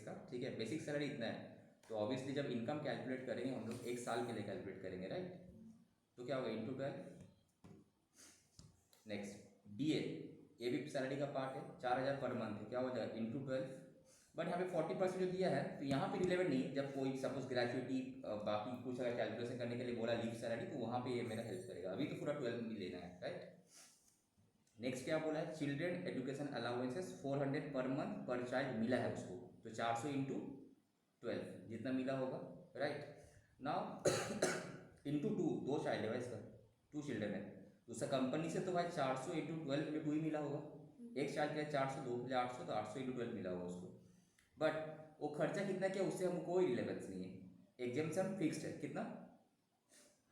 का, ठीक है। बेसिक सैलरी इतना है, तो ऑब्वियसली जब इनकम कैलकुलेट करेंगे हम लोग 1 साल के लिए कैलकुलेट करेंगे, राइट। तो क्या होगा, इंटू 12। नेक्स्ट DA, ये भी सैलरी का पार्ट है, 4000 पर मंथ है, क्या हो जाएगा, इंटू 12। बट यहाँ पे 40% जो दिया है तो यहाँ पे रिलेवेंट नहीं है। जब कोई सपोज ग्रेजुएटी बाकी कुछ अगर कैलकुलेशन करने के लिए बोला लीव सैलरी, तो वहाँ पे ये मेरा हेल्प करेगा। अभी तो पूरा 12 में लेना है, राइट। नेक्स्ट क्या बोला है, children education allowances 400 per month पर चाइल्ड मिला है उसको, तो 400 इंटू 12 जितना मिला होगा, राइट। नाउ इंटू 2, 2 चाइल्ड है भाई इसका, 2 चिल्ड्रन है, दूसरा कंपनी से तो भाई 400 इंटू 12 इंटू 2 ही मिला होगा। एक चाइल्ड के लिए 400, 2 के लिए 800, तो 800 इंटू 12 मिला होगा उसको। बट वो खर्चा कितना किया उससे हमको कोई रिलेवेंस नहीं है। एग्जाम्पशन फिक्स्ड है, कितना,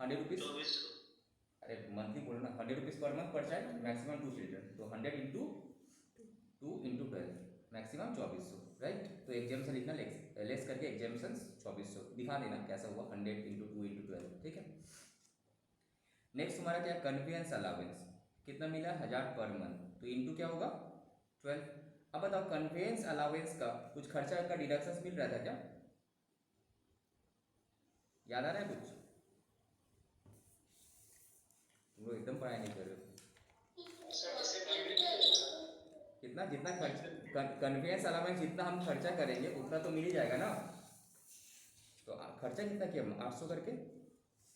100 रुपीज़, अरे मंथली बोलो ना, 100 रुपीज़ पर मंथ पर चाइल्ड, मैक्सिमम 2 चिल्ड्रन, तो 100 इंटू 2 इंटू 12, मैक्सिमम 2400, राइट। तो एग्जाम्पशन लिखना, लेस करके एग्जाम्पशन 2400 दिखा देना कैसा हुआ, 100 इंटू 2 इंटू 12, ठीक है। नेक्स्ट हमारा क्या, कन्वीनियंस अलाउंस कितना मिला, 1000 पर मंथ, तो इंटू क्या होगा, 12। अब बताओ कन्वेंस अलाउंस का कुछ खर्चा का डिडक्शन मिल रहा था क्या, याद आ रहा है कुछ, तुम लोग एकदम पढ़ाई नहीं कर रहे हो। कितना, जितना खर्च कन्वेंस अलाउंस जितना हम खर्चा करेंगे उतना तो मिल ही जाएगा ना। तो खर्चा कितना किया, 800 करके,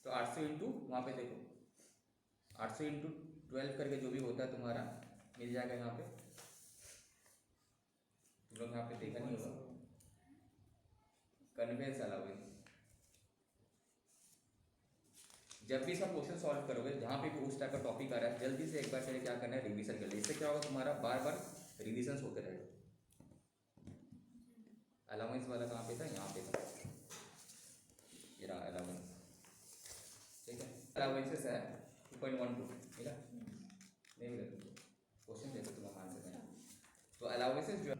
तो 800 इंटू वहाँ पे देखो, 800 इंटू 12 करके जो भी होता है तुम्हारा मिल जाएगा यहाँ पे। तुम लोग यहाँ पे देखा नहीं होगा, कन्वेंस अलाउंस। जब भी सब क्वेश्चन सॉल्व करोगे, जहाँ पे भी उस टाइप का टॉपिक आ रहा है, जल्दी से एक बार चले क्या करना है, रिवीजन कर ले। इससे क्या होगा, तुम्हारा बार बार रिवीजन होते रहेगा। अलाउंस वाला कहाँ पे था, यहाँ पे था, ये रहा अलाउंस, ठीक है। अलाउंसेस है 2.12 मिला, नहीं मिला तुमको, क्वेश्चन देखो तुम आंसर देना। तो अलाउंसेस जो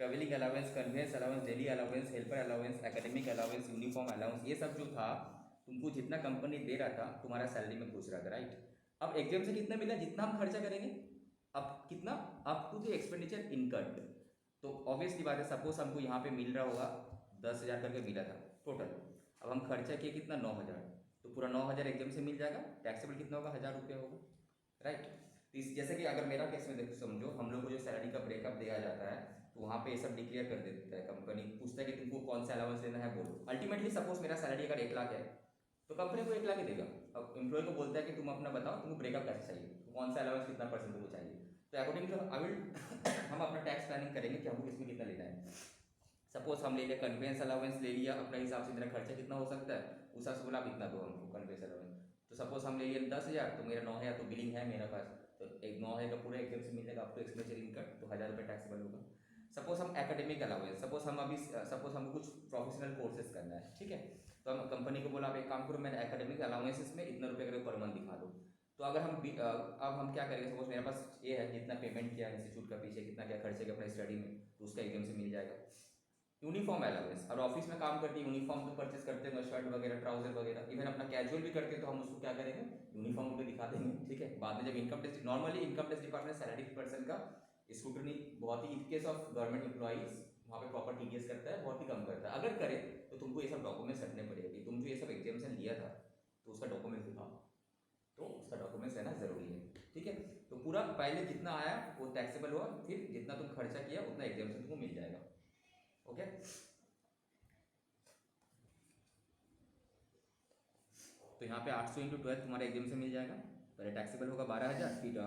travelling allowance, convince allowance, daily allowance, helper allowance, academic allowance, uniform allowance, ये सब जो था तुमको जितना कंपनी दे रहा था तुम्हारा सैलरी में घुस रहा था, राइट। अब एग्जाम से कितना मिला, जितना हम खर्चा करेंगे, अब कितना, up to the expenditure incurred. तो ऑब्वियसली बात है, सपोज हमको यहाँ पे मिल रहा होगा 10,000 करके मिला था टोटल, अब हम खर्चा किए कितना, 9,000, तो पूरा 9,000 एग्जाम से मिल जाएगा। टैक्सेबल कितना होगा, 1,000 रुपया होगा, राइट। तो इस जैसे कि अगर मेरा केस में देखो, समझो हम लोग को जो सैलरी का ब्रेकअप दिया जाता है, तो वहाँ पे ये सब डिक्लेयर कर देता है, कंपनी पूछता है कि तुमको कौन सा अलाउंस लेना है बोलो। अल्टीमेटली सपोज मेरा सैलरी अगर 1 लाख है, तो कंपनी को 1 लाख ही देगा। अब एम्प्लॉय को बोलता है कि तुम अपना बताओ तुमको ब्रेकअप कैसे चाहिए, कौन सा अलाउंस कितना परसेंट तुमको चाहिए, तो अकॉर्डिंग टू आई विल हम अपना टैक्स प्लानिंग करेंगे कि हमको इसमें कितना लेना है। सपोज हम ले लिया कन्वेंस अलाउंस ले लिया, अपने हिसाब से मेरा खर्चा कितना हो सकता है उस हिसाब से बोला आप इतना दो हमको कन्वेंस अलाउंस। तो सपोज हम ले लिए 10,000, तो मेरा 9,000 तो बिलिंग है मेरे पास, तो एक 9,000 का पूरा एकदम से मिल जाएगा अप टू एक्सपेंडिचर इनकम, तो 1,000 रुपये टैक्सेबल होगा। सपोज हम एकेडमिक अलाउंस, सपोज हम अभी सपोज हमको कुछ प्रोफेशनल कोर्सेज करना है, ठीक है, तो हम कंपनी को बोला आप एक काम करो, मैंने एकेडमिक अलाउंसेस में इतना रुपये करके पर मंथ दिखा दो। तो अगर हम अब हम क्या करेंगे, सपोज मेरे पास ये है जितना पेमेंट किया इंस्टीट्यूट का पीछे, कितना क्या खर्चे अपना स्टडी में, तो उसका एकदम से मिल जाएगा। यूनिफॉर्म अलाउंस, और ऑफिस में काम करते हैं यूनिफॉर्म तो परचेस करते हैं, शर्ट वगैरह ट्राउजर वगैरह, इवन अपना कैजुअल भी करते हैं, तो हम उसको क्या करेंगे, यूनिफॉर्म पे दिखा देंगे, ठीक है। बाद में जब income tax, normally income tax department salary person का स्क्रूटनी बहुत ही, in case of government employees वहाँ पे प्रॉपर टीडीएस करता है, बहुत ही कम करता है। अगर करे तो तुमको ये सब डॉक्यूमेंट्स रखने पड़ेगा कि तुम जो ये सब एग्जाम्शन लिया था तो उसका डॉक्यूमेंट्स दिखाओ, तो उसका डॉक्यूमेंट्स रहना जरूरी है, ठीक है। तो पूरा पहले जितना आया वो टैक्सेबल हुआ, फिर जितना तुम खर्चा किया उतना एग्जाम्शन तुमको मिल जाएगा, ओके। तो यहाँ पे 800 इंटू 12 तुम्हारा एग्जाम से मिल जाएगा, पहले टैक्सेबल होगा 12,000, फिर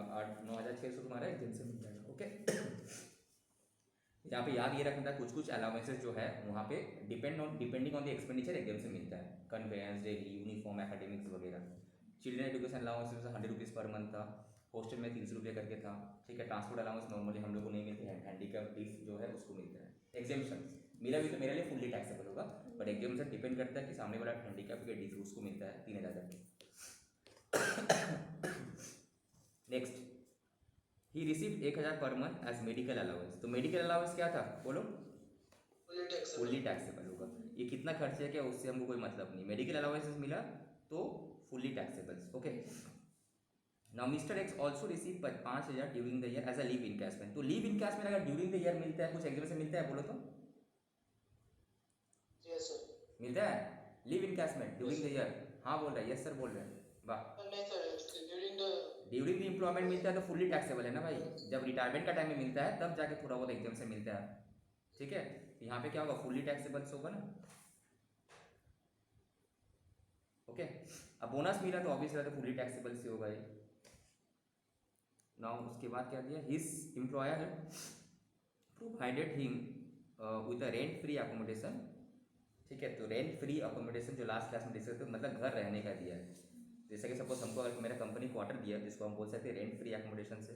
9,600 तुम्हारा एग्जाम से मिल जाएगा, ओके। यहाँ पे याद ये रखना था, कुछ कुछ अलाउंसेस जो है वहाँ पे depending on the expenditure exam से मिलता है, कन्वेंस, डेली, यूनिफॉर्म, एकेडमिक्स वगैरह। Children education allowance 100 rupees per month था, हॉस्टल में 300 रुपये करके था, ठीक है। ट्रांसपोर्ट अलाउंस नॉर्मली हम लोग को नहीं मिलते हैं, हैंडीकैप लीव जो है उसको मिलता है। एग्जाम्शन मेरा भी तो मेरे लिए फुल्ली टैक्सेबल होगा, बट एग्जाम्शन डिपेंड करता है कि सामने वाला हैंडीकैप के डी उसको मिलता है 3,000 करके। नेक्स्ट, ही receive 1,000 per month as medical allowance, तो मेडिकल अलाउंस क्या था बोलो, फुल्ली टैक्सेबल होगा। ये कितना खर्च है क्या उससे हमको कोई मतलब नहीं, मेडिकल अलाउंसेस मिला तो fully taxable, okay. Now mister X also receive 5,000 during the year as a leave encashment, तो लीव इनकैशमेंट अगर ड्यूरिंग द ईयर मिलता है, कुछ एग्जाम से मिलता है बोलो तो, यस सर। मिलता है leave encashment during the year? हाँ बोल रहा है, यस सर बोल रहे हैं, वाह। नहीं सर, ड्यूरिंग द एम्प्लॉयमेंट मिलता है तो फुल्ली टैक्सेबल है ना भाई। जब रिटायरमेंट का टाइम में मिलता है तब जाके थोड़ा बहुत एग्जाम से मिलता है, ठीक है। यहाँ पे क्या होगा, फुल्ली टैक्सेबल होगा ना, ओके। अब बोनस मिला तो ऑब्वियस तो फुल्ली टैक्सेबल से होगा ये। नाउ उसके बाद क्या दिया, his employer provided him with a rent free accommodation, ठीक है। तो रेंट फ्री अकोमोडेशन जो लास्ट क्लास में डिस्कस करते मतलब घर रहने का दिया है। जैसे कि सपोज हमको अगर मेरा कंपनी क्वार्टर दिया जिसको हम बोल सकते हैं रेंट फ्री अकोमोडेशन से,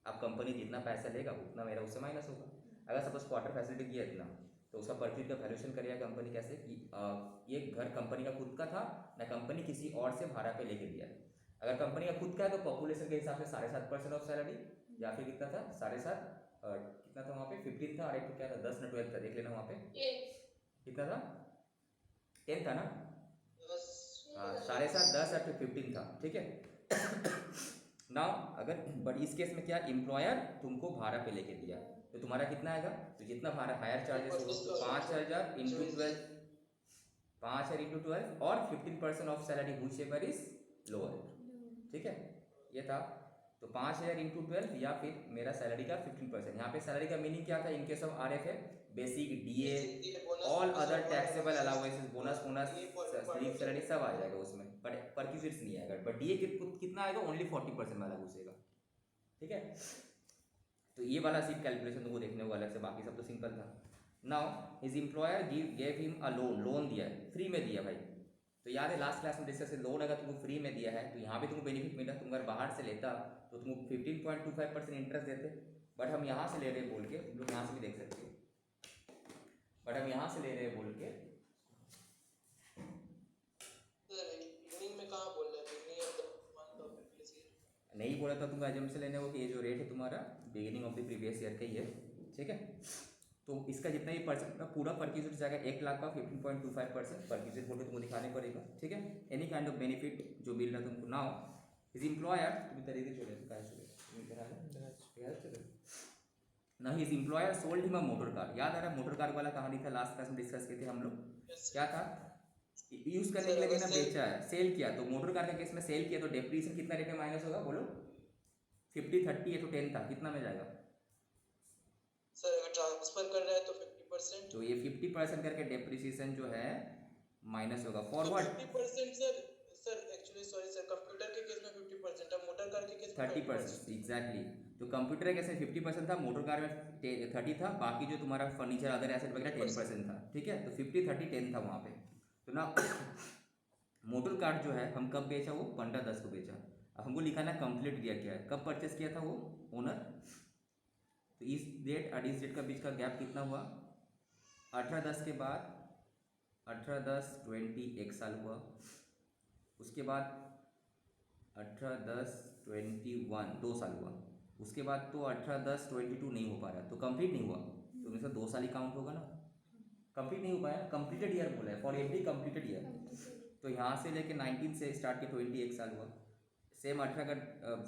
अब कंपनी जितना पैसा लेगा उतना मेरा उससे माइनस होगा। अगर सपोज क्वार्टर फैसिलिटी दिया इतना, तो उसका पर फीट का वैल्यूएशन करेगा कंपनी कैसे कि ये घर कंपनी का खुद का था ना कंपनी किसी और से भाड़ा पे लेके दिया है। अगर कंपनी का खुद का है तो पॉपुलेशन के हिसाब से 7.5% ऑफ सैलरी, या फिर कितना था 7.5, कितना था वहाँ पे 15 था, और एक तो क्या था 10 ना 12 था, देख लेना वहाँ पे कितना था, 10 था ना, 7.5 10 या फिर 15 था, ठीक है। नाउ अगर बट इस केस में क्या, एम्प्लॉयर तुमको भाड़ा पे लेके दिया तो तुम्हारा कितना आएगा, तो जितना भाड़ा हायर चार्जेस होगा तो 5,000 इंटू 12, 5,000 इंटू 12 और 15% of salary which ever is lower, ठीक है। ये था तो 5,000 इंटू 12 या फिर मेरा सैलरी का 15%। यहाँ पे सैलरी का मीनिंग क्या था in case of R F है, basic DA all other taxable allowances bonus bonus sleep salary सब आ जाएगा उसमें, बट परक्यूजिट्स नहीं आएगा। बट डीए कितना आएगा, ओनली 40% वाला घुसेगा, ठीक है। तो ये वाला सिर्फ कैलकुलेशन तुमको देखने को अलग से, बाकी सब तो सिंपल था। Now his employer gave him a loan, loan दिया है, फ्री में दिया भाई। तो याद है लास्ट क्लास में डिस्कस, लोन अगर तुमको फ्री में दिया है तो यहाँ भी तुमको बेनिफिट मिला। तुम अगर बाहर से लेता तो तुमको 15.25% इंटरेस्ट देते, बट हम यहाँ से ले रहे बोल के, तुम लोग यहाँ से भी देख सकते हो, बट हम यहाँ से ले रहे बोल के नहीं बोला था तुमको एजम्पशन लेने को कि ये जो रेट है तुम्हारा beginning of the previous year का ही है, ठीक है। तो इसका जितना भी परसेंट पूरा परक्यूजिट जाएगा 1 लाख का 15.25% परक्यूजिट बोल के तुमको दिखाने पड़ेगा, ठीक है। एनी काइंड ऑफ बेनिफिट जो मिल रहा है तुमको। नाउ हिज एम्प्लॉयर तुम्हें तरीके चले काय चले ना, his employer sold him a motor car. याद आ रहा है मोटर कार वाला कहानी था, लास्ट क्लास में डिस्कस किए थे हम लोग। क्या था, यूज करने के लिए ना बेचा है, सेल किया। तो मोटर कार के केस में सेल किया तो डेप्रिसिएशन कितना रेट में माइनस होगा बोलो, 50 30 या तो 10 था, कितना में जाएगा सर? अगर ट्रांसफर कर रहा है तो 50%, तो ये 50% करके डेप्रिसिएशन जो है माइनस होगा forward. 50% sir actually sorry sir, computer के केस में 50%, अब मोटर कार के केस में 30%, एग्जैक्टली। तो कंप्यूटर के केस में 50% था, मोटर कार में 30 था, बाकी जो तुम्हारा फर्नीचर अदर एसेट वगैरह 10% था, ठीक है। तो 50 30 10 था वहाँ पे। तो ना मोटर कार जो है हम कब बेचा, वो 15/10 को बेचा। अब हमको लिखाना कंप्लीट ईयर क्या है, कब परचेस किया था वो ओनर। तो इस डेट और इस डेट का बीच का गैप कितना हुआ, 18/10 के बाद 18/10 एक साल हुआ, उसके बाद 18/10 2 साल हुआ, उसके बाद तो 18/10 नहीं हो पा रहा, तो कंप्लीट नहीं हुआ, तो उनमें से 2 साल ही काउंट होगा ना। कंप्लीट नहीं हो पाया, कंप्लीटेड ईयर बोला है, फॉर एवरी कंप्लीटेड ईयर। तो यहाँ से लेके 19 से स्टार्ट के 20 1 साल हुआ, सेम 18 का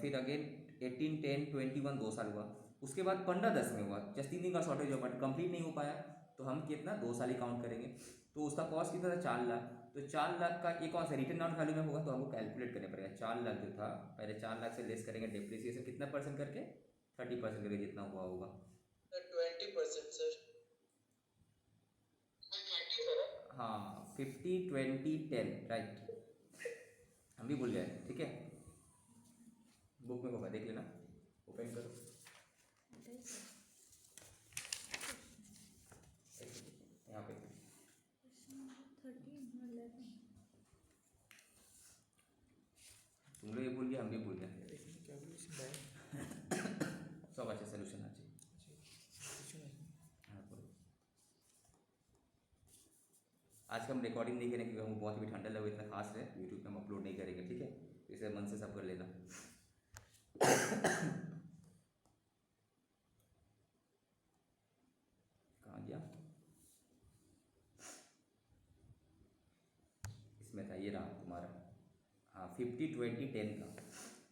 फिर अगेन 18 10 21 2 साल हुआ, उसके बाद 15/10 में हुआ, जस्ट 3 दिन का शॉर्टेज हुआ बट कंप्लीट नहीं हो पाया, तो हम कितना 2 साल ही काउंट करेंगे। तो उसका कॉस्ट कितना था 4 लाख। तो 4 लाख का ये कौन सा रिटर्न ऑन वैल्यू में होगा, तो हमको कैलकुलेट करना पड़ेगा। 4 लाख जो था पहले 4 लाख से लेस करेंगे डेप्रिसिएशन कितना परसेंट करके, 30% करके जितना हुआ होगा 20% सर। हाँ 50 20 10 राइट, हम भी भूल गए, ठीक है। बुक में होगा देख लेना, ओपन करो। यहाँ पे तुम लोग ये भूल गए, हम भी भूल गए। सब अच्छे सोल्यूशन अच्छे। हाँ बोलो। आज का हम रिकॉर्डिंग नहीं करेंगे क्योंकि हमको बहुत भी ठंडा लगे, इतना खास है यूट्यूब पे हम अपलोड नहीं करेंगे, ठीक है। इसे मन से सब कर लेना। कहाँ गया, इसमें था, ये रहा तुम्हारा, हाँ 50 20 10 का।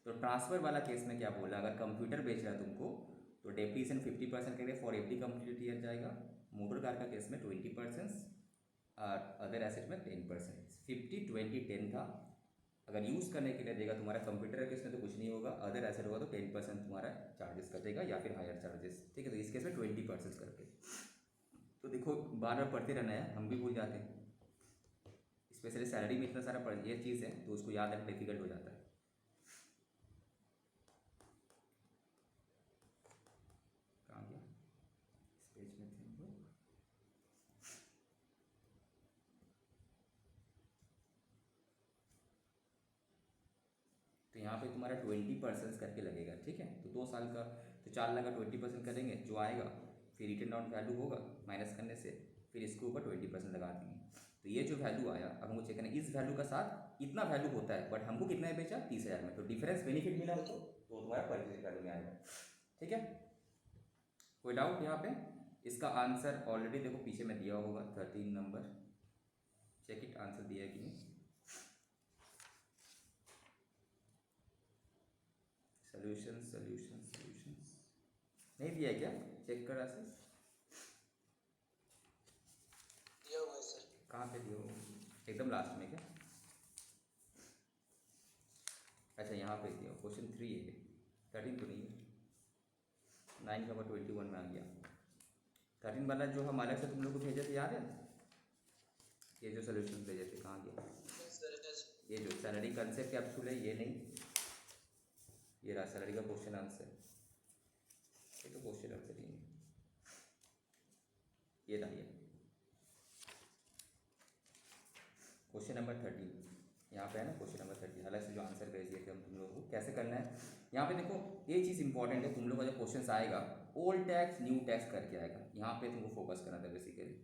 तो ट्रांसफ़र वाला केस में क्या बोला, अगर कंप्यूटर बेच रहा है तुमको तो डेप्रिसिएशन 50% करके फॉर एवरी कंप्लीट ईयर जाएगा। मोटर कार का केस में 20%, और अदर एसेट में 10%। 50-20-10 था। अगर यूज़ करने के लिए देगा तुम्हारा कंप्यूटर केस में तो कुछ नहीं होगा, अदर एसेट होगा तो 10% तुम्हारा चार्जेस कर देगा या फिर हायर चार्जेस, ठीक है। तो इस केस में 20% करके, तो देखो बार बार पढ़ते रहना है, हम भी भूल जाते हैं, स्पेशली सैलरी में इतना सारा ये चीज़ है तो उसको याद रखना डिफिकल्ट हो जाता है। कहाँ गया, इस पेज में थे हम लोग। तो यहाँ पे तुम्हारा 20% करके लगेगा, ठीक है। तो 2 साल का तो 4 लाख का 20% करेंगे जो आएगा, फिर रिटर्न डाउन वैल्यू होगा माइनस करने से, फिर इसके ऊपर 20% लगा देंगे। तो ये जो वैल्यू आया, अब हमको चेक करना है इस वैल्यू का साथ इतना वैल्यू होता है, बट हमको कितना है बेचा 30,000 में, तो डिफरेंस बेनिफिट मिला हमको, तो तुम्हारा परचेज वैल्यू में आएगा, ठीक है। कोई डाउट यहाँ पे? इसका आंसर ऑलरेडी देखो पीछे में दिया होगा 13 नंबर, चेक इट, आंसर दिया है कि नहीं। सॉल्यूशन सॉल्यूशन सॉल्यूशन नहीं दिया है क्या? चेक कर आशीष, दिया हुआ है सर। कहाँ पे दिया होगा? एकदम लास्ट में क्या? अच्छा यहाँ पे दिया, क्वेश्चन 3 है, 13 तो नहीं है, 9 का 21 में आ गया। 13 वाला जो हम अलग से तुम लोग को भेजे थे याद है, ये जो सोल्यूशन भेजे थे कहाँ गया? ये जो सैलरी कंसेप्ट कैप्सूल है ये नहीं, ये रहा सैलरी का क्वेश्चन आंसर, ये तो क्वेश्चन आंसर ही नहीं, ये रहा ये क्वेश्चन नंबर 13 यहाँ पे है ना, क्वेश्चन नंबर 13 अलग से जो आंसर भेज दिए थे हम तुम लोगों को, कैसे करना है। यहाँ पे देखो ये चीज़ इंपॉर्टेंट है, तुम लोग का जो क्वेश्चन आएगा ओल्ड टैक्स न्यू टैक्स करके आएगा, यहाँ पे तुमको फोकस करना था बेसिकली।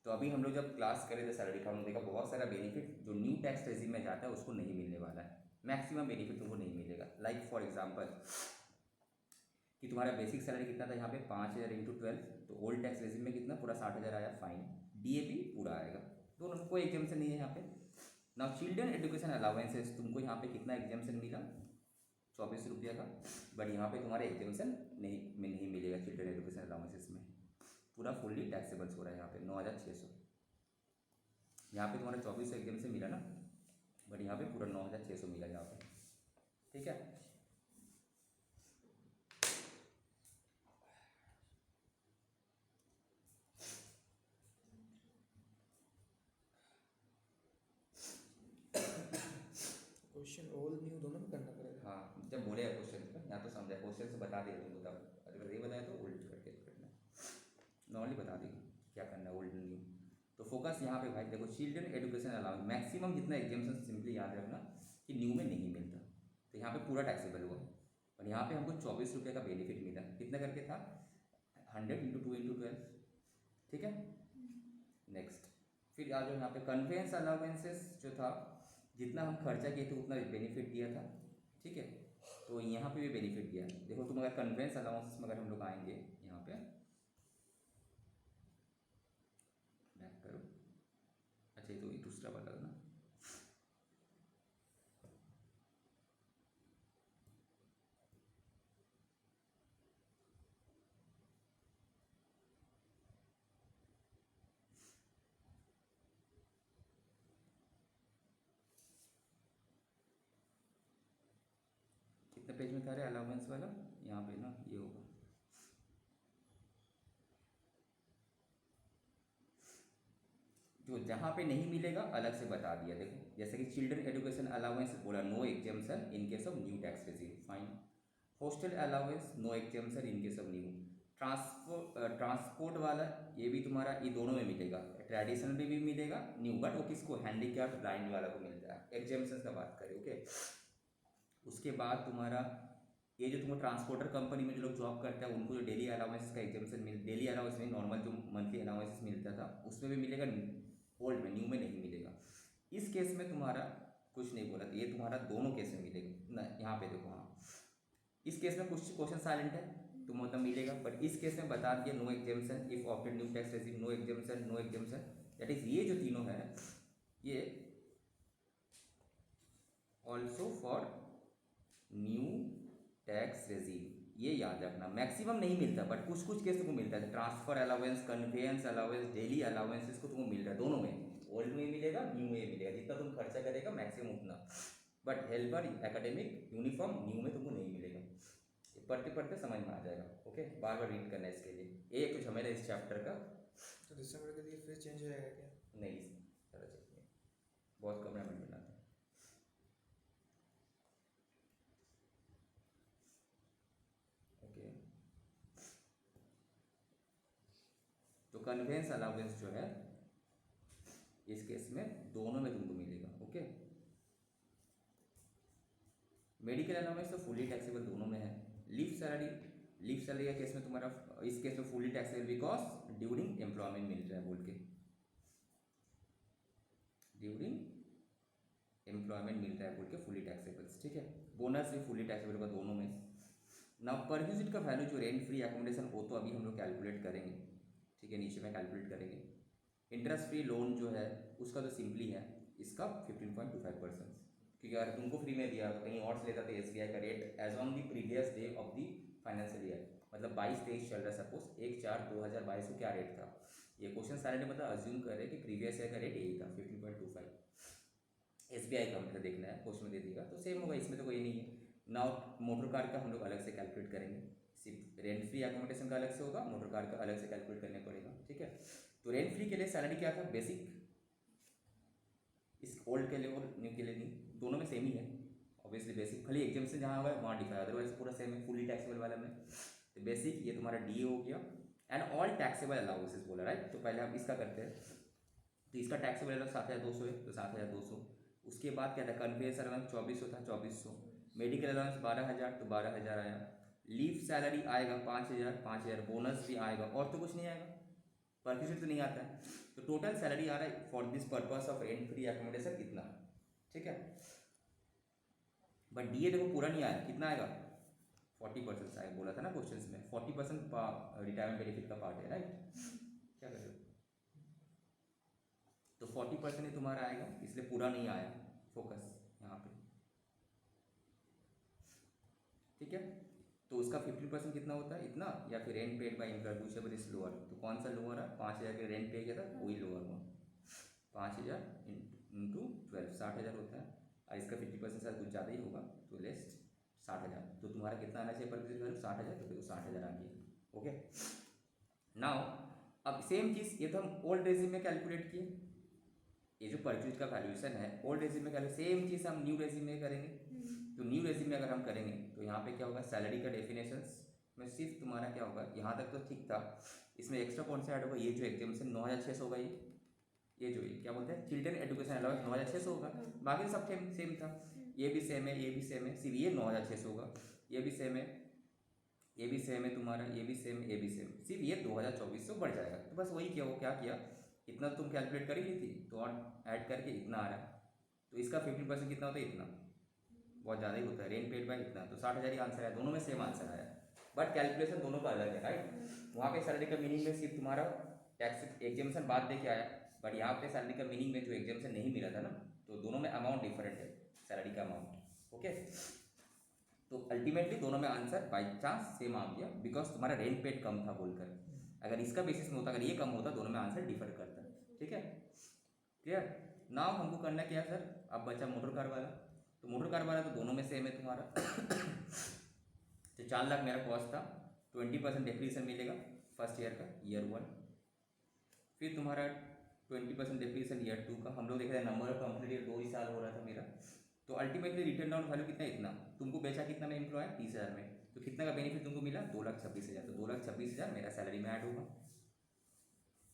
तो अभी हम लोग जब क्लास करे थे सैलरी का, हमने देखा बहुत सारा बेनिफिट जो न्यू टैक्स रेजिम में जाता है उसको नहीं मिलने वाला है, मैक्सिमम बेनिफिट तुमको नहीं मिलेगा। लाइक फॉर एग्जाम्पल कि तुम्हारा बेसिक सैलरी कितना था यहाँ पे 5,000 इंटू 12, तो ओल्ड टैक्स रेजिम में कितना पूरा 60,000 आया, फाइन, डीएपी पूरा आएगा, दोनों कोई एग्जाम्शन नहीं है यहाँ पे। ना चिल्ड्रन एजुकेशन अलाउंसेस तुमको यहाँ पे कितना एग्जाम्शन मिला, 24 रुपये का, बट यहाँ पे तुम्हारा एग्जाम्शन नहीं मिलेगा चिल्ड्रन एजुकेशन अलाउंसेस में, पूरा फुल्ली टैक्सेबल्स हो रहा है यहाँ पे 9,600। यहाँ पे तुम्हारा 2400 एग्जाम्शन मिला ना, बट यहाँ पे पूरा 9,600 मिला यहाँ पे, ठीक है। क्वेश्चन ओल्ड न्यू दोनों में करना पड़ेगा। हाँ जब बोले क्वेश्चन का यहाँ तो समझा, क्वेश्चन से बता दिया तुमको, तब अगर ये बताया तो ओल्ड करके करना, नॉर्मली बता देगी क्या करना है ओल्ड न्यू। तो फोकस यहाँ पे भाई देखो, चिल्ड्रन एजुकेशन अलाउंस मैक्सिमम जितना एग्जाम्शन, सिंपली याद रखना कि न्यू में नहीं मिलता, तो यहाँ पे पूरा टैक्सेबल हुआ, और यहाँ पे हमको 24 रुपये का बेनिफिट मिला, कितना करके था 100 इंटू 2 इंटू 12, ठीक है। नेक्स्ट फिर आ जाओ यहाँ पे कन्वेंस अलाउंसेस जो था, जितना हम खर्चा किए थे उतना बेनिफिट दिया था, ठीक है। तो यहाँ पे भी बेनिफिट दिया, देखो तुम अगर कन्वेंस अलाउंसेस में अगर हम लोग आएंगे यहाँ पे, बैक करो, अच्छा ये तो दूसरा वाला ना, कितने पेज में था रे अलाउंस वाला, यहाँ पे ना ये होगा, जो जहाँ पे नहीं मिलेगा अलग से बता दिया। देखो जैसे कि चिल्ड्रन एजुकेशन अलाउंस बोला no exemption in case of new tax regime, fine. Hostel allowance no exemption in case of new. Transport वाला ये भी तुम्हारा ये दोनों में मिलेगा, ट्रेडिशनल में भी मिलेगा न्यू, बट वो किसको हैंडीकैप्ड ब्लाइंड वाला को मिलता है, एग्जाम्शन का बात करें, ओके। उसके बाद तुम्हारा ये जो तुम्हें ट्रांसपोर्टर कंपनी में जो लोग जॉब करते हैं उनको जो डेली अलाउंस का एग्जाम्शन डेली अलाउंस में नॉर्मल जो मंथली अलाउंस मिलता था उसमें भी मिलेगा, ओल्ड में न्यू में नहीं मिलेगा। इस केस में तुम्हारा कुछ नहीं बोला, ये तुम्हारा दोनों केस में मिलेगा ना, यहाँ पे देखो, हाँ इस केस में कुछ क्वेश्चन साइलेंट है तो मतलब मिलेगा, बट इस केस में बता दिया no exemption if opted new tax regime, no exemption no exemption, that is ये जो तीनों है ये also for new tax regime, ये याद रखना, मैक्सिमम नहीं मिलता बट कुछ कुछ केस तुमको मिलता है, transfer allowance, convince allowance, daily allowance, इसको तुमको मिल रहा है दोनों में, ओल्ड में मिलेगा न्यू में मिलेगा, जितना तुम खर्चा करेगा मैक्सिमम उतना। But helper academic uniform new में तुमको नहीं मिलेगा। पढ़ते पढ़ते समझ में आ जाएगा। ओके, बार बार रीड करना है इसके लिए, ये एक कुछ हमें इस चैप्टर का। तो दिसंबर के लिए फिर चेंज हो जाएगा क्या? नहीं सारा चाहिए, बहुत कम अमेंडमेंट बनाते हैं। ओके, तो कन्वेंस अलाउंस जो है इस केस में दोनों में तुमको मिलेगा। ओके, मेडिकल अलाउंस तो फुली टैक्सेबल दोनों में है। लीव सैलरी का केस में तुम्हारा, इस केस में fully taxable because during employment मिल रहा है बोल के, ड्यूरिंग एम्प्लॉयमेंट मिल रहा है बोल के फुली टैक्सेबल। ठीक है, बोनस भी फुली टैक्सेबल होगा दोनों में। ना पर यूनिट का वैल्यू जो रेंट फ्री एकोमोडेशन हो तो अभी हम लोग कैलकुलेट करेंगे। ठीक है, नीचे में कैलकुलेट करेंगे। इंटरेस्ट फ्री लोन जो है उसका तो सिंपली है, इसका 15.25%, क्योंकि अगर तुमको फ्री में दिया तो कहीं और से लेता तो एसबीआई का rate as on the previous day of the financial year, मतलब 22-23 चल रहा है सपोज, 1/4/2022 को क्या रेट था, ये क्वेश्चन सारे ने मतलब अज्यूम कर रहे हैं कि प्रीवियस ईयर का रेट यही था 15.25। एसबीआई का मतलब देखना है, क्वेश्चन में दे देगा तो सेम होगा, इसमें तो कोई नहीं है। नाउ मोटर कार का हम लोग अलग से कैलकुलेट करेंगे, सिर्फ रेंट फ्री एकोमोडेशन का अलग से होगा, मोटर कार का अलग से कैलकुलेट करने पड़ेगा। ठीक है, तो रेंट फ्री के लिए सैलरी क्या था, बेसिक, इस ओल्ड के लिए और न्यू के लिए नहीं, दोनों में सेम ही है ऑब्वियसली। बेसिक खाली एग्जाम्पशन जहाँ हुआ है वहाँ डिफाइन, अदरवाइज पूरा सेम है फुली टैक्सेबल वाला में। तो बेसिक ये तुम्हारा डी हो गया, एंड ऑल टैक्सेबल अलाउंसेस बोला, राइट। तो पहले हम इसका करते हैं, तो इसका टैक्सेबल अलाउंस 7,200 है, तो 7,200। उसके बाद क्या था, कन्वेंस अलाउंस 2400 था, 2400। मेडिकल अलाउंस 12,000, तो 12,000 आया। लीव सैलरी आएगा 5,000, 5,000। बोनस भी आएगा, और तो कुछ नहीं आएगा, परक्यूजिट तो नहीं आता है। तो टोटल सैलरी आ रहा है for this purpose of rent free accommodation कितना, ठीक है। बट डीए देखो पूरा नहीं आया, कितना आएगा, 40% आएगा, बोला था ना क्वेश्चंस में 40% रिटायरमेंट बेनिफिट का पार्ट है, राइट। क्या कर रहे हो, तो 40% ही तुम्हारा आएगा, इसलिए पूरा नहीं आया, फोकस यहाँ पे, ठीक है। तो उसका 15% कितना होता है, इतना, या फिर rent paid by employer whichever is lower, तो कौन सा लोअर है, 5,000 के रेंट पे किया था वही लोअर हुआ, 5,000 इंटू 12 60,000 होता है, और इसका 50% शायद कुछ ज़्यादा ही होगा, तो लेस 60,000। तो तुम्हारा कितना आना चाहिए पर पीस वैल्यू, 60,000, तो देखो 60,000 आ गया। ओके, नाउ अब सेम चीज़ ये तो हम ओल्ड रेजिम में कैलकुलेट किए, ये जो परचेज का वैल्यूएशन है ओल्ड रेजिम में कैलकुलेट, सेम चीज़ हम न्यू रेजिम में करेंगे। तो न्यू रेजिम में अगर हम करेंगे तो यहाँ पे क्या होगा, सैलरी का डेफिनेशंस में सिर्फ तुम्हारा क्या होगा, यहाँ तक तो ठीक था, इसमें एक्स्ट्रा कौन सा ऐड होगा, ये जो एग्जामिनेशन 9,600 होगा, ये जो क्या बोलते हैं चिल्ड्रन एजुकेशन अलाउंस 9,600 होगा, बाकी सब सेम था, ये भी सेम है, ये भी सेम है, सिर्फ ये 9,600 होगा, ये भी सेम है, ये भी सेम है तुम्हारा, ये भी सेम, ये भी सेम, सिर्फ ये 2,2400 बढ़ जाएगा। तो बस वही क्या हो, क्या किया, इतना तुम कैलकुलेट कर ही ली थी, तो और ऐड करके इतना आ रहा है, तो इसका 15% कितना होता है, इतना, बहुत ज़्यादा ही होता है, रेंट पेड बाय इतना, तो 60,000 ही आंसर है, दोनों में सेम आंसर आया, बट कैलकुलेशन दोनों का अलग है, राइट। वहाँ पे सैलरी का मीनिंग में सिर्फ तुम्हारा टैक्स एग्जामिनेशन बाद दे के आया, बट यहाँ पे सैलरी का मीनिंग में जो एग्जामिनेशन नहीं मिला था ना, तो दोनों में अमाउंट डिफरेंट है, सैलरी का अमाउंट। ओके, तो अल्टीमेटली दोनों में आंसर बाई चांस सेम आ गया, बिकॉज तुम्हारा रेंट पेड कम था बोलकर, अगर इसका बेसिस में होता, अगर ये कम होता, दोनों में आंसर डिफर करता, ठीक है, क्लियर। नाउ हमको करना क्या सर, अब बचा मोटर कार वाला, तो मोटर कार वाला तो दोनों में सेम है तुम्हारा। तो 4 लाख मेरा कॉस्ट था, 20% डेप्रीसिएशन मिलेगा फर्स्ट ईयर का, ईयर 1, फिर तुम्हारा 20% डेप्रीसिएशन ईयर 2 का, हम लोग देख रहे हैं नंबर ऑफ कंप्लीट ईयर 2 ही साल हो रहा था मेरा, तो अल्टीमेटली रिटर्न डाउन वैल्यू कितना, इतना, तुमको बेचा कितना में एम्प्लॉय 30,000 में, तो कितना का बेनिफिट तुमको मिला, 2,26,000, तो 2,26,000 मेरा सैलरी में ऐड होगा।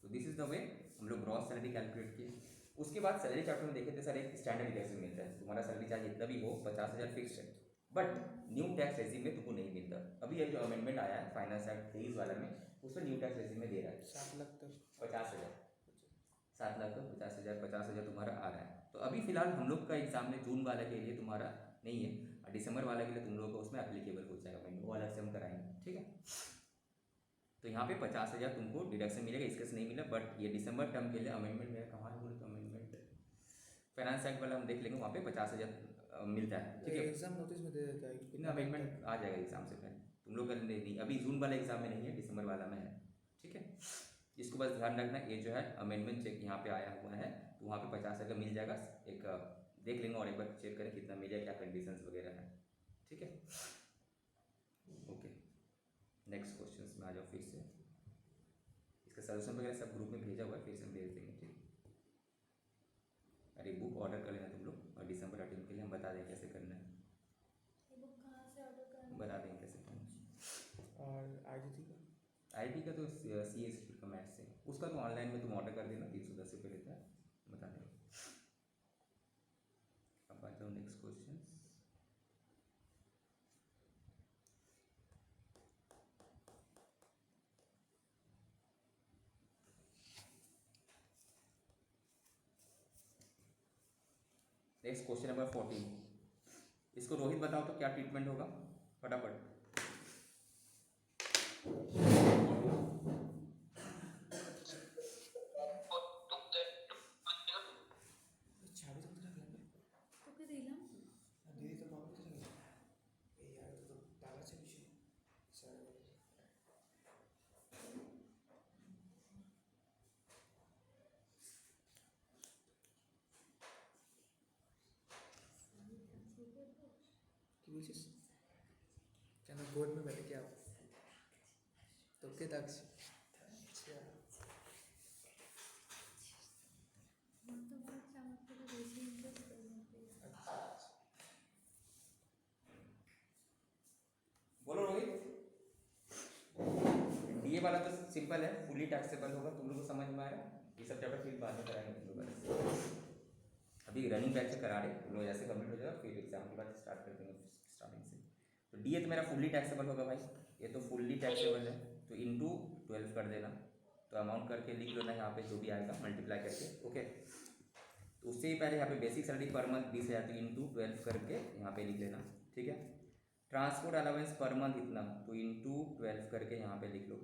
तो दिस इज द वे हम लोग ग्रॉस सैलरी कैलकुलेट किए। उसके बाद सैलरी चैप्टर में देखे थे सर, एक स्टैंडर्ड डिडक्शन मिलता है, तुम्हारा सैलरी चाहे जितना भी हो 50,000 फिक्स है, बट न्यू टैक्स रेजिम में तुमको नहीं मिलता। अभी ये जो अमेंडमेंट आया है फाइनेंस एक्ट 23 वाला में, उसमें न्यू टैक्स रेजिम में दे रहा है 7 लाख तक 50,000, 7 लाख का 50,000, 50,000 तुम्हारा आ रहा है। तो अभी फिलहाल हम लोग का एग्जाम में जून वाले के लिए तुम्हारा नहीं है, और दिसंबर वाले के लिए तुम लोगों को उसमें एप्लीकेबल हो जाएगा, वो अलग से हम कराएंगे, ठीक है। तो यहाँ पे 50,000 तुमको डिडक्शन मिलेगा, इसके से नहीं मिला, बट ये दिसंबर टर्म के लिए अमेंडमेंट मेरा कहाँ है बोले तो अमेंडमेंट फाइनेंस एक्ट वाला हम देख लेंगे, वहाँ पे 50,000 मिलता है, ठीक है। एग्जाम नोटिस में दे देता है, इतना अमेंडमेंट आ जाएगा एग्जाम से पहले, तुम लोग नहीं, अभी जून वाला एग्जाम में नहीं है, दिसंबर वाला में है, ठीक है। इसको बस ध्यान रखना, ये जो है अमेंडमेंट चेक यहाँ पे आया हुआ है, तो वहाँ पे 50 का मिल जाएगा। एक देख लेंगे और एक बार चेक करें कितना मिलेगा, क्या कंडीशंस वगैरह है, ठीक है। ओके, नेक्स्ट क्वेश्चन में आ जाओ फिर से। इसका सॉल्यूशन वगैरह सब ग्रुप में भेजा हुआ है, फिर से हम भेज देंगे, ठीक। अरे बुक ऑर्डर कर लेना तुम लोग, और दिसंबर 18 के लिए हम बता देंगे कैसे करना है, बुक कहाँ से ऑर्डर करना बता देंगे कैसे करना है। और आईडी का आईटी का तो CS का मैथ से, उसका तो ऑनलाइन में तुम ऑर्डर कर देना, 310 रुपये लेता है, बता देंगे। अब आ जाओ next question. Next question number 14, इसको रोहित बताओ तो क्या ट्रीटमेंट होगा, फटाफट। चाबी तो उधर रख ले तुके दिला दीदी तो बाबू तो रख ए यार तो ताला से विषय सर কি বলছিস কেন গোড में बैठे क्या तो के तक अच्छा তোমার আমার থেকে বেশি ইন্টারেস্ট अच्छा बोलो रोहित। डीए वाला तो सिंपल है, फुली टैक्सेबल होगा, तुम लोग को समझ में आ रहा है। ये सब चैप्टर फिर बाद में कराएंगे तुम लोग वाले। अभी रनिंग बैच से करा रहे, तुम लोग ऐसे कंप्लीट हो जाएगा, फिर एग्जाम के बाद स्टार्ट कर देंगे स्टार्टिंग से। तो डीए तो मेरा फुल्ली टैक्सेबल होगा भाई, ये तो फुल्ली टैक्सेबल है, तो इंटू 12 कर देना, तो अमाउंट करके लिख लो ना यहाँ पे जो भी आएगा मल्टीप्लाई करके, ओके। तो उससे ही पहले यहाँ पे बेसिक सैलरी पर मंथ 20,000, तो इंटू 12 करके यहाँ पे लिख लेना, ठीक है। ट्रांसपोर्ट अलाउंस पर मंथ इतना, तो इंटू 12 करके यहाँ पे लिख लो।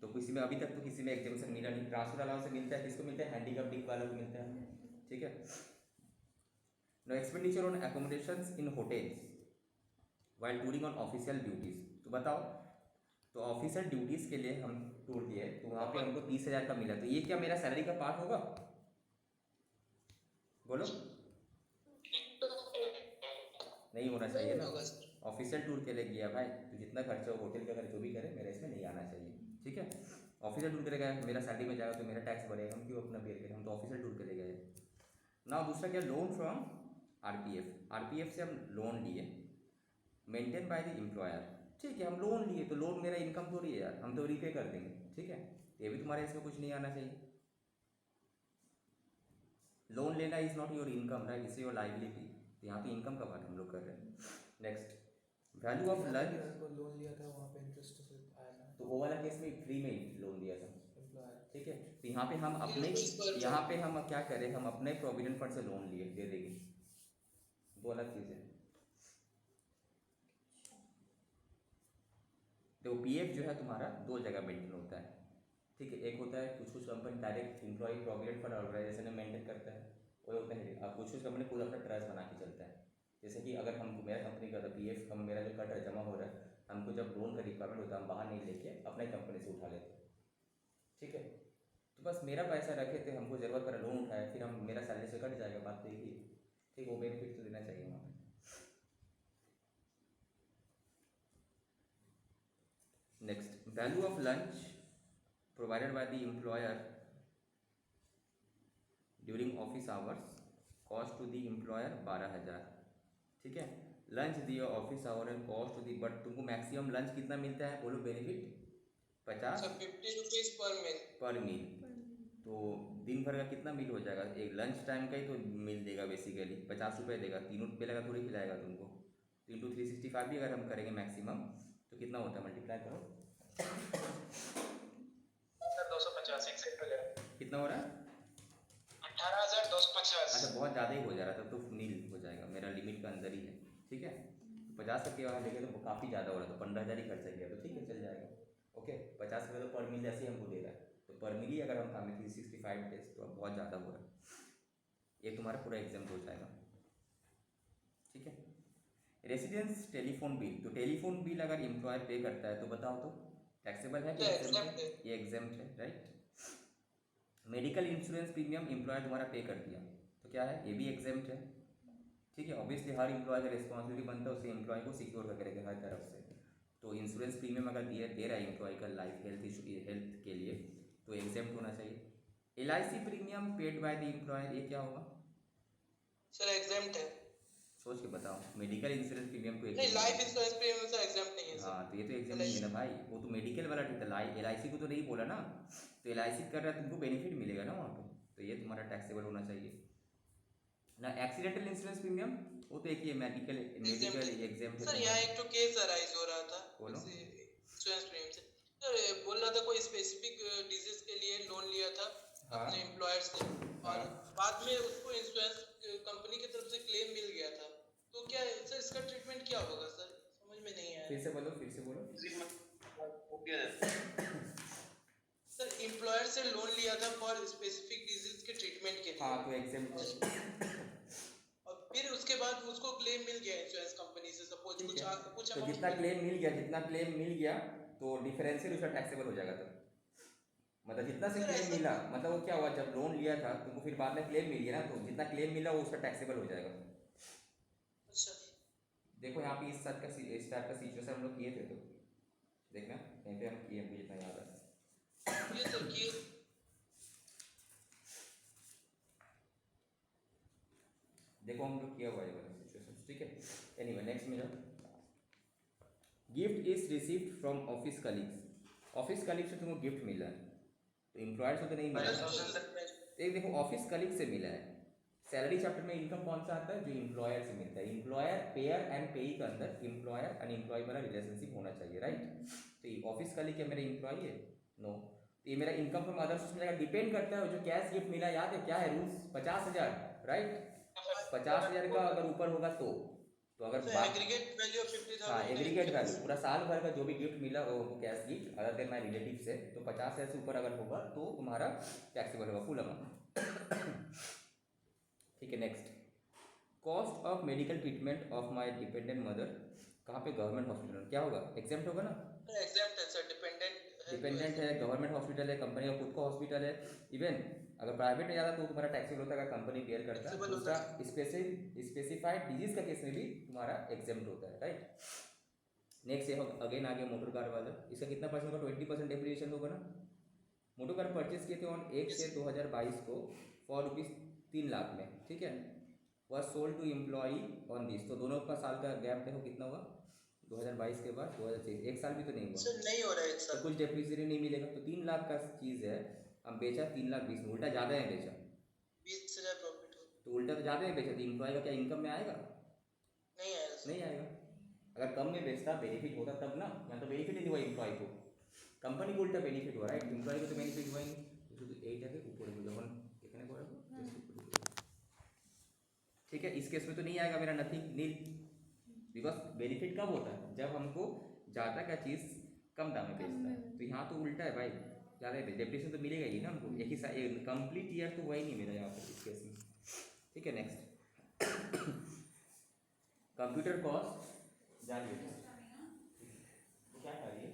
तो किसी में अभी तक तो किसी में एग्जामेशन मिला नहीं, ट्रांसपोर्ट अलाउंस मिलता है, किसको मिलता है, हैंडीकैप वालों को मिलता है, ठीक है। No expenditure on accommodations in hotels while touring on official duties, तो बताओ, तो ऑफिशियल ड्यूटीज के लिए हम टूर किए, तो वहाँ पे हमको 30,000 का मिला, तो ये क्या मेरा सैलरी का पार्ट होगा, बोलो। नहीं होना चाहिए ना, ऑफिशियल टूर के लिए गया भाई, तो जितना खर्चा हो होटल का, अगर जो भी करे मेरा इसमें नहीं आना चाहिए, ठीक है। ऑफिशियल टूर के लिए गया, मेरा सैलरी में जाएगा तो मेरा टैक्स बढ़ेगा, हम क्यों अपना बेयर करें, हम तो ऑफिशियल टूर के लिए गए ना। दूसरा क्या, लोन फ्रॉम आरपीएफ से हम लोन लिए, मेंटेन बाय द एम्प्लॉयर, ठीक है, हम लोन लिए तो लोन मेरा इनकम थोड़ी है यार, हम तो रीपे कर देंगे, ठीक है। ये भी तुम्हारे इसमें कुछ नहीं आना चाहिए। लोन लेना is not your income right, it's your liability, तो यहाँ पे इनकम का बात हम लोग कर रहे हैं। Next, value of lunch, loan लिया था वहाँ पे इंटरेस्ट से आया था तो वो वाला केस में फ्री में लोन दिया था, एम्प्लॉयर ठीक है। तो यहाँ पे हम अपने, यहाँ पे हम क्या करें, हम अपने प्रोविडेंट फंड से लोन लिए, दे देंगे, दो अलग चीज़ है। तो पीएफ जो है तुम्हारा दो जगह मेंटेन होता है, ठीक है। एक होता है कुछ company direct employ provident fund organisation में मेंटेन करता है, और होता है कुछ कंपनी खुद अपना ट्रस्ट बना के चलता है। जैसे कि अगर हम, मेरा कंपनी का पीएफ, हम मेरा जो कट जमा हो रहा है, हमको जब लोन का रिक्वायरमेंट होता है, हम बाहर नहीं लेके अपने कंपनी से उठा लेते हैं, ठीक है। तो बस मेरा पैसा रखे थे, हमको ज़रूरत पड़ा लोन उठाया, फिर हम, मेरा सैलरी से कट जाएगा, बात तो यही है, ठीक, वो बेनिफिट तो देना चाहिए वहाँ पर। Next, value of lunch provided by the employer during office hours, cost to the employer 12,000, ठीक है। लंच दिया office hour and cost to the, but तुमको मैक्सिमम लंच कितना मिलता है, बोलो बेनिफिट, 50 50 रुपीज पर मील। तो दिन भर का कितना मील हो जाएगा, एक लंच टाइम का ही तो मील देगा बेसिकली, 50 रुपये देगा, 3 रुपये लगा थोड़ी खिलाएगा तुमको, तो इंटू 365 भी अगर हम करेंगे मैक्सिमम, तो कितना होता है, मल्टीप्लाई करो, 250 एक सेट हो जाएगा, कितना हो रहा है, 18,250। अच्छा बहुत ज़्यादा ही हो जा रहा था, तो नील हो जाएगा, मेरा लिमिट का अंदर ही है, ठीक है। 50 रुपये वहाँ लेके तो काफ़ी ज़्यादा हो रहा था, 15,000 ही खर्चा किया, तो ठीक है चल जाएगा, ओके। 50 रुपये तो पर मील जैसे ही हमको दे रहा है, तो पर मील ही अगर हम काम 365 डेज, तो अब बहुत ज़्यादा हो रहा है, ये तुम्हारा पूरा एग्जाम हो जाएगा, ठीक है। रेसिडेंस टेलीफोन बिल, तो टेलीफोन बिल अगर एम्प्लॉयर पे करता है तो बताओ तो टैक्सेबल है कि तो एग्जेम्प्ट exempt है? है। ये एग्जेम्प्ट है, right. Medical insurance premium employer तुम्हारा पे कर दिया तो क्या है, ये भी एग्जेम्प्ट है, ठीक है। ऑब्वियसली हर एम्प्लॉय का रिस्पॉन्सिबिलिटी बनता है उसे एम्प्लॉय को सिक्योर करके रखे हर तरफ से। तो इंश्योरेंस प्रीमियम अगर दे रहा है एम्प्लॉय का लाइफ हेल्थ इशू हेल्थ के लिए तो एग्जेम्प्ट होना चाहिए। LIC premium paid by the employer, ये क्या होगा? सर exempt है। सोच के बताओ, मेडिकल इंश्योरेंस प्रीमियम को नहीं, एग्जेम्प्ट लाइफ होना चाहिए। इंश्योरेंस प्रीमियम सर exempt नहीं है सर। हाँ तो ये तो एग्जाम नहीं है ना LIC भाई, वो तो मेडिकल वाला ठीक था, LIC को तो नहीं बोला ना। तो LIC कर रहा है तुमको बेनिफिट मिलेगा ना वहाँ पे, तो ये तुम्हारा टैक्सेबल होना चाहिए ना। एक्सीडेंटल इंश्योरेंस प्रीमियम वो तो एक ही मेडिकल exempt है। एग्जाम है सर यहाँ तुम्हारा। एक तो केस अराइज हो रहा था बोलो। इंश्योरेंस प्रीमियम से। सर बोल रहा था कोई स्पेसिफिक डिजीज के लिए लोन लिया था हाँ अपने एम्प्लॉयर से, और हाँ बाद में उसको इंश्योरेंस कंपनी की तरफ से क्लेम मिल गया था। तो क्या सर इसका ट्रीटमेंट क्या होगा सर, समझ में नहीं आया। फिर से बोलो, फिर से बोलो। सर एम्प्लॉयर से लोन लिया था फॉर स्पेसिफिक डिजीज के ट्रीटमेंट के लिए, हाँ तो एग्जाम और फिर उसके बाद उसको क्लेम मिल गया इंश्योरेंस कंपनी से, सपोज ठीक कुछ है। कुछ तो अमाउंट जितना क्लेम मिल गया तो डिफरेंशियल उसका टैक्सेबल हो जाएगा। तो मतलब जितना से सर क्लेम ऐसा मिला, मतलब वो क्या हुआ, जब लोन लिया था तुमको फिर बाद में क्लेम मिल गया ना, तो जितना क्लेम मिला वो उसका टैक्सेबल हो जाएगा। अच्छा देखो यहाँ पे इस टाइप का सिचुएशन हम लोग किए थे, तो देखना कहीं पे हम किए, मुझे जितना याद है। ये सर कि देखो हम लोग किया हुआ है वाला सिचुएशन, ठीक है। एनीवे नेक्स्ट में जाओ। Gift is received from office colleagues, office colleague से तुमको गिफ्ट मिला है तो एम्प्लॉयर से तो नहीं मिला है। एक देखो ऑफिस कलीग से मिला है, सैलरी चैप्टर में इनकम कौन सा आता है, जो एम्प्लॉयर से मिलता है। एम्प्लॉयर पेयर एंड पेई के अंदर एम्प्लॉयर एंड एम्प्लॉय वाला रिलेशनशिप होना चाहिए, राइट। तो ये ऑफिस कलीग क्या मेरा एम्प्लॉय है? नो। तो ये मेरा इनकम फ्रॉम अदर सोर्स मिलेगा, डिपेंड करता है जो कैश गिफ्ट मिला, याद है क्या है रूल्स, 50,000, राइट। 50,000 का अगर ऊपर होगा तो अगर सर बात, एग्रीगेट वैल्यू ऑफ 50,000 हाँ होना एग्रीगेट चाहिए। वैल्यू पूरा साल भर का जो भी गिफ्ट मिला वो cash gift other than my relative से, तो 50,000 से ऊपर अगर होगा तो तुम्हारा टैक्सेबल होगा फुल अमाउंट। ठीक है next. Cost of medical treatment of my dependent mother, कहाँ पे? गवर्नमेंट हॉस्पिटल, क्या होगा? एग्जेम्प्ट होगा ना। एग्जैम्प्ट है सर, डिपेंडेंट है, गवर्नमेंट हॉस्पिटल है, कंपनी का खुद का हॉस्पिटल है। इवन अगर प्राइवेट में ज़्यादा तो तुम्हारा टैक्सेबल होता है, अगर कंपनी बेयर करता है। Taxable दूसरा होता स्पेसिफाइड डिजीज का केस में भी तुम्हारा एग्जेम्प्ट होता है, राइट। नेक्स्ट ये अगेन आगे मोटर कार वाला, इसका कितना परसेंट होगा? 20% डेप्रिसिएशन होगा ना। मोटर कार परचेज किए थे ऑन 1/6/2022 को फॉर ₹3 लाख में, ठीक है। वह sold to employee on this, तो दोनों का साल का गैप देखो कितना हुआ, 2022 के बाद 2023, एक साल भी तो नहीं हुआ, सर नहीं हो रहा है एक तो साल। कुछ डेप्रिसिएशन नहीं मिलेगा। तो 3 लाख का चीज़ है, हम बेचा 3,20,000 में, उल्टा ज़्यादा है बेचा, 20,000 प्रॉफिट हो, तो उल्टा तो ज़्यादा है बेचा, तो एम्प्लॉय का क्या इनकम में आएगा? नहीं आएगा सर। नहीं आएगा। अगर कम में बेचता बेनिफिट होता तब ना, यहाँ तो बेनिफिट ही नहीं हुआ एम्प्लॉय को, कंपनी को उल्टा बेनिफिट हुआ, राइट। एम्प्लॉय को तो बेनिफिट हुआ ही नहीं। এইটাকে উপরে যখন এখানে পড়াবো ठीक है, इस केस में तो नहीं आएगा मेरा नथिंग नील, बिकॉज बेनिफिट कब होता है? जब हमको ज़्यादा का चीज़ कम दाम में बेचता है। तो यहाँ तो उल्टा है भाई, ज़्यादा डेप्रिसिएशन तो मिलेगा ही ना हमको, एक ही कंप्लीट ईयर तो हुआ ही नहीं मेरा यहाँ पर इस केस में, ठीक है। नेक्स्ट कंप्यूटर कॉस्ट जानिए क्या खा रही है?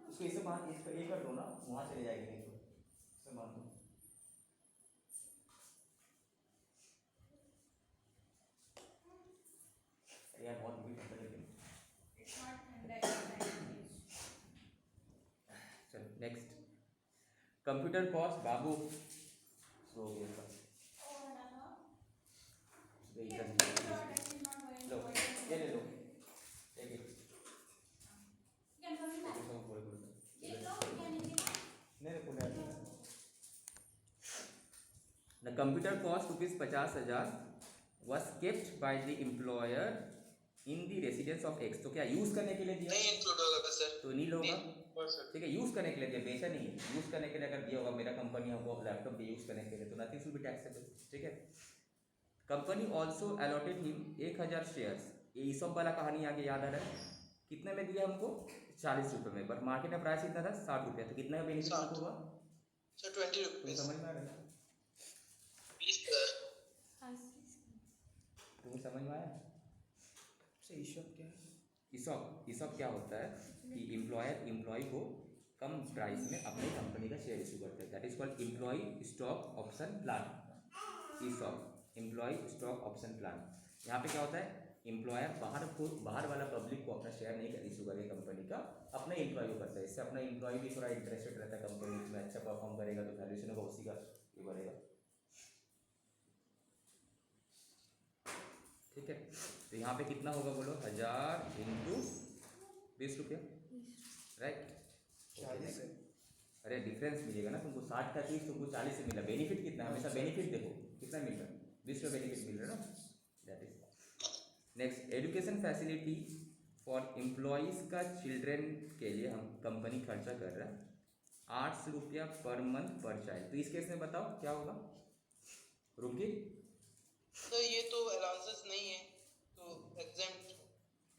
इसको इसे बांध, इसको ये कर दो ना, वहाँ चले जाएगी नहीं तो इसे बांध दो। यार बहुत बुरी खबर है लेकिन। चलो नेक्स्ट कंप्यूटर कॉस्ट बाबू सो गया था। लो ये ले लो, एक The computer cost ₹50,000 was kept by the employer in the residence of X, तो क्या यूज करने के लिए दिया? नहीं इंक्लूड होगा सर, तो नील होगा, सर। ठीक है। यूज करने के लिए दिया, बेचा नहीं है, यूज करने के लिए अगर दिया होगा, मेरा कंपनी हमको लैपटॉप यूज करने के लिए, तो नथिंग शुड बी टैक्सेबल, ठीक है। Company also allotted him 1,000 shares, ये ईसॉप वाला कहानी आगे याद आ रहा है, कितने में दिया हमको 40 रुपये में, बट मार्केट में प्राइस कितना था 60 रुपये, तो कितना का बेनिफिट 60 हमको हुआ? सर 20 तुम रुपीज समझ में आ रहा है? 20 सर। तुम्हें समझ में आया? से ईशॉप क्या है? ईसॉप क्या होता है कि एम्प्लॉयर एम्प्लॉय को कम प्राइस में अपनी कंपनी का शेयर इशू करता है, that is called employ stock option plan. ESOP employ stock option plan. यहाँ पे क्या होता है, एम्प्लॉयर बाहर वाला पब्लिक को अपना शेयर नहीं इशू करेगा कंपनी का, अपने एम्प्लॉय को करता है। इससे अपना एम्प्लॉय भी थोड़ा इंटरेस्टेड रहता है कंपनी में, अच्छा परफॉर्म करेगा तो वैल्यूएशन होगा उसी का ये बढ़ेगा। ठीक है, तो यहाँ पे कितना होगा बोलो, 1000 इंटू 20 रुपया, राइट? 40 से अरे डिफरेंस मिलेगा ना तुमको, 60 का 30 तुमको 40 से मिला। बेनिफिट कितना है, हमेशा बेनिफिट देखो कितना मिल रहा है, 20 का बेनिफिट मिल रहा है ना, that is. Next, education facility for employees का चिल्ड्रेन के लिए हम कंपनी खर्चा कर रहा है 800 रुपया पर मंथ पर चाइल्ड। तो इस केस में बताओ क्या होगा? रुकिए, सर ये तो अलाउंसेस नहीं है तो एग्जेम्प्ट।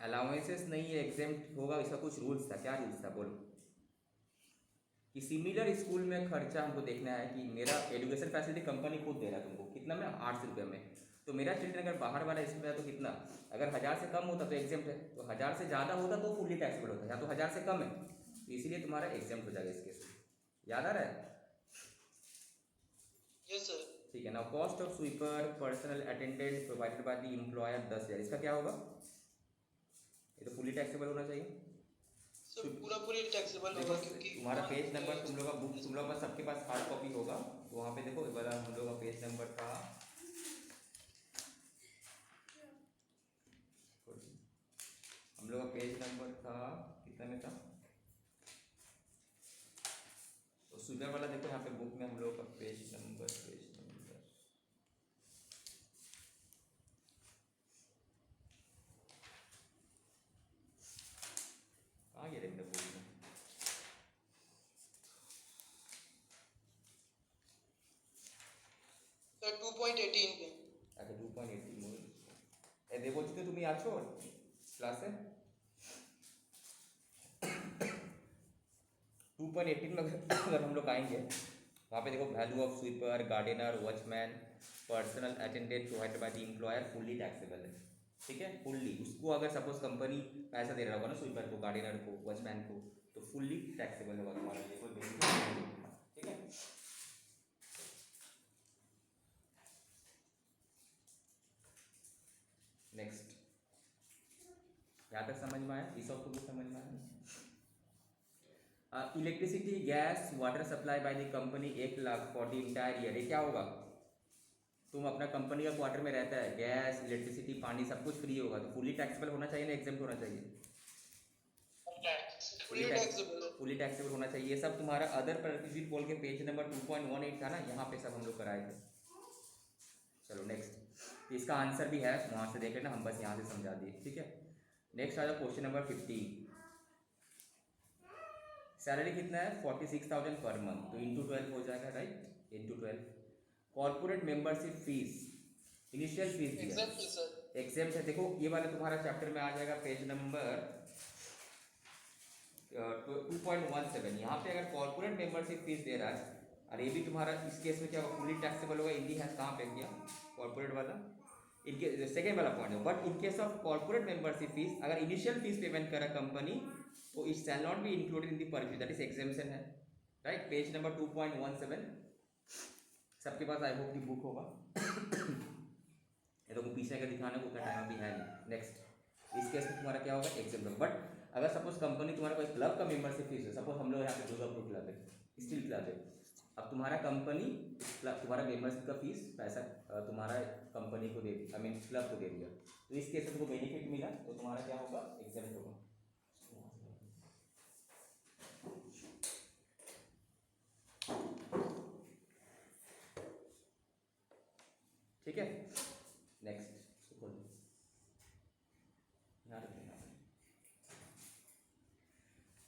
अलाउंसेस नहीं है, एग्जेम्प्ट होगा, इसका कुछ रूल्स था। क्या रूल्स था बोलो? कि सिमिलर स्कूल में खर्चा हमको देखना है कि मेरा एजुकेशन फैसिलिटी कंपनी खुद दे रहा है तुमको, कितना में 800 रुपये में, तो मेरा चिल्ड्रन अगर बाहर वाला स्कूल है तो कितना, अगर 1000 से कम होता तो एग्जेम्प्ट है, तो 1000 से ज़्यादा होता तो फुल्ली टैक्सेबल होता, या तो 1000 से कम है तो इसीलिए तुम्हारा एग्जेम्प्ट हो जाएगा इस केस में। याद आ रहा है? Yes sir. ठीक है ना। Cost of sweeper personal attendant provided by the employer 10,000, इसका क्या होगा? ये तो फुल्ली टैक्सेबल होना चाहिए। सर पूरी टैक्सेबल देखो होगा क्योंकि तुम्हारा पेज नंबर, तुम लोग का बुक, तुम लोग का सबके पास हार्ड कॉपी होगा, तो वहाँ पे देखो एक बार हम लोग का पेज नंबर था, हम लोग का पेज नंबर था कितना में था, तो सुबह वाला देखो यहाँ पे बुक में हम लोग का पेज नंबर कहाँ गया रे मेरा बुक में? सर 2.18 पे। अच्छा 2.18 এ দেখো তো তুমি আছো ক্লাসে 2.18 में अगर हम लोग आएंगे वहाँ पे देखो value of sweeper gardener watchman personal attendant provided by the employer fully taxable है। ठीक है, फुल्ली, उसको अगर सपोज कंपनी पैसा दे रहा होगा ना स्वीपर को गार्डनर को वॉचमैन को, तो फुल्ली टैक्सेबल होगा तुम्हारा ये कोई बेनिफिट नहीं होगा। ठीक है, नेक्स्ट, यहाँ तक समझ में आया? इस सब को समझ में आया? Electricity gas water supply by the company 1 lakh for the entire year. ये क्या होगा? तुम अपना कंपनी का क्वार्टर में रहता है, गैस इलेक्ट्रिसिटी पानी सब कुछ फ्री होगा, तो फुली टैक्सेबल होना चाहिए ना एग्जेम्प्ट होना चाहिए? फुली टैक्सेबल होना चाहिए। ये सब तुम्हारा अदर परक्विजिट बोल के पेज नंबर 2.18 था ना, यहाँ पे सब हम लोग कराए थे। चलो नेक्स्ट, इसका आंसर भी है, वहाँ से देख लेना, हम बस यहाँ से समझा दिए। ठीक है, नेक्स्ट आ जाओ क्वेश्चन नंबर 15। सैलरी कितना है? 46,000 पर मंथ, तो इंटू 12 हो जाएगा, right? Into 12। Corporate membership fees, initial fees दिया एग्जेम्प्ट है सर। एग्जाम्प्ट है। देखो ये वाला तुम्हारा चैप्टर में आ जाएगा पेज नंबर 2.17। यहाँ पे अगर कॉर्पोरेट मेंबरशिप फीस दे रहा है, और ये भी तुम्हारा इस केस में क्या होगा? फुली टैक्सेबल होगा। इन दी हैज कहाँ पे किया? कॉर्पोरेट वाला, इनके सेकेंड वाला पॉइंट है। But in case of corporate membership fees, अगर इनिशियल फीस पेमेंट करा कंपनी, तो it shall not be included in the perquisite, that is exemption है, राइट? पेज नंबर 2.17 सबके पास आई होप की बुक होगा। ये तो पीछे अगर दिखाने को उतना टाइम अभी है नहीं। नेक्स्ट, इस केस में तुम्हारा क्या होगा? एग्जाम्पल। बट अगर सपोज कंपनी तुम्हारा कोई क्लब का मेंबरशिप फीस है, सपोज हम लोग यहाँ पे दुर्गापुर क्लब है, स्टील क्लब है, अब तुम्हारा कंपनी तुम्हारा मेंबरशिप का फीस पैसा तुम्हारा कंपनी को दे, आई मीन क्लब को दे दिया, तो इस केस में तुमको बेनिफिट मिला, तो तुम्हारा क्या होगा? एग्जाम्पल होगा। ठीक है, next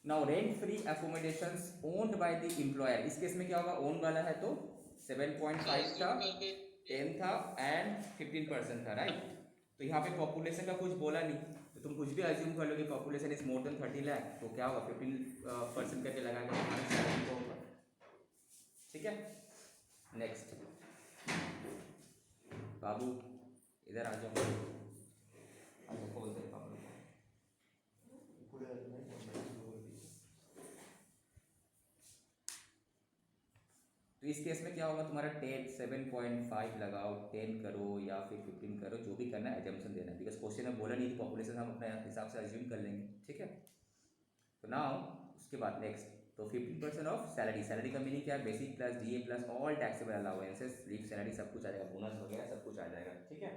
now rent free accommodations owned by the employer. इस केस में क्या होगा? ओन वाला है तो 7.5 था, 10 था एंड 15% था, राइट? तो यहाँ पे पॉपुलेशन का कुछ बोला नहीं, तो तुम कुछ भी अज्यूम कर लो कि population is more than 30 lakh, तो क्या होगा 15% करके लगाएंगे तुम्हारा सैलरी को होगा। ठीक है, नेक्स्ट बाबू इधर आ जाओ, खोल दे पापा को। तो इस केस में क्या होगा तुम्हारा 10 7.5 लगाओ, 10 करो या फिर 15 करो, जो भी करना है एजम्पशन देना है, बिकॉज क्वेश्चन में बोला नहीं कि पॉपुलेशन हम अपने हिसाब से अज्यूम कर लेंगे। ठीक है, तो नाउ उसके बाद नेक्स्ट, तो 50% ऑफ सैलरी, सैलरी का मीनिंग क्या है, basic plus DA plus all taxable allowances, leave salary सब कुछ आ जाएगा, बोनस वगैरह सब कुछ आ जाएगा। ठीक है,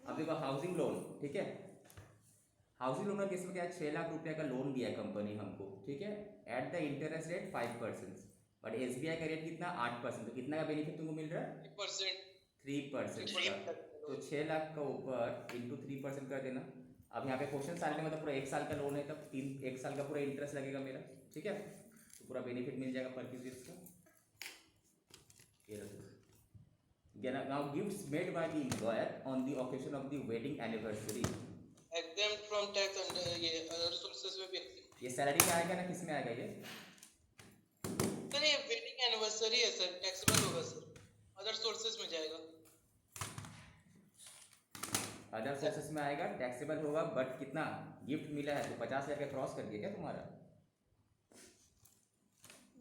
अब देखो हाउसिंग लोन। ठीक है, हाउसिंग लोन का केस में क्या है, 6 लाख रुपया का लोन दिया कंपनी हमको। ठीक है, at the interest rate 5%, but SBI का रेट कितना 8%, तो कितना का बेनिफिट तुमको मिल रहा है 3% का। तो 6 लाख का ऊपर इंटू 3% कर देना। अब यहाँ पे क्वेश्चन साल का मतलब पूरा 1 साल का लोन है, तब 1 साल का पूरा इंटरेस्ट लगेगा मेरा। ठीक है, तो पूरा बेनिफिट मिल जाएगा पर किस का। Now gifts made by the employer on the occasion of the wedding anniversary, exempt from tax and ये other sources में भी exempt। ये सैलरी में आएगा ना, किस में आएगा ये? सर ये वेडिंग एनिवर्सरी है सर, टैक्सेबल होगा सर, अदर सोर्सेज में जाएगा। अदर सोर्सेस में आएगा, टैक्सेबल होगा, बट कितना गिफ्ट मिला है, तो 50,000 का क्रॉस कर दिया क्या तुम्हारा?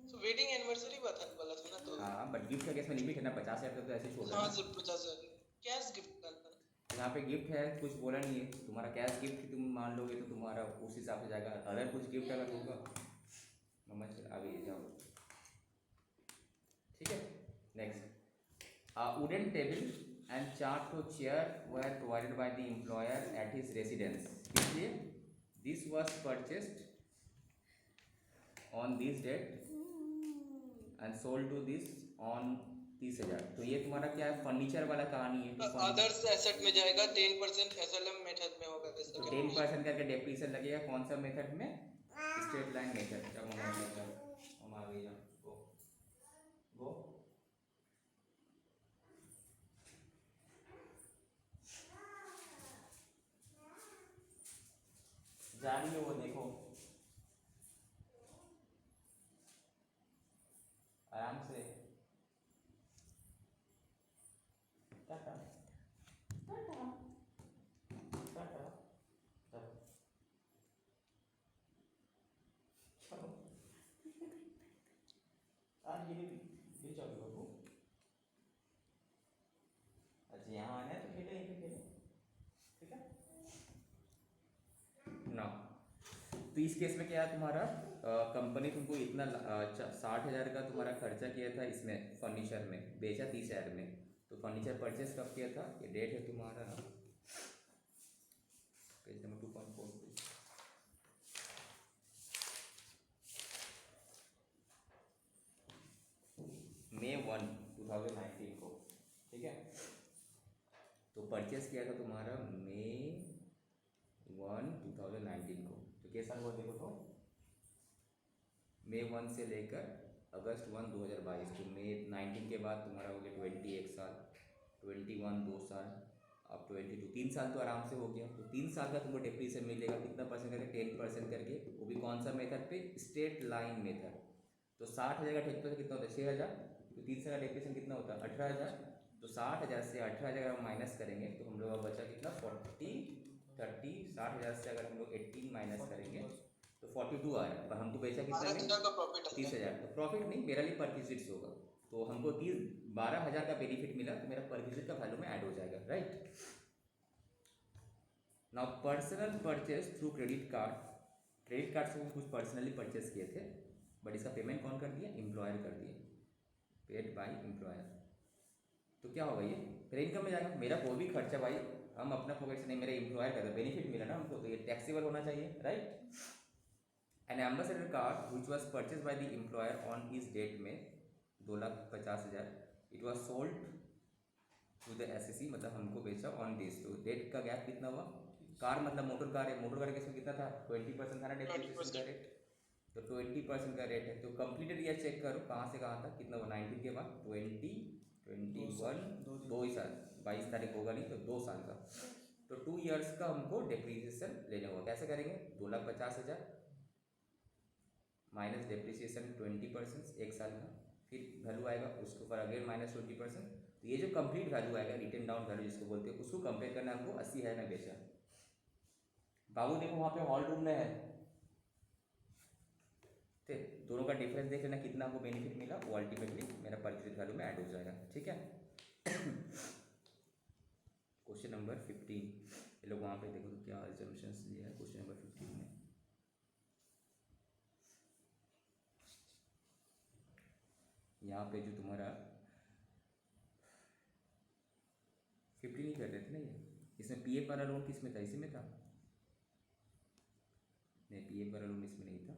तो वेडिंग एनिवर्सरी वाला था ना, तो हाँ, बट गिफ्ट का केस में लिमिट है ना, 50,000 का तो ऐसे छोड़ हाँ देना। सर 50,000 कैश गिफ्ट करता है। यहाँ पे गिफ्ट है, कुछ बोला नहीं है तुम्हारा, कैश गिफ्ट तुम मान लोगे तो तुम्हारा उस हिसाब से जाएगा। अदर कुछ गिफ्ट अगर होगा मम्मा चल अभी जाओ। ठीक है, next, wooden table and chart two chair were provided by the employer at his residence, इसलिए this was purchased on this date and sold to this on 30,000। तो ये तुम्हारा क्या है, फर्नीचर वाला कहानी है। तो अदर्स एसेट में जाएगा, 10% एसएलएम मेथड में होगा तो इसका। 10% करके डेप्रीसिएशन लगेगा, कौन सा मेथड में, स्ट्रेट लाइन मेथड। क्या मम्मा हम आ गई, गो गो। जा रही है वो, देखो आराम से। टाटा टाटा टाटा, चलो आज ये चलो बाबू। अच्छा यहाँ आना है तो खेलो, यहीं पे खेलो। ठीक है ना, तो इस केस में क्या है तुम्हारा, कंपनी तुमको इतना 60,000 का तुम्हारा खर्चा किया था इसमें, फर्नीचर में बेचा 30,000 में। तो फर्नीचर परचेस कब किया था, ये डेट है तुम्हारा पेज नंबर 2.4 पे, May 1, 2019 को। ठीक है, तो परचेस किया था तुम्हारा May 1, 2019 को। तो कैसा हुआ देखो, तो May 1 से लेकर अगस्त 1, 2022, तो May 19 के बाद तुम्हारा हो गया 21 साल, 21 2 साल, अब 22 3 साल तो आराम से हो गया। तो 3 साल का तुमको डेप्रीसिएशन मिलेगा, कितना परसेंट करके, 10% करके, वो भी कौन सा मेथड पे, स्ट्रेट लाइन मेथड। तो 60,000 का 10% कितना होता है, 6,000, तो 3 साल का डेप्रीसिएशन कितना होता है 18,000। तो 60,000 से 18,000 अगर हम माइनस करेंगे तो हम लोग बचा कितना 40 30, 60,000 से अगर हम लोग 18 माइनस करेंगे तो 42 आ रहा है, पर हमको बेचा कितना में 12,000 का प्रॉफिट है। 30,000। तो प्रॉफिट नहीं, मेरा लिए पर क्यूजिट्स होगा, तो हमको 12,000 का बेनिफिट मिला, तो मेरा पर क्यूजिट का वैल्यू में ऐड हो जाएगा, right. Now personal purchase through credit card, credit card से कुछ पर्सनली परचेज किए थे, बट इसका पेमेंट कौन कर दिया, एम्प्लॉयर कर दिया, पेड बाय एम्प्लॉयर। तो क्या होगा, ये मेरा इनकम में जाएगा। मेरा कोई भी खर्चा भाई हम अपना पॉकेट से नहीं, मेरे एम्प्लॉयर का बेनिफिट मिला ना हमको, तो ये टैक्सेबल होना चाहिए, right. An ambassador card which was purchase by the employer on इस डेट में 2,50,000, it was sold to the SEC, मतलब हमको बेचा ऑन दिस। तो डेट का गैप कितना हुआ, कार मतलब मोटर कार है, मोटर कार केस में कितना था 20% था ना डेप्रिसिएशन का रेट, तो 20% का रेट है। तो कंप्लीटेड ईयर चेक करो कहाँ से कहाँ तक कितना हुआ, 19 के बाद 20, 21, 2 ही साल, 22 तारीख होगा नहीं तो 2 साल का, तो 2 ईयर्स का हमको डेप्रिसिएशन लेने होगा। कैसे करेंगे, 2,50,000 माइनस डेप्रिसिएशन 20% एक साल का, फिर वैल्यू आएगा उसके ऊपर अगेन माइनस 20%। तो ये जो कंप्लीट वैल्यू आएगा, रिटर्न डाउन वैल्यू जिसको बोलते हैं, उसको कंपेयर करना हमको 80,000 में बेचा। बाबू देखो वहाँ पे हॉल रूम में है, ठीक, दोनों का डिफरेंस देख लेना कितना हमको बेनिफिट मिला, वो अल्टीमेटली मेरा परचेज वैल्यू में ऐड हो जाएगा, ठीक है। क्वेश्चन नंबर 15, ये लोग वहाँ पे देखो तो क्या assumptions दिया है क्वेश्चन नंबर 15 में। यहाँ पे जो तुम्हारा 15 ही कर रहे थे ना ये, इसमें PF वाला लोन किस में था, इसी में था, नहीं PF वाला लोन इसमें नहीं था।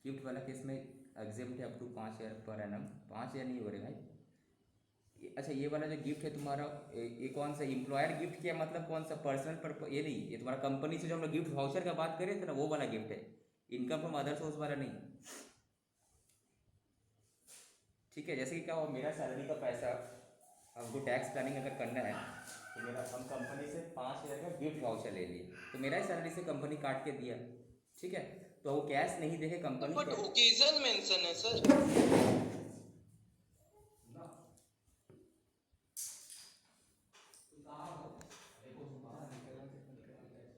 गिफ्ट वाला केस में एग्जेम्प्ट है अप टू 5,000 पर एनम, 5,000 नहीं हो रहे भाई। अच्छा ये वाला जो गिफ्ट है तुम्हारा, ये कौन सा एम्प्लॉयर गिफ्ट किया, मतलब कौन सा पर्सनल पर, ये नहीं, ये तुम्हारा कंपनी से जो हम लोग गिफ्ट वाउचर का बात करें थे ना, वो वाला गिफ्ट है, इनकम फ्रॉम अदर सोर्स वाला नहीं, ठीक है। जैसे कि क्या हुआ, मेरा सैलरी का पैसा हमको टैक्स प्लानिंग अगर करना है तो मेरा, हम कंपनी से 5,000 का गिफ्ट वाउचर ले लिए, तो मेरा ही सैलरी से कंपनी काट के दिया, ठीक है, तो वो कैश नहीं देखे कंपनी बट के ओकेजन मेंशन है सर। ना, तो कहाँ हो, देखो तुम्हारा निकलना कितना निकलना है।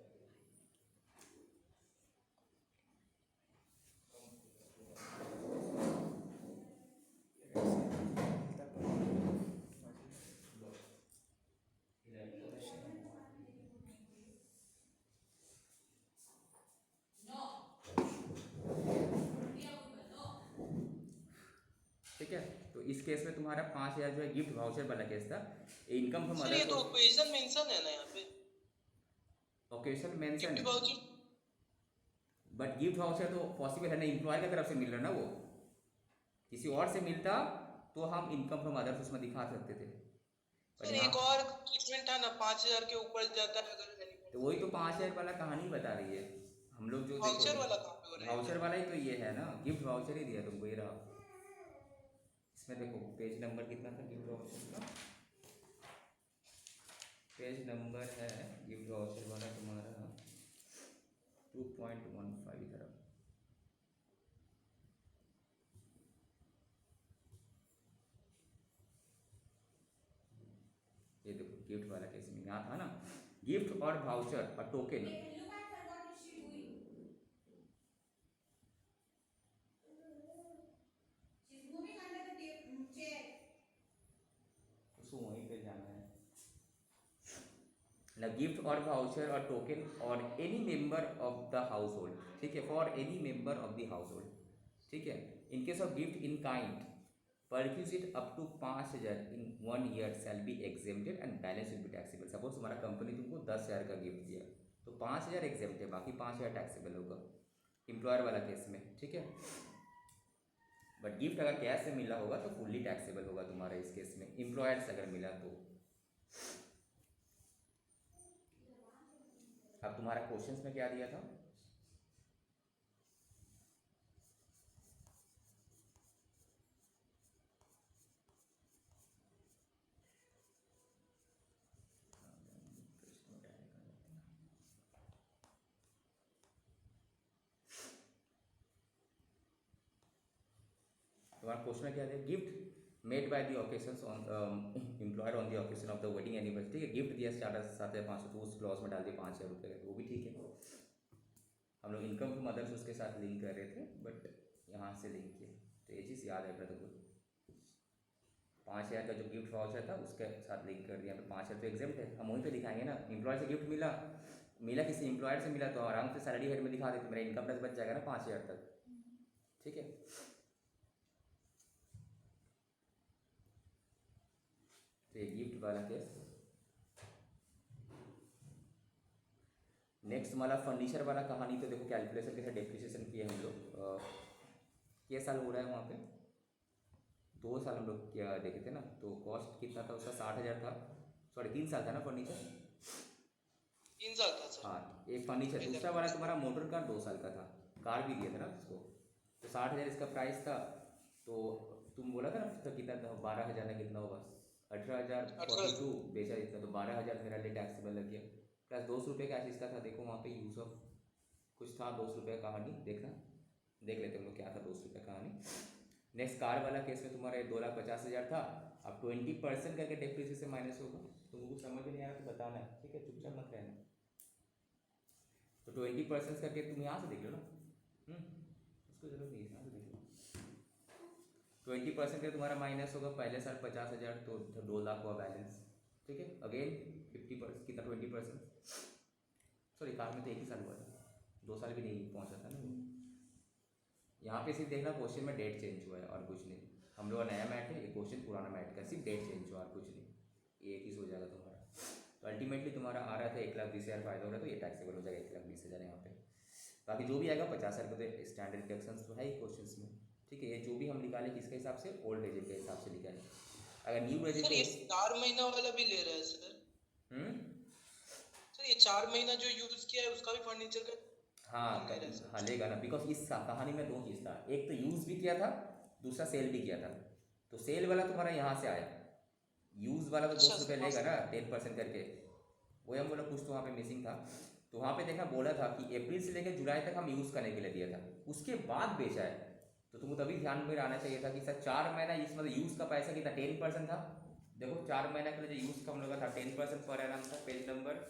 ठीक है, तो इस केस में तुम्हारा 5,000 जो है गिफ्ट वाउचर वाला केस था, इनकम फ्रॉम सर अदर ये तो सोर्स, ओकेजन मेंशन है ना यहाँ पे, ओकेशन मेंशन गिफ्ट है, वाउचर। बट गिफ्ट वाउचर तो पॉसिबल है ना, एम्प्लॉयर की तरफ से मिल रहा है ना, वो किसी और से मिलता तो हम इनकम फ्रॉम अदर सोर्स में दिखा सकते थे, पर सर यहाँ एक और ट्रीटमेंट था ना, 5,000 के ऊपर जाता है अगर तो वही तो 5,000 वाला कहानी बता रही है हम लोग, जो देखो वाउचर वाला कहाँ पे हो रहा है वाउचर इधर? वाला ही तो ये है ना, गिफ्ट वाउचर ही दिया तुमको, ये रहा। इसमें देखो पेज नंबर कितना था गिफ्ट वाउचर का, पेज नंबर है गिफ्ट वाउचर वाला तुम्हारा 2.15 इधर। ये देखो गिफ्ट वाला केस में यहाँ था ना, गिफ्ट और वाउचर और टोकन, उसको वहीं पे जाना है ना, गिफ्ट और वाउचर और टोकन और any member of the house hold, ठीक है, for any member of the house hold, ठीक है, in case of gift in kind perquisite up to 5,000 in 1 year shall be exempted and balance will be taxable. Suppose तुम्हारा company तुमको 10,000 का gift दिया तो 5,000 exempt है, बाकी 5,000 टैक्सेबल होगा एम्प्लॉयर वाला केस में, ठीक है। बट गिफ्ट अगर कैश से मिला होगा तो फुल्ली टैक्सेबल होगा तुम्हारा इस केस में, एम्प्लॉयर से अगर मिला तो। अब तुम्हारा क्वेश्चंस में क्या दिया था, तुम्हारा क्वेश्चन में क्या दिया, gift made by the occasions on employer on the occasion of the wedding anniversary, ठीक है, गिफ्ट दिया स्टार्टर 7,500, तो उस क्लॉज में डाल दिया 5,000 रुपये का, तो वो भी ठीक है। हम लोग इनकम फ्रॉम अदर्स उसके साथ लिंक कर रहे थे, बट यहाँ से लिंक किया, तो ये चीज़ याद है ब्रदर को, 5,000 का जो गिफ्ट वाउचर था उसके साथ लिंक कर दिया, यहाँ पे 5,000 तो एग्जाम्प्ट है, हम वहीं पे दिखाएंगे ना, एम्प्लॉयर से गिफ्ट मिला, किसी एम्प्लॉयर से मिला तो आराम से सैलरी हेड में दिखा देते, मेरा इनकम टैक्स बच जाएगा ना 5,000 तक, ठीक है। तो ये गिफ्ट वाला केस। नेक्स्ट वाला फर्नीचर वाला कहानी, तो देखो कैलकुलेशन कैसे डेप्रिसिएशन किए हम लोग। क्या साल हो रहा है वहाँ पे, 2 साल हम लोग क्या देखे थे ना, तो कॉस्ट कितना था उसका, 60,000 था, सॉरी 3 साल था ना फर्नीचर। 3 साल था सर। हाँ एक फर्नीचर, दूसरा वाला तुम्हारा मोटर कार 2 साल का था, कार भी दिया था ना उसको, तो 60,000 इसका प्राइस था। तो तुम बोला था ना तो कितना था, 12,000 है, कितना होगा, 18,042 बेचा इतना, तो 12,000 मेरा लिए टैक्सेबल लग गया, प्लस 200 रुपये का इसका था। देखो वहाँ पे यूज़ ऑफ कुछ था, 200 रुपये कहानी देखना, देख लेते हम लोग क्या था 200 रुपये कहानी। नेक्स्ट कार वाला केस में तुम्हारा 2,50,000 था, अब 20% करके डेप्रिसिएशन माइनस होगा। तुमको समझ नहीं आ रहा तो बताना है, ठीक है, चुपचाप मत रहना। तो 20% करके तुम यहाँ से देख लो ना, उसको जरूरत नहीं है, यहाँ से देख लो। 20% का तुम्हारा माइनस होगा, पहले साल 50,000 तो 2 लाख हुआ बैलेंस, ठीक है। अगेन 50% कितना, 20%, सॉरी कार में तो 1 ही साल हुआ था, 2 साल भी नहीं पहुँचा था ना वो। यहाँ पे सिर्फ देखना क्वेश्चन में डेट चेंज हुआ है और कुछ नहीं। हम लोग का नया मैट है, ये क्वेश्चन पुराना मैट का, सिर्फ डेट चेंज हुआ और कुछ नहीं, ये 21 हो जाएगा तुम्हारा। तो अल्टीमेटली तुम्हारा आ रहा था 1,20,000 फायदा हो रहा है, तो ये टैक्सेबल हो जाएगा 1,20,000 यहाँ पे। बाकी जो भी आएगा 50,000 का, तो स्टैंडर्ड डिडक्शंस तो है ही क्वेश्चन में, ठीक है। ये जो भी हम निकाले किसके हिसाब से, ओल्ड रेजिट के हिसाब से निकाले। अगर न्यू रेजिट सर ये 4 महीना वाला भी ले रहा है सर। सर ये 4 महीना जो यूज किया है उसका भी फर्नीचर का हाँ ले रहा है सर। हाँ लेगा ना, बिकॉज इस कहानी में 2 चीज़ था, एक तो यूज़ भी किया था, दूसरा सेल भी किया था। तो सेल वाला तुम्हारा यहाँ से आया, यूज़ वाला तो अच्छा, 200 रुपये लेगा ना 10% करके, वही हम बोला कुछ तो वहाँ पे मिसिंग था। तो वहाँ पे देखना बोला था कि अप्रैल से लेकर जुलाई तक हम यूज़ करने के लिए दिया था, उसके बाद बेचा है। तो तुमको तभी ध्यान में आना चाहिए था कि सर 4 महीना इस मतलब यूज़ का पैसा कितना, 10% था। देखो 4 महीना के लिए जो यूज़ का हम लोग का था 10% पर एनम था, पेज नंबर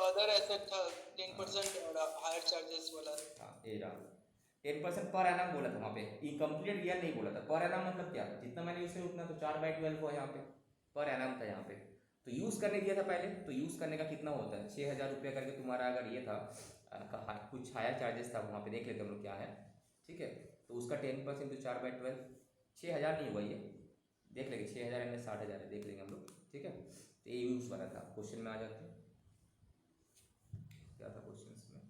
अदर एसेट था 10% और हायर चार्जेस वाला। हाँ ये रहा 10% पर एनम बोला था वहाँ पे, इनकम्प्लीट ईयर नहीं बोला था। पर एनम मतलब क्या, जितना मैंने यूज़ किया उतना, तो 4/12 हुआ यहाँ पे, पर एनम था यहाँ पे। तो यूज़ करने दिया था पहले, तो यूज़ करने का कितना होता है, 6,000 रुपये करके तुम्हारा अगर ये था, कुछ हायर चार्जेस था वहाँ पे, देख लेते हम लोग क्या है, ठीक है। तो उसका 10% तो 4/12 6,000 नहीं हुआ, ये देख लेंगे 6,000 में 60,000 है, देख लेंगे हम लोग, ठीक है। तो ये यूज़ वाला था, क्वेश्चन में आ जाते हैं क्या था क्वेश्चन में।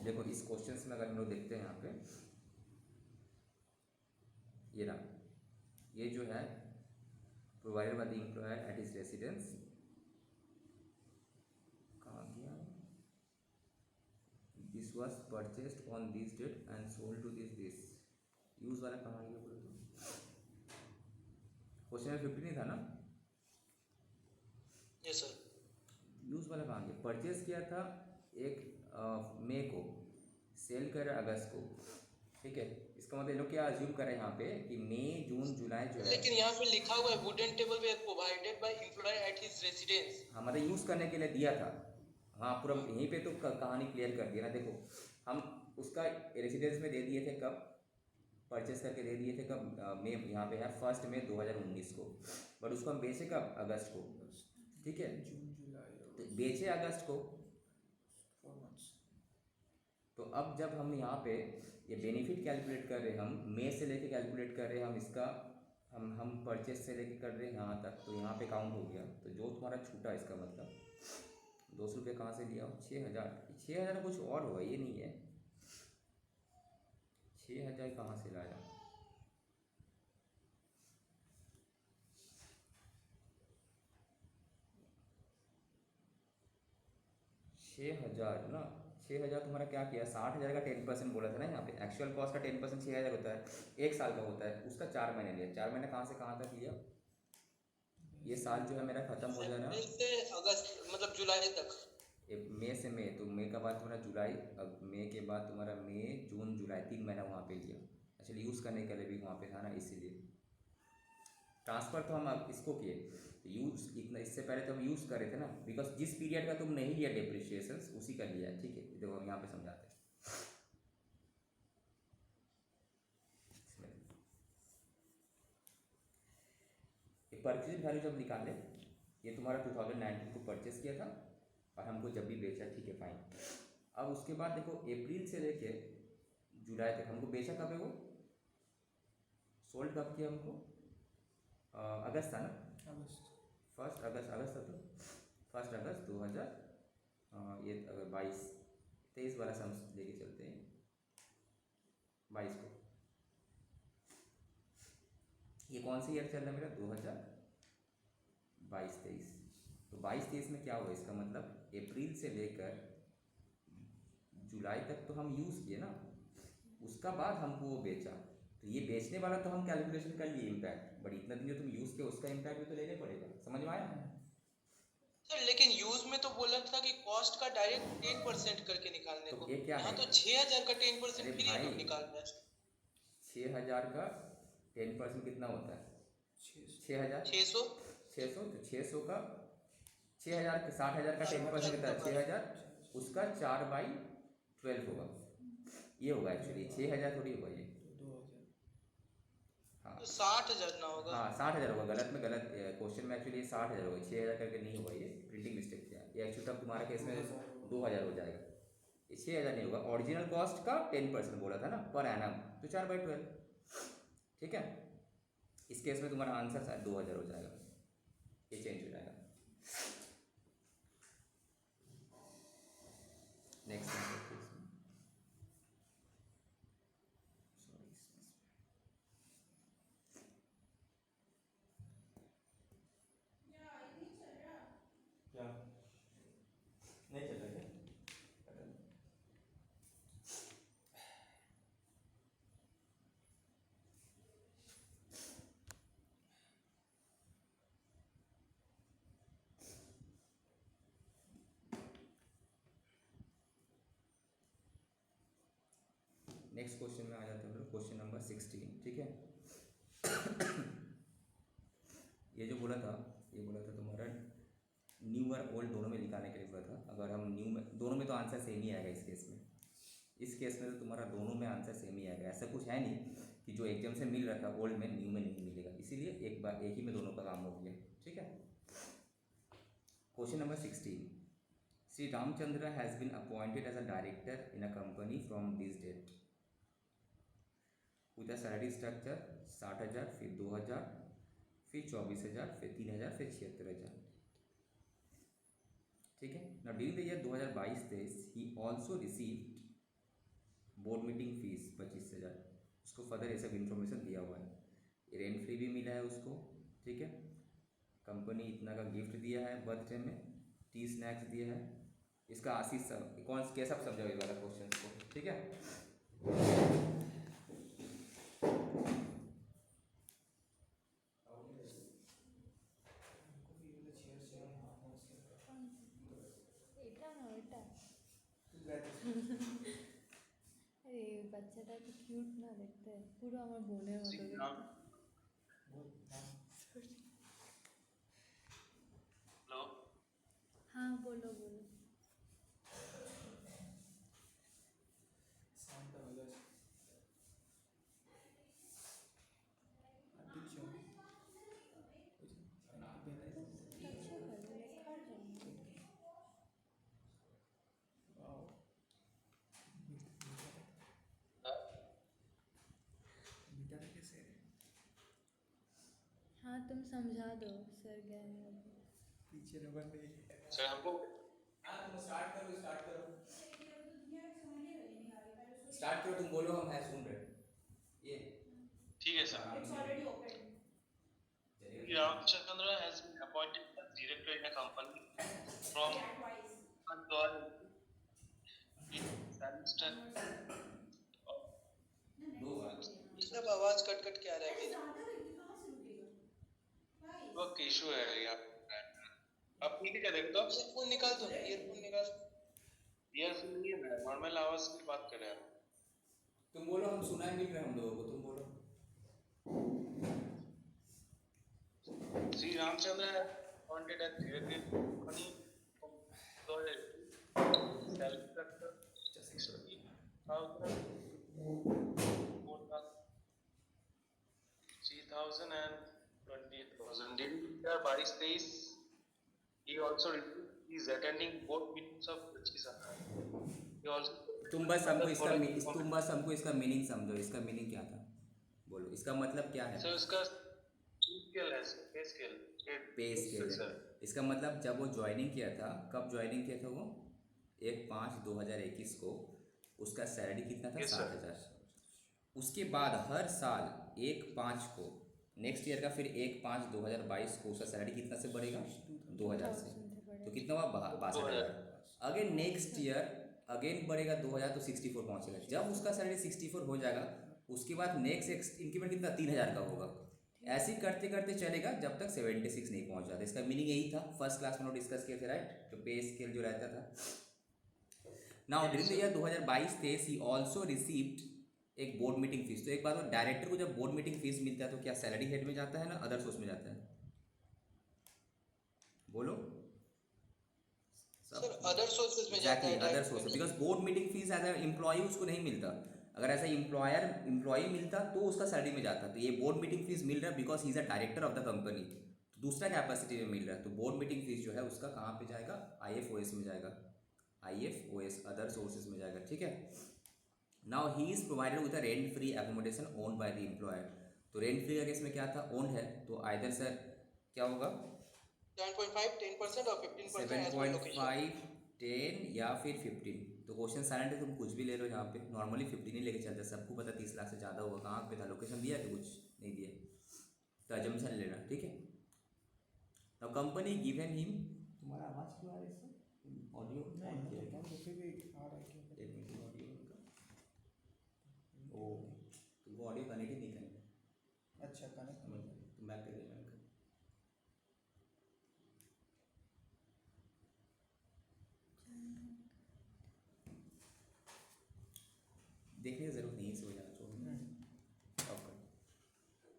देखो इस क्वेश्चन में अगर हम लोग देखते हैं यहाँ पे, ये रहा, ये जो है provided by the employer at his residence, कहाँ गया, this was purchased on this date and sold to this use वाला कहाँ गया बोलो तो, क्वेश्चन में 50 नहीं था ना, यस सर। यूज वाला कहाँ गया, परचेज किया था 1 मई को, सेल कर अगस्त को, ठीक है। इसका मतलब लोग क्या अज्यूम कर रहे हैं यहाँ पे कि मई जून जुलाई जो है, लेकिन यहाँ पे लिखा हुआ है wooden table were provided by employ at his residence. हाँ मतलब यूज़ करने के लिए दिया था। हाँ पूरा यहीं पे तो कहानी क्लियर कर दिया ना। देखो हम उसका रेसिडेंस में दे दिए थे कब, परचेस करके दे दिए थे कब, मई, यहाँ पे है 1 मई 2019 को, बट उसको हम बेचे कब, अगस्त को, ठीक है। जून जुलाई तो बेचे अगस्त को, 4 months। तो अब जब हम यहाँ पे ये बेनिफिट कैलकुलेट कर रहे हैं, हम मई से लेके कैलकुलेट कर रहे हैं हम इसका, हम परचेस से लेके कर रहे हैं यहाँ तक, तो यहाँ पे काउंट हो गया। तो जो तुम्हारा छूटा इसका मतलब 200 रुपये कहाँ से लिया, 6,000 कुछ और होगा, ये नहीं है 6,000 कहाँ से लाया, ना 6,000 तुम्हारा क्या किया, 60,000 का 10% बोला था ना यहाँ पे, एक्चुअल कॉस्ट का 10% 6,000 होता है, 1 साल का होता है, उसका 4 महीने लिया। 4 महीने कहाँ से कहाँ तक लिया, ये साल जो है मेरा खत्म हो जाना, मई से अगस्त मतलब जुलाई तक। मई से मई, तो मई का बाद तुम्हारा जुलाई, अब मई के बाद तुम्हारा मई जून जुलाई 3 महीना वहाँ पे लिया। एक्चुअली यूज़ करने के लिए भी वहाँ पे था ना, इसीलिए ट्रांसफ़र तो हम अब इसको किए, तो यूज़ इतना, इससे पहले तो हम यूज़ कर रहे थे ना, बिकॉज जिस पीरियड का तुम नहीं लिया डेप्रिशिएशन उसी का लिया है, ठीक है। देखो हम यहाँ पे समझाते हैं, परचेज वैल्यू जब निकाले, ये तुम्हारा 2019 को परचेस किया था और हमको जब भी बेचा, ठीक है फाइन। अब उसके बाद देखो अप्रैल से लेके जुलाई तक हमको बेचा कब है वो, सोल्ड कब किया हमको, अगस्त था ना, अगस्त 1 अगस्त था, तो 1 अगस्त 2000 ये 22-23 वाला से हम लेके चलते हैं 22 को। ये कौन सा ईयर चल रहा है मेरा, 2022-23। तो 22-23 में क्या हुआ, इसका मतलब अप्रैल से लेकर जुलाई तक तो हम यूज़ किए ना, उसका बाद हमको वो बेचा, तो ये बेचने वाला तो हम कैलकुलेशन कर लिए इम्पैक्ट, बट इतना दिन जो तुम यूज़ किया उसका इम्पैक्ट भी तो लेने पड़ेगा, समझ में आया। सर लेकिन यूज में तो बोला था कि कॉस्ट का डायरेक्ट 10% करके निकालने तो को, ये क्या यहाँ है, तो 6000 का 10% अरे फ्री भाई निकाल रहा है। 6000 का 10% कितना होता है, 6000 600 600, तो 600 का 6000 का 60,000 का 10% कितना है, 6000, उसका 4/12 होगा, ये होगा एक्चुअली 6000 थोड़ी होगा ये, तो 2000 हाँ तो 60,000 ना होगा। हाँ 60,000 होगा, गलत में गलत क्वेश्चन में एक्चुअली 60,000 होगा, 6,000 करके नहीं होगा, ये प्रिंटिंग मिस्टेक किया ये एक्चुअली, तब तुम्हारा केस में 2,000 हो जाएगा, ये 6,000 नहीं होगा, ओरिजिनल कॉस्ट का 10% बोला था ना पर एनम, तो 4/12, ठीक है। इस केस में तुम्हारा आंसर शायद 2,000 हो जाएगा, ये चेंज हो जाएगा। नेक्स्ट क्या नहीं चल रहा क्या, नेक्स्ट क्वेश्चन में आ जाते हैं हम लोग, क्वेश्चन नंबर 16, ठीक है। ये जो बोला था, ये बोला था तुम्हारा न्यू और ओल्ड दोनों में निकालने के लिए बोला था, अगर हम न्यू में, दोनों में तो आंसर सेम ही आएगा इस केस में, इस केस में तो तुम्हारा दोनों में आंसर सेम ही आएगा, ऐसा कुछ है नहीं कि जो एग्जाम से मिल रहा था ओल्ड में न्यू में नहीं मिलेगा, इसीलिए एक बार एक ही में दोनों का काम हो गया, ठीक है। Question number 16, Shri Ramchandra has been appointed as a director in a company from this date with a salary structure 60,000, फिर 2,000, फिर 24,000, फिर 3,000, फिर 76,000, ठीक है ना। During the year 2022-23 he also received board meeting fees 25,000, उसको फर्दर ये सब इन्फॉर्मेशन दिया हुआ है, रेंट फ्री भी मिला है उसको, ठीक है। कंपनी इतना का गिफ्ट दिया है बर्थडे में, टी स्नैक्स दिया है, इसका आशीष सब कौन कैसा समझा इस वाला क्वेश्चन को, ठीक है। हमको भी वाला चेयर से हाँ हाँ उसके कौन सा এটা না ওটা, আরে বাচ্চাটা কি কিউট না দেখতে, পুরো আমার বোনের মতো দেখতে। वो हाँ हेलो हाँ बोलो बोलो। साउंड का वजह से अभी क्यों अच्छा करो लिखा जाए। वाओ बेटा कैसे हाँ तुम समझा दो, सर गए हैं अभी। पीछे रबर नहीं सर हमको हाँ तुम स्टार्ट करो, स्टार्ट करो, तुम बोलो, हम है सुन रहे, ये ठीक है सर। चलिए। Ramchandra has been appointed as director in a company from Andhra in Samstar. दो बार सब आवाज कट कट के आ रहा है मेरा, वो इशू है यार। अब ठीक है, क्या देखते हो? ईयरफोन निकाल दो, ईयरफोन निकाल। ईयरफोन नहीं है, मैं नॉर्मल आवाज की बात कर रहा हूँ। तुम बोलो, हम सुनाई मिल रहा है हम लोगों को, तुम बोलो। Shri Ramchandra appointed as director in a company from salary structure 60,000, 3,000 and 20,000. During the year 22-23, he also is attending board meetings of Purchase. He also तुम बस हमको इसका थोड़ा- तुम बस हमको इसका मीनिंग समझो, इसका मीनिंग क्या था, बोलो इसका मतलब क्या है। सर उसका स्केल है सर, पे स्केल पे स्केल है, सर। इसका मतलब जब वो ज्वाइनिंग किया था, कब ज्वाइनिंग किया था वो, 1/5/2021 को, उसका सैलरी कितना था, Yes, sir. 7,000। उसके बाद हर साल 1/5 को, नेक्स्ट ईयर का फिर 1/5/2022 को उसका सैलरी कितना से बढ़ेगा, 2,000 से, तो कितना हुआ, 62,000। अगेन नेक्स्ट ईयर अगेन बढ़ेगा 2,000, तो 64 पहुंचेगा। जब उसका सैलरी 64 हो जाएगा, उसके बाद नेक्स्ट इंक्रीमेंट कितना, 3,000 का होगा। ऐसे ही करते करते चलेगा जब तक 76 नहीं पहुंच जाता। इसका मीनिंग यही था, फर्स्ट क्लास में नोट डिस्कस किए थे, राइट, तो पे स्केल जो रहता था। Now during the year 2022-23 he also received एक बोर्ड मीटिंग फीस। तो एक बात, डायरेक्टर को जब बोर्ड मीटिंग फीस मिलता है तो क्या सैलरी हेड में जाता है ना अदर सोर्स में जाता है, बोलो सर अदर सोर्सेज में जाता है, other source, because board meeting fees as employ उसको नहीं मिलता। अगर ऐसा एम्प्लॉय मिलता तो उसका सैलरी में जाता। तो ये बोर्ड मीटिंग फीस मिल रहा है because he is a director of the company, तो दूसरा कैपेसिटी में मिल रहा है। तो बोर्ड मीटिंग फीस जो है उसका कहाँ पे जाएगा, IFOS में जाएगा, IFOS अदर सोर्सेज में जाएगा, ठीक है। Now he is provided with a rent free accommodation owned by the employer. तो रेंट फ्री का केस में क्या था, ओन्ड है, तो आइदर सर क्या होगा, 7.5, 10% और 15% एज पर लोकेशन। 7.5, 10 या फिर 15। तो क्वेश्चन साइलेंट है, तुम कुछ भी ले लो यहाँ पे। नॉर्मली 15 ही लेके चलते, सबको पता 30 लाख से ज़्यादा होगा। कहाँ पे था, लोकेशन दिया कि कुछ नहीं दिया, तो अजम्पशन लेना, ठीक है। नाउ कंपनी गिवन हिम, तुम्हारा आवाज़ क्यों आ रहा है इससे, ऑडियो ऑन किया है क्या? मुझे भी आ रहा है क्यों? टेक्निकल ऑडियो उनका, ओ तुमको ऑडियो कनेक्ट ही नहीं करना, अच्छा कनेक्ट समझ गए, तुम बैक कर देना। देखने की जरूरत नहीं है, इसे हो जाना छोड़ो, ऑफ कर।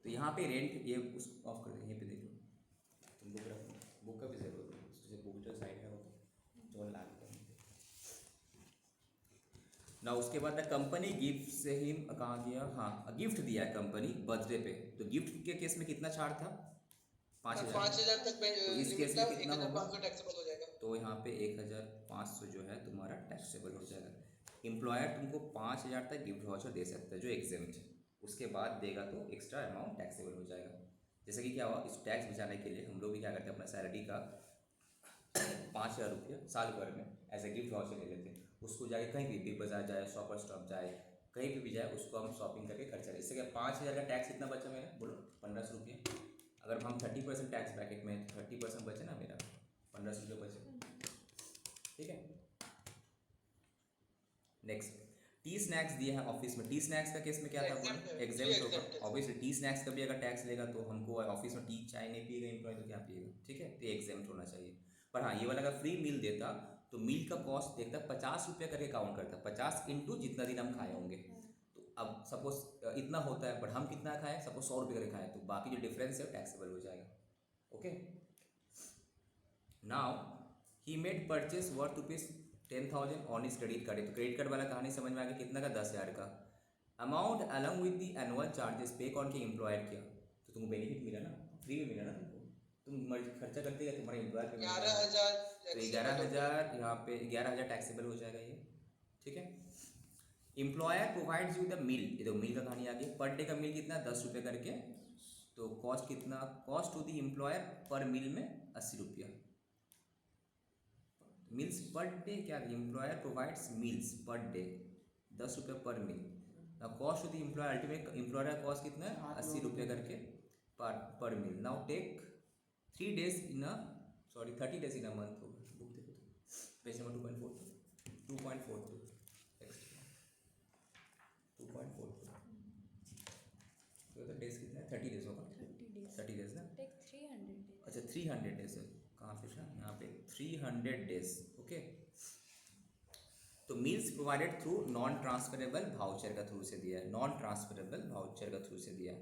तो यहाँ पे रेंट ये उस ऑफ कर दे, यहीं पे देखो, तुम बुक रखो, बुक का भी जरूरत नहीं, जैसे बुक जो साइड है वो जो ला के ना। उसके बाद द कंपनी गिफ्ट से ही कहाँ गया, हाँ गिफ्ट दिया है कंपनी बर्थडे पे। तो गिफ्ट के केस में कितना छाड़ था, 5,000। 5,000 तक तो इस केस में कितना होगा, 1,500 टैक्सेबल हो जाएगा। तो यहाँ पे 1,500 जो है तुम्हारा टैक्सेबल हो जाएगा। एम्प्लॉयर तुमको 5,000 तक गिफ्ट वाउचर दे सकता है जो एग्जेम्प्ट है, उसके बाद देगा तो एक्स्ट्रा अमाउंट टैक्सेबल हो जाएगा। जैसे कि क्या हुआ, इस टैक्स बचाने के लिए हम लोग भी क्या करते हैं, अपना सैलरी का 5,000 रुपया साल भर में एज ए गिफ्ट वाउचर ले लेते हैं। उसको जाके कहीं भी बिग बाजार जाए, शॉपर स्टॉप जाए, कहीं पे भी जाए, उसको हम शॉपिंग करके खर्चा। इससे क्या 5,000 का टैक्स कितना बचा मेरा, बोलो 1,500 रुपये। अगर हम 30% टैक्स ब्रैकेट में, 30% बचे ना मेरा, 1,500 रुपये बचे, ठीक है। नेक्स्ट टी स्नैक्स दिए हैं ऑफिस में। टी स्नैक्स का केस में क्या था, एग्जाम्प्ट होगा ऑब्वियसली। टी स्नैक्स का भी अगर टैक्स लेगा तो हमको ऑफिस में टी चाय नहीं पिएगा एम्प्लॉय तो क्या पिएगा, ठीक है, तो ये एग्जाम्प्ट होना चाहिए। पर हाँ, ये वाला अगर फ्री मील देता तो मील का कॉस्ट देखता 50 रुपये करके काउंट करता, 50 इंटू जितना दिन हम खाए होंगे। तो अब सपोज इतना होता है, बट हम कितना खाएं, सपोज 100 रुपये करके खाएं, तो बाकी जो डिफरेंस है टैक्सेबल हो जाएगा। Okay, now he made purchase worth rupees 10,000 on is credit card. तो क्रेडिट कार्ड वाला कहानी समझ में आ गया, कितना का, 10,000 का। Amount along with the annual charges पे कौन के एम्प्लॉयर किया, तो तुमको बेनिफिट मिला ना, फ्री में मिला ना तुमको, तुम खर्चा करते गए, तुम्हारे एम्प्लॉयर पे 11,000। तो 11,000 यहाँ पे 11,000 टैक्सेबल हो जाएगा ये, ठीक है। Employer provides you the meal, ये देखो मील का कहानी आ गई। पर डे का मील कितना, 10 रुपये करके, तो कॉस्ट कितना, कॉस्ट टू द एम्प्लॉयर पर मील में 80 रुपया। मील्स पर डे क्या, employer provides meals per day 10 रुपये per meal. Now cost to the employer, ultimate employer का कॉस्ट कितना है, 80 रुपये करके per meal. Now take 3 days in a, sorry 30 days in a month होगा। बुक देखो तो पेज नंबर 2.42 तो डेज कितना है, 30 days होगा, 30 days ना, टेक 300 days। अच्छा 300 days है, कहाँ पे था, यहाँ पे 300 days। ओके, तो meals provided through non transferable voucher का थ्रू से दिया है, नॉन ट्रांसफरेबल वाउचर का थ्रू से दिया है।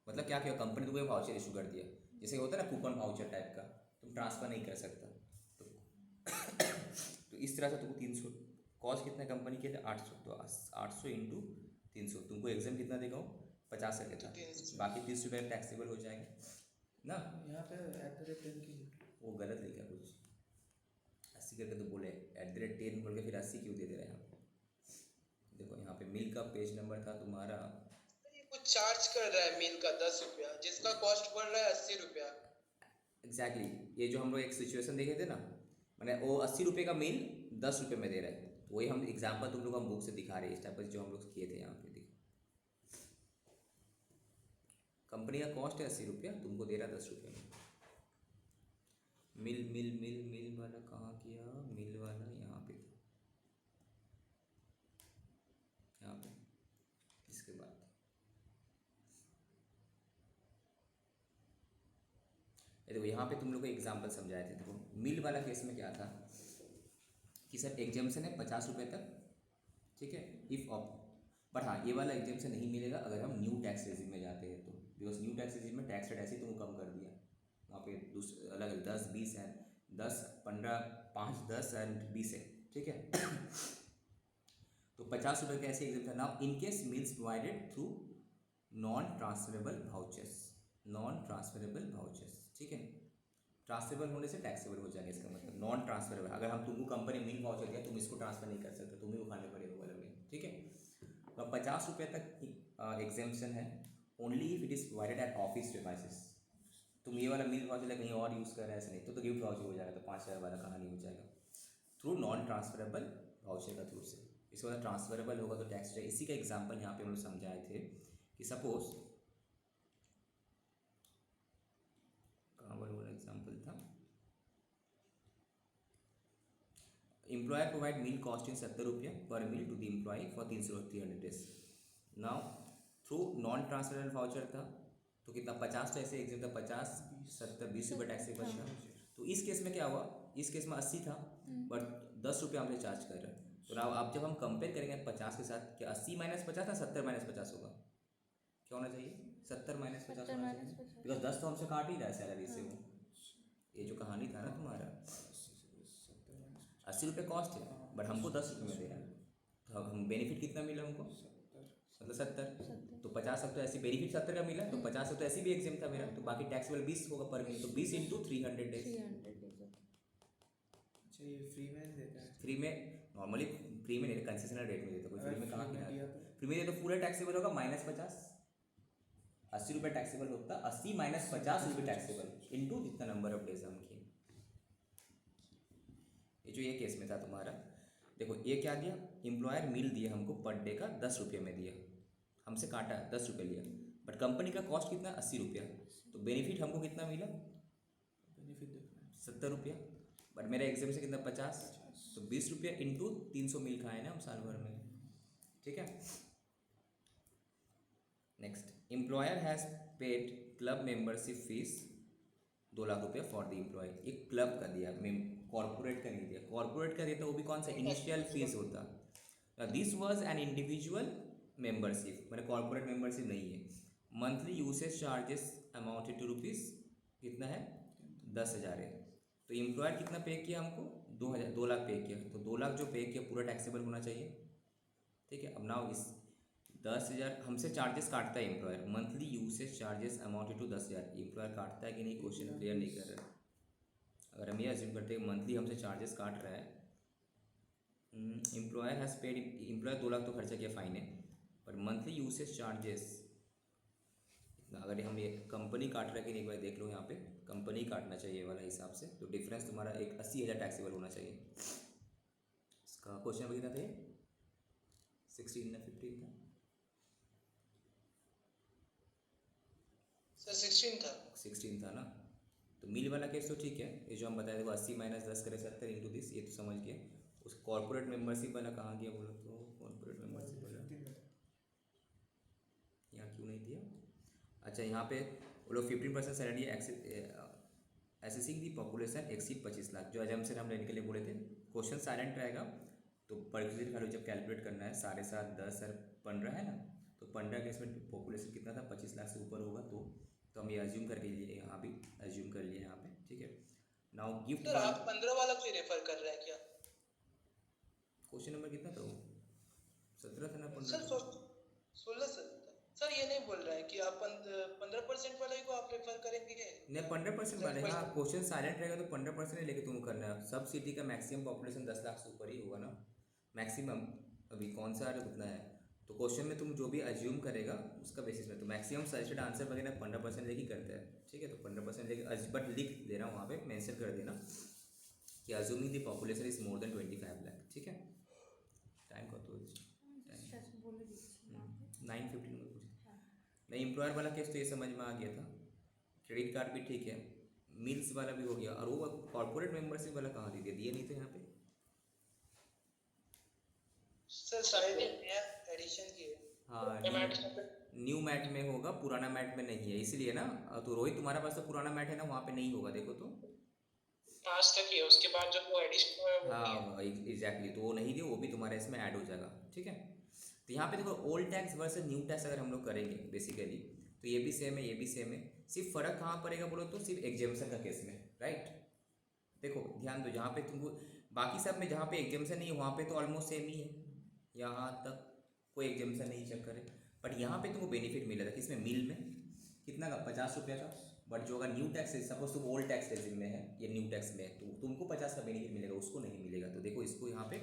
मतलब क्या किया, कंपनी तुम्हें वाउचर इशू कर दिया, जैसे होता है ना कूपन वाउचर टाइप का, तुम ट्रांसफ़र नहीं कर सकता। तो इस तरह से तुमको 300, कॉस्ट कितना कंपनी के लिए 800, तो 800 इंटू 300, तुमको एग्जाम कितना देगा वो, 50 का था, बाकी 30 रुपये टैक्सेबल हो जाएगा ना। यहाँ पे @10 की वो गलत लिखा कुछ, 80 करके तो बोले @10 बोल के फिर 80 क्यों दे दे रहे हैं यहाँ पे, देखो यहाँ पे मिल का पेज नंबर था तुम्हारा, ये कुछ चार्ज कर रहा है मील का 10 रुपया, जिसका कॉस्ट बढ़ रहा है 80 रुपया। एग्जैक्टली ये जो हम लोग एक सिचुएशन देखे थे ना, मैंने वो 80 रुपये का मील 10 रुपये में दे रहा है, तो वही हम एग्जाम्पल तुम लोग हम बुक से दिखा रहे हैं, इस टाइप का जो हम लोग किए थे यहाँ पे। देखो कंपनी का कॉस्ट है 80 रुपया, तुमको दे रहा है 10 रुपये में। मिल मिल मिल मिल वाला कहाँ किया, मिल वाला यहाँ पे था, यहाँ पे। इसके बाद ये देखो यहाँ पे तुम लोग को एग्जाम्पल समझाए थे। देखो मिल वाला केस में क्या था कि सर एग्जाम्पशन है 50 रुपये तक, ठीक है, इफ ऑफ, बट हाँ ये वाला एग्जाम्पशन नहीं मिलेगा अगर हम न्यू टैक्स रेजिम में जाते हैं तो, बिकॉज न्यू टैक्स रेजिम में टैक्स रेट ऐसे ही तुमको कम कर दिया, वहाँ पे दूसरे अलग 10 20 है, 10 15 5 10 एंड 20 है, ठीक है। तो 50 रुपये का ऐसे एग्जाम था। Now in case meals provided through non transferable vouchers, non transferable vouchers, ठीक है। ट्रांसफरेबल होने से टैक्सेबल हो जाएगा, इसका मतलब नॉन ट्रांसफरेबल। अगर हम तुमको कंपनी मील वाउचर दिया, तुम इसको ट्रांसफर नहीं कर सकते, तुम्हें उठाने पड़ेगा वाला में, ठीक है। तो 50 रुपये तक एग्जाम्पशन है, only if it is provided at office premises. तुम ये वाला मील वाउचर कहीं और यूज़ कर रहे हैं ऐसे नहीं, तो गिफ्ट वाउचर हो जाएगा, तो 5000 वाला कहानी हो जाएगा थ्रू नॉन ट्रांसफरेबल वाउचर का थ्रू से। इसके बाद ट्रांसफरेबल होगा तो टैक्स जाएगा। इसी का एग्जाम्पल यहाँ पे हम लोग समझाए थे कि सपोज कहाँ पर वो एग्जाम्पल था, एम्प्लॉयर प्रोवाइड मील कॉस्टिंग 70 रुपया per meal to the employ for 300 days. Now through non transferable voucher था तो कितना 50 तो ऐसे एग्जाम था, 50 70 20 रुपये टैक्सेबल था। तो इस केस में क्या हुआ, इस केस में 80 था बट 10 रुपये हमसे चार्ज कर रहे हैं। तो ना अब जब हम कंपेयर करेंगे 50 के साथ, क्या 80 माइनस 50 था, 70 माइनस 50 होगा, क्या होना चाहिए 70 माइनस 50 होना चाहिए, बिकॉज 10 तो हमसे काट ही रहा है सैलरी से वो। ये जो कहानी था ना तुम्हारा, 80 रुपये कॉस्ट है बट हमको 10 रुपये में दे रहा है, तो अब हम बेनिफिट कितना मिला हमको, मतलब 70। तो 50 अब तो ऐसे बेनिफिट 70 का मिला, तो 50 तो ऐसे भी एग्जाम था मेरा, तो बाकी टैक्सेबल 20 होगा पर मील, तो 20 इंटू 300 डेज। अच्छा ये फ्री में देता है? फ्री में नॉर्मली फ्री में नहीं, कंसेशनल रेट में देता, कोई फ्री में कहाँ किया, फ्री में तो पूरा टैक्सेबल होगा -50। 80 रुपये टैक्सेबल होता, 80 माइनस 50 रुपये टैक्सेबल इंटू जितना नंबर ऑफ डेज हम किए। ये जो ये केस में था तुम्हारा, देखो ये क्या दिया, एम्प्लॉयर मील दिया हमको पर डे का 10 रुपये में दिया, हमसे काटा 10 रुपये लिया, बट कंपनी का कॉस्ट कितना 80 रुपया, तो बेनिफिट हमको कितना मिला, बेनिफिट देखना है 70 रुपया, बट मेरा एग्जाम से कितना 50, तो 20 रुपया इंटू 300 मील खाए ना हम साल भर में, ठीक है। Next, employer has paid club membership fees 2 lakh रुपया फॉर द एम्प्लॉय। एक क्लब का दिया, कॉर्पोरेट का नहीं दिया, कॉर्पोरेट का देता वो भी कौन सा इनिशियल फीस होता। This was an individual membership, मैंने कॉर्पोरेट मेंबरशिप नहीं है। Monthly usage charges amounted to rupees कितना है 10,000 है, तो एम्प्लॉयर कितना पे किया हमको 2 लाख पे किया, तो 2 लाख जो पे किया पूरा टैक्सेबल होना चाहिए, ठीक है। अब नाउ इस 10,000 हमसे चार्जेस काटता है employer, monthly usage charges amounted to 10,000, employer काटता है कि नहीं, क्वेश्चन क्लियर नहीं कर रहा है। अगर हम ये अज्यूम करते हैं मंथली हमसे चार्जेस काट रहा है, employer has paid, employer 2 lakh तो खर्चा किया फाइन है, पर मंथली यूसेज चार्जेस इतना, अगर हम ये कंपनी काट रहा है कि नहीं एक बार देख लो, यहाँ पे कंपनी काटना चाहिए वाला हिसाब से, तो डिफरेंस तुम्हारा एक 80,000 टैक्सेबल होना चाहिए। इसका क्वेश्चन नंबर कितना था ये 16 या 15 था सर? 16 था। 16 था ना। तो मिल वाला केस तो ठीक है, ये जो हम बताए देखो 80 माइनस 10 करे 70 इंटू दिस, ये तो समझ गए। उस कॉर्पोरेट मेंबरशिप वाला कहाँ गया बोलो तो, कॉर्पोरेट मेंबरशिप वाला यहाँ क्यों नहीं दिया। अच्छा यहाँ पे वो लोग 15% सैलरी एसेसिंग दी पॉपुलेशन एक्सीड 25 लाख, जो एजम्पशन हम लेने के लिए बोले थे। क्वेश्चन साइलेंट रहेगा तो परक्यूजिट वैल्यू जब कैलकुलेट करना है 7.5 10 और 15 है ना, तो 15 के इसमें पॉपुलेशन कितना था 25 लाख से ऊपर होगा, तो हम ये अज्यूम करके लिए यहाँ भी अज्यूम कर लिए यहाँ पे, ठीक है। नाउ गिफ्ट सर आप 15 वाला क्यों रेफर कर रहे हैं क्या? क्वेश्चन नंबर कितना था वो 17 था ना 15 सर 16 सर ये नहीं बोल रहे हैं कि आप 15% वाले को आप रेफर करेंगे? नहीं 15% वाले, हाँ क्वेश्चन साइलेंट रहेगा तो 15% ही लेके तुम करना है। सब सिटी का मैक्सिमम पॉपुलेशन 10 लाख से ऊपर ही होगा ना, मैक्सिमम अभी कौन सा कितना है, तो क्वेश्चन में तुम जो भी अज्यूम करेगा उसका बेसिस में, तो मैक्सिमम सजेस्टेड आंसर वगैरह 15% लेके करते हैं, ठीक है। तो 15% लेके बट लिख देना वहाँ पे, मेंशन कर देना कि assuming the population is more than 25 lakh, ठीक है। टाइम का तो बोले दीजिए यहाँ पे। 9:15 में पूछे। हाँ नहीं, एम्प्लॉयर वाला केस तो ये समझ में आ गया था, क्रेडिट कार्ड भी ठीक है, मील्स वाला भी हो गया, और वो कॉर्पोरेट मेंबरशिप वाला कहाँ दे दिया, दिए नहीं थे यहाँ पे। सर शायद नया एडिशन किए। हाँ, मैट न्यू मैट में होगा, पुराना मैट में नहीं है, इसलिए ना। तो रोहित तुम्हारा पास तो पुराना मैट है ना, वहाँ पे नहीं होगा, देखो तो। पास तक ही है, उसके बाद जो वो एडिशन हुआ है वो नहीं है। हाँ एग्जैक्टली, तो वो नहीं दिए, वो भी तुम्हारे इसमें ऐड हो जाएगा, ठीक है। तो यहाँ पे देखो old tax versus new tax अगर हम लोग करेंगे बेसिकली, तो ये भी सेम है, ये भी सेम है, सिर्फ फर्क कहाँ पड़ेगा बोलो तो सिर्फ एग्जाम्शन का केस में, राइट। देखो ध्यान दो, जहाँ पे तुमको बाकी सब में जहाँ पे एग्जाम्शन नहीं है वहाँ पे तो ऑलमोस्ट सेम ही है, यहाँ तक कोई एग्जाम्शन नहीं चक्कर है। बट यहाँ पे तुमको बेनिफिट मिलेगा किसमें, मिल में, कितना का, 50 रुपये का। बट जो अगर न्यू टैक्स है, सपोज तुम ओल्ड टैक्स रेजिम में है या न्यू टैक्स में है, तो तुमको 50 का बेनिफिट मिलेगा, उसको नहीं मिलेगा। तो देखो इसको यहाँ पे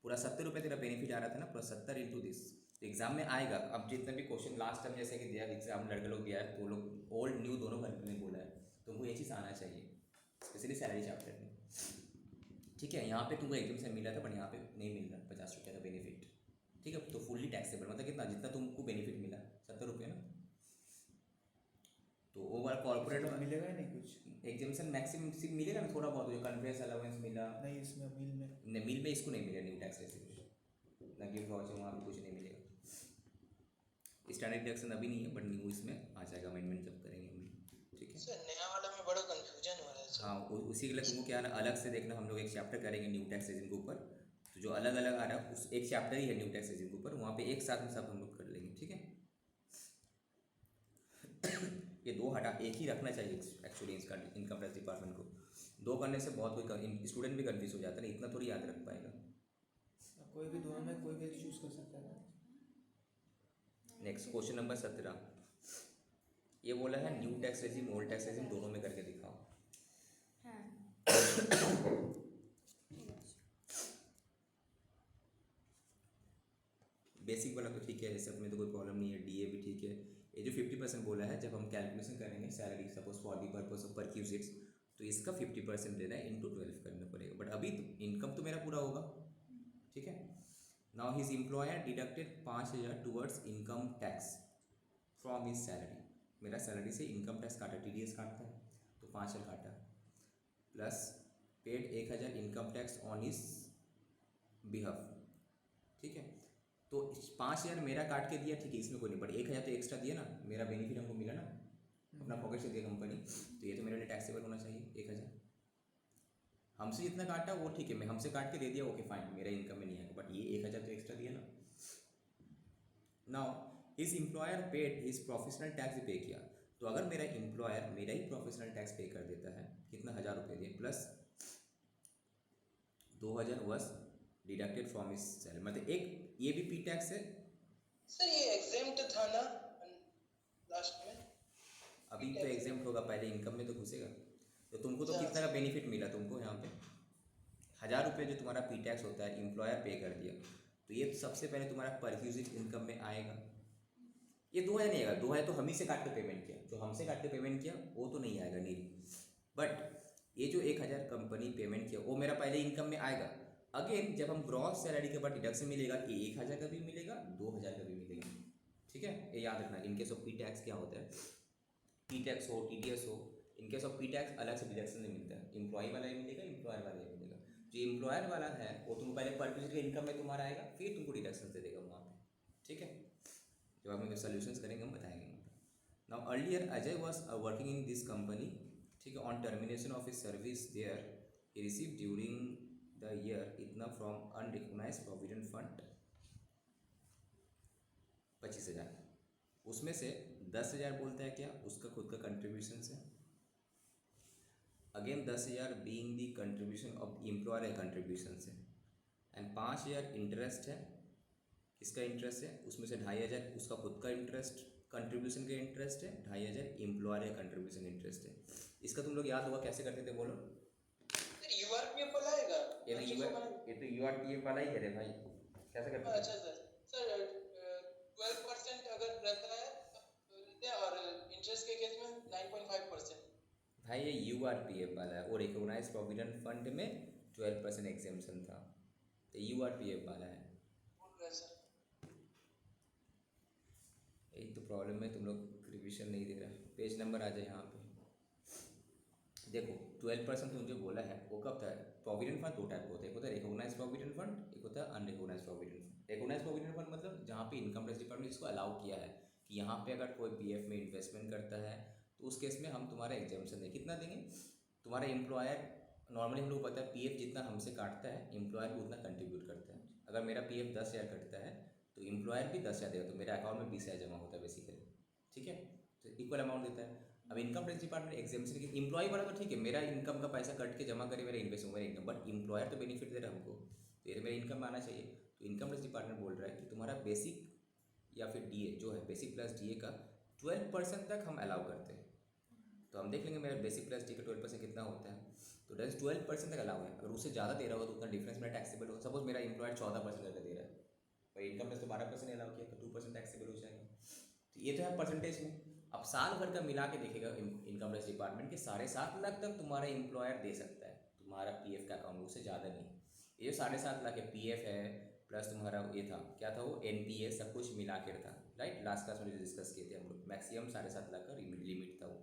पूरा 70 रुपये तेरा बेनिफिट आ रहा था ना, पूरा 70 इंटू दिस, तो एग्जाम में आएगा। अब जितने भी क्वेश्चन लास्ट टाइम जैसे कि दिया एग्जाम लड़के लोग दिया है, तो लोग ओल्ड न्यू दोनों कंपनी ने बोला है, तुमको ये चीज़ आना चाहिए, स्पेशली सैलरी चैप्टर में, ठीक है। यहाँ पे तुमको एग्जाम से मिला था, बट यहाँ पे नहीं मिल रहा 50 रुपये का बेनिफिट, ठीक है। तो फुल्ली टैक्सेबल मतलब कितना, जितना तुमको बेनिफिट मिला 70 रुपये ना, तो ओवर कॉर्पोरेट मिलेगा ही नहीं कुछ। एग्जामेशन मैक्सिमम मिलेगा ना, थोड़ा बहुत जो कन्वेंस अलाउंस मिला नहीं इसमें मिल में मिल में इसको नहीं मिलेगा, न्यू टैक्स रेसिप्ट ना, गिफ्ट वाउचर वहाँ पे कुछ नहीं मिलेगा। स्टैंडर्ड डिडक्शन अभी नहीं है, बट न्यू इसमें आ जाएगा, अमेंडमेंट जब करेंगे हम लोग, ठीक है। सर नया वाला में बड़ा कंफ्यूजन हो रहा है सर। हाँ, उसी के लिए तुमको क्या है ना, अलग से देखना, हम लोग एक चैप्टर करेंगे न्यू टैक्स रेजिम के ऊपर, तो जो अलग अलग आ रहा है उस एक चैप्टर ही है न्यू टैक्स रेजिम के ऊपर, वहाँ पे एक साथ में सब हम लोग कर लेंगे, ठीक है। ये दो हटा, एक ही रखना चाहिए एक्चुअली इसका, इनकम टैक्स डिपार्टमेंट को। दो करने से बहुत कोई स्टूडेंट भी कन्फ्यूज हो जाता है ना, इतना थोड़ी याद रख पाएगा। कोई भी दोनों में कोई भी चूज कर सकता है ना। नेक्स्ट क्वेश्चन नंबर 17, ये बोला है new tax regime old tax regime दोनों में करके दिखाओ। हाँ बेसिक वाला तो ठीक है, सब में तो कोई प्रॉब्लम नहीं है, डीए भी ठीक है। ये जो 50% बोला है, जब हम कैलकुलेशन करेंगे salary suppose for the purpose of perquisites, तो इसका 50% लेना है, इंटू 12 करना पड़ेगा। बट अभी तो इनकम तो मेरा पूरा होगा, ठीक है। Now his employer deducted 5,000 towards income tax from his salary, मेरा सैलरी से इनकम टैक्स काटा, टीडीएस काटता है, तो 5,000 काटा, plus paid 1,000 income tax on his behalf, ठीक है। तो 5,000 मेरा काट के दिया, ठीक है, इसमें कोई नहीं, बट 1,000 तो एक्स्ट्रा दिया ना, मेरा बेनिफिट हमको मिला ना, अपना पॉकेट से दिया कंपनी, तो ये तो मेरे लिए टैक्सेबल होना चाहिए। 1,000 हमसे जितना काटा वो ठीक है, मैं हमसे काट के दे दिया, ओके फाइन, मेरा इनकम में नहीं आएगा, बट ये 1,000 तो एक्स्ट्रा दिया ना। Now his employer paid his professional tax पे किया, तो अगर मेरा एम्प्लॉयर मेरा ही प्रोफेशनल टैक्स पे कर देता है, कितना 1,000 रुपये दिए, plus 2,000 was deducted from his salary, मतलब एक ये भी पी टैक्स है। सर ये एग्जाम्प्ट था ना लास्ट में, अभी तो एग्जाम्प्ट होगा, पहले इनकम में तो घुसेगा। तो तुमको तो कितना का बेनिफिट मिला तुमको यहाँ पे, 1,000 रुपये जो तुम्हारा पी टैक्स होता है एम्प्लॉयर पे कर दिया, तो ये सबसे पहले तुम्हारा परक्यूजिट इनकम में आएगा। ये 2,000 नहीं आएगा, 2,000 तो हम ही से काट के पेमेंट किया, जो हमसे काट के पेमेंट किया वो तो नहीं आएगा नील, बट ये जो 1,000 कंपनी पेमेंट किया वो मेरा पहले इनकम में आएगा। अगेन जब हम ग्रॉस सैलरी के बाद डिडक्शन मिलेगा, कि 1,000 का भी मिलेगा, 2,000 का भी मिलेगा, ठीक है। ये याद रखना, इनकेस ऑफ पी टैक्स क्या होता है, पी टैक्स हो टीडीएस हो, इनकेस ऑफ पी टैक्स अलग से डिडक्शन नहीं मिलता है, एम्प्लॉय वाला ही मिलेगा, एम्प्लॉयर वाला ही मिलेगा। जो एम्प्लॉयर वाला है वो तुमको पहले परक्यूजिट इनकम में तुम्हारा आएगा, फिर तुमको डिडक्शन दे देगा वहाँ पे, ठीक है। जब हम सोल्यूशंस करेंगे हम बताएंगे वहाँ पे। Now earlier Ajay was working in this company, ठीक है, on termination of his service there he receive during the year इतना फ्रॉम अनरिकग्नाइज प्रोविडेंट फंड 25,000, उसमें से 10,000 बोलता है क्या, उसका खुद का कंट्रीब्यूशन है। Again 10,000 being the contribution of employer है, कंट्रीब्यूशन से, एंड 5,000 इंटरेस्ट है, किसका इंटरेस्ट है, उसमें से 2,500 उसका खुद का इंटरेस्ट कंट्रीब्यूशन का इंटरेस्ट है, 2,500 एम्प्लॉयर है कंट्रीब्यूशन इंटरेस्ट है। इसका तुम लोग याद होगा कैसे करते थे, बोलो। यूआरपीएफ वाला आएगा, ये तो यूआरपीएफ वाला ही है रे भाई, कैसे करते हो? अच्छा सर, सर 12% अगर रहता है और इंटरेस्ट के केस में 9.5%। भाई ये URPF वाला है, और रिकॉग्नाइज प्रोविडेंट फंड में 12% एग्जेम्पशन था, तो URPF वाला है। बोल रहे हैं सर। एक तो प्रॉब्लम है, तुम लोग रिविजन नहीं दे रहा। पेज नंबर आ जाए यहाँ पे, देखो 12% तुम जो बोला है वो कब था? प्रोविडेंट फंड दो टाइप का होता है, एक होता है रिकॉग्नाइज प्रोविडेंट फंड, एक होता है unrecognise provident fund. Recognise provident fund मतलब जहाँ पे इनकम टैक्स डिपार्टमेंट इसको अलाउ किया है कि यहाँ पे अगर कोई PF में इन्वेस्टमेंट करता है तो उस केस में हम तुम्हारा एग्जाम्पशन दें। कितना देंगे? तुम्हारा एम्प्लॉयर, नॉर्मली हम लोग पता है PF जितना हमसे काटता है एम्प्लॉयर भी उतना कंट्रीब्यूट करता है। अगर मेरा PF 10,000 कटता है तो एम्प्लॉयर भी 10,000 देगा, तो मेरे अकाउंट में 20,000 जमा होता है बेसिकली, ठीक है, तो इक्वल अमाउंट देता है। अब इनकम टैक्स डिपार्टमेंट एग्जाम्पशन की एम्प्लॉय वाला तो ठीक है, मेरा इनकम का पैसा कट के जमा करे, मेरा इन्वेस्ट हो, मेरा इनकम, बट एम्प्लॉयर तो बेनिफिट दे रहा है हमको, तो ये मेरा इनकम आना चाहिए। तो इनकम टैक्स डिपार्टमेंट बोल रहा है कि तुम्हारा बेसिक या फिर DA जो है, बेसिक प्लस DA का 12% तक हम अलाउ करते हैं। तो हम देख लेंगे मेरा बेसिक प्लस DA का 12% कितना होता है, तो डेट 12% तक अलाउ है। अगर उससे ज़्यादा दे रहा होगा तो उतना डिफरेंस मेरा टैक्सेबल होगा। सपोज मेरा एम्प्लॉयर 14% करके दे रहा है, पर इनकम टैक्स तो 12% अलाउ किया, तो 2% टैक्सेबल हो जाएगा। तो ये तो है परसेंटेज में। अब साल भर का मिला के देखेगा इनकम टैक्स डिपार्टमेंट के 7.5 लाख तक तुम्हारा एम्प्लॉयर दे सकता है तुम्हारा PF का अकाउंट, उससे ज़्यादा नहीं। ये जो 7.5 लाख है PF है, प्लस तुम्हारा ये था क्या था वो NPA, सब कुछ मिला के था, राइट। लास्ट क्लास में डिस्कस किए थे हम लोग, मैक्सिमम 7.5 लाख का लिमिट था वो।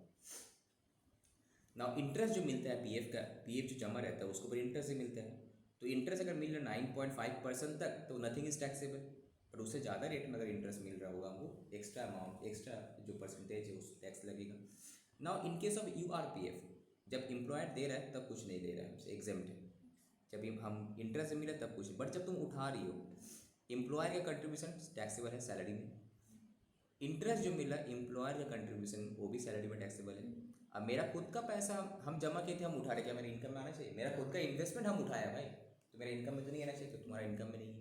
ना इंटरेस्ट जो मिलता है PF का, PF जो जमा रहता है उसके ऊपर इंटरेस्ट ही मिलता है, तो इंटरेस्ट अगर मिल रहा है 9.5% तक तो नथिंग इज टैक्सेबल। पर उससे ज़्यादा रेट में अगर इंटरेस्ट मिल रहा होगा हमको, एक्स्ट्रा अमाउंट, एक्स्ट्रा जो परसेंटेज है उस टैक्स लगेगा। Now in case of URPF, जब एम्प्लॉयर दे रहा है तब कुछ नहीं दे रहा है, हमसे एग्जेम्प्ट है। जब हम इंटरेस्ट मिला तब कुछ, बट जब तुम उठा रही हो, एम्प्लॉयर का कंट्रीब्यूशन टैक्सेबल है सैलरी में, इंटरेस्ट जो मिला एम्प्लॉयर का कंट्रीब्यूशन वो भी सैलरी में टैक्सेबल है। अब मेरा खुद का पैसा हम जमा किए थे, हम उठा रहे, क्या मेरे इनकम में आना चाहिए? मेरा खुद का इन्वेस्टमेंट हम उठाया भाई, तो मेरा इनकम में तो नहीं आना चाहिए, तो तुम्हारा इनकम में नहीं है।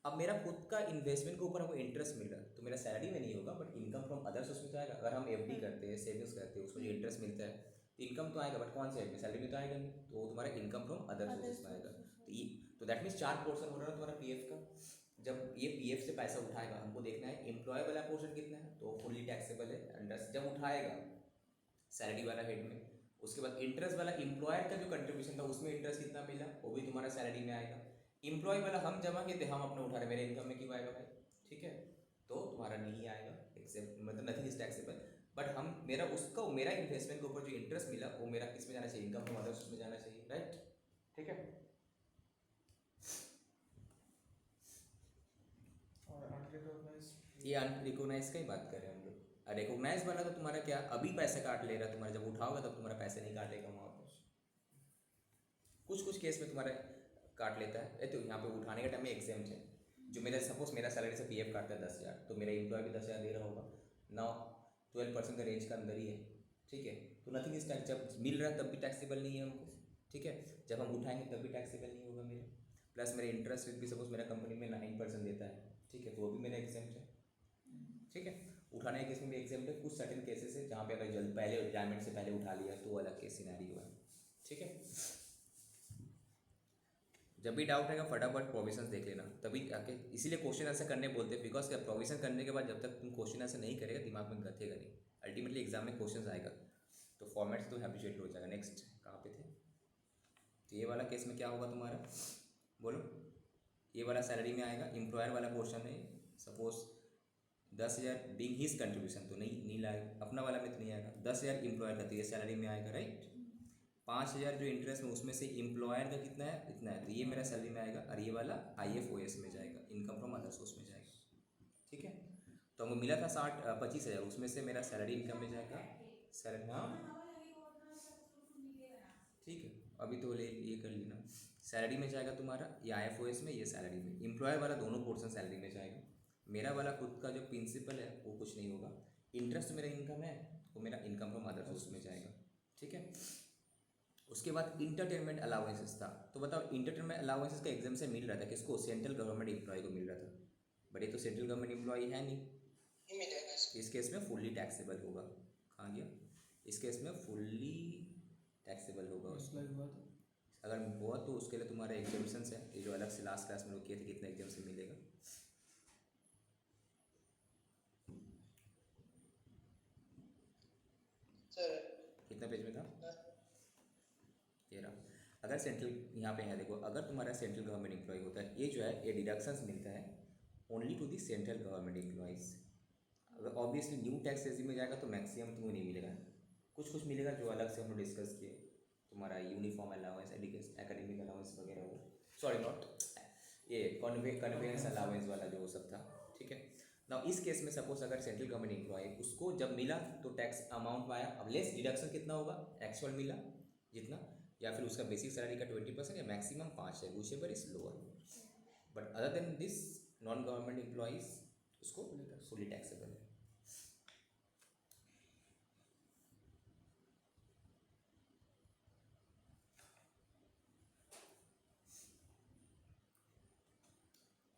अब मेरा खुद का इन्वेस्टमेंट के ऊपर हमको इंटरेस्ट मिल रहा है, तो मेरा सैलरी में नहीं होगा, बट इनकम फ्रॉम अदर्स उसमें तो आएगा। अगर हम FD करते हैं, सेविंग्स करते हैं, उसमें जो इंटरेस्ट मिलता है तो इनकम तो आएगा, बट कौन से में? सैलरी में तो आएगा नहीं, तो वो तुम्हारा इनकम फ्रॉम अदर सोर्सेस में आएगा। तो दैट मीन्स 4% हो रहा है तुम्हारा PF का। जब ये PF से पैसा उठाएगा, हमको देखना है एम्प्लॉय वाला पोर्शन कितना है, तो फुल्ली टैक्सेबल है अंडर जब उठाएगा सैलरी वाला हेड में। उसके बाद इंटरेस्ट वाला एम्प्लॉयर का जो कंट्रीब्यूशन था उसमें इंटरेस्ट कितना मिला, वो भी तुम्हारा सैलरी में आएगा। एम्प्लॉय वाला हम जमा किए थे, हम अपना उठा रहे, मेरे इनकम में क्यों आएगा भाई? ठीक है, तो तुम्हारा नहीं आएगा, एक्सेप्ट मतलब नथिंग इज टैक्सेबल। बट हम मेरा उसका मेरा इन्वेस्टमेंट के ऊपर जो इंटरेस्ट मिला वो मेरा किस में जाना चाहिए? इनकम फ्रॉम अदर्स में जाना चाहिए, राइट। ठीक है, और अनरिकॉग्नाइज ये अनरिकॉग्नाइज का ही बात कर रहे हैं हम लोग। रिकॉग्नाइज वाला तो तुम्हारा क्या अभी पैसे काट ले रहा है तुम्हारा, जब उठाओगे तब तुम्हारा पैसे नहीं काटेगा वहाँ पर। कुछ केस में तुम्हारा काट लेता है, तो यहाँ पे उठाने के टाइम में एग्जाम्प्ट है। जो मेरा सपोज मेरा सैलरी से PF काटता है 10,000, तो मेरा एम्प्लॉय भी 10,000 दे रहा होगा ना, 12% का रेंज का अंदर ही है, ठीक है। तो नथिंग इज टैक्स, जब मिल रहा है तब भी टैक्सेबल नहीं है हमको, ठीक है। जब हम उठाएंगे तब भी टैक्सेबल नहीं होगा मेरे। प्लस मेरे इंटरेस्ट भी सपोज मेरा कंपनी में 9% देता है, ठीक है, तो वो भी मेरा एग्जाम्प्ट है, ठीक है। उठाने के केस में भी एग्जाम्प्ट है। कुछ सर्टेन केसेस है जहाँ पे अगर जल्द पहले रिटायरमेंट से पहले उठा लिया तो वो अलग केस सिनेरियो है, ठीक है। जब भी डाउट रहेगा फटाफट प्रोविजन देख लेना, तभी आके इसीलिए क्वेश्चन आंसर करने बोलते हैं, बिकॉज क्या प्रोविजन करने के बाद जब तक तुम क्वेश्चन आंसर नहीं करेगा दिमाग में गथेगा नहीं, अल्टीमेटली एग्जाम में क्वेश्चन आएगा, तो फॉर्मेट तो हैबिचुएट हो जाएगा। नेक्स्ट कहाँ पे थे? तो ये वाला केस में क्या होगा तुम्हारा, बोलो। ये वाला सैलरी में आएगा, एम्प्लॉयर वाला पोर्शन है, सपोज 10,000 बिंग हिज कंट्रीब्यूशन, तो नहीं लाएगा, अपना वाला में तो नहीं आएगा। 10,000 एम्प्लॉयर का, तो ये सैलरी में आएगा, राइट। 5,000 जो इंटरेस्ट में उसमें से एम्प्लॉयर का कितना है, इतना है, तो ये मेरा सैलरी में आएगा, और ये वाला IFOS में जाएगा, इनकम फ्रॉम अदर सोर्स में जाएगा, ठीक है। तो हमको मिला था 25,000, उसमें से मेरा सैलरी इनकम में जाएगा, सैलरी, हाँ ठीक है, अभी तो ये कर लेना, सैलरी में जाएगा तुम्हारा, ये IFOS में, ये सैलरी में। एम्प्लॉयर वाला दोनों पोर्शन सैलरी में जाएगा। मेरा वाला खुद का जो प्रिंसिपल है वो कुछ नहीं होगा, इंटरेस्ट मेरा इनकम है, वो मेरा इनकम फ्रॉम अदर सोर्स में जाएगा, ठीक है। उसके बाद इंटरटेनमेंट अलाउंसेस था, तो बताओ इंटरटेनमेंट अलाउंसेस का एग्जाम से मिल रहा था किसको? सेंट्रल गवर्नमेंट एम्प्लॉय को मिल रहा था, बट ये तो सेंट्रल गवर्नमेंट एम्प्लॉय है नहीं, मिलेगा इसको। इस केस में फुल्ली टैक्सेबल होगा। कहाँ गया? इस केस में फुल्ली टैक्सेबल होगा उसको। अप्लाई हुआ था अगर बहुत तो उसके लिए तुम्हारा एग्जाम्शंस है, ये जो अलग से लास्ट क्लास में लोग किए थे, कितना एग्जाम्शन मिलेगा। सर कितना पेज में था? ये रहा। अगर सेंट्रल, यहाँ पे है देखो, अगर तुम्हारा सेंट्रल गवर्नमेंट एम्प्लॉय होता है, ये जो है ये डिडक्शंस मिलता है only to the central government employees. अगर ऑब्वियसली न्यू टैक्स रेजिम में जाएगा तो मैक्सिमम तुम्हें नहीं मिलेगा, कुछ कुछ मिलेगा जो अलग से हम लोग डिस्कस किए, तुम्हारा यूनिफॉर्म अलाउंस, एकेडमिक अलाउंस वगैरह, वो सॉरी नॉट ये कन्वेंस अलाउंस वाला जो वो सब था, ठीक है ना। इस केस में सपोज अगर सेंट्रल गवर्नमेंट एम्प्लॉय उसको जब मिला तो टैक्स अमाउंट आया, अब लेस डिडक्शन कितना होगा, एक्चुअल मिला जितना, या फिर उसका बेसिक सैलरी का 20% या मैक्सिमम 5 है, whichever is lower. But other than this non government employees उसको फुली टैक्सेबल है।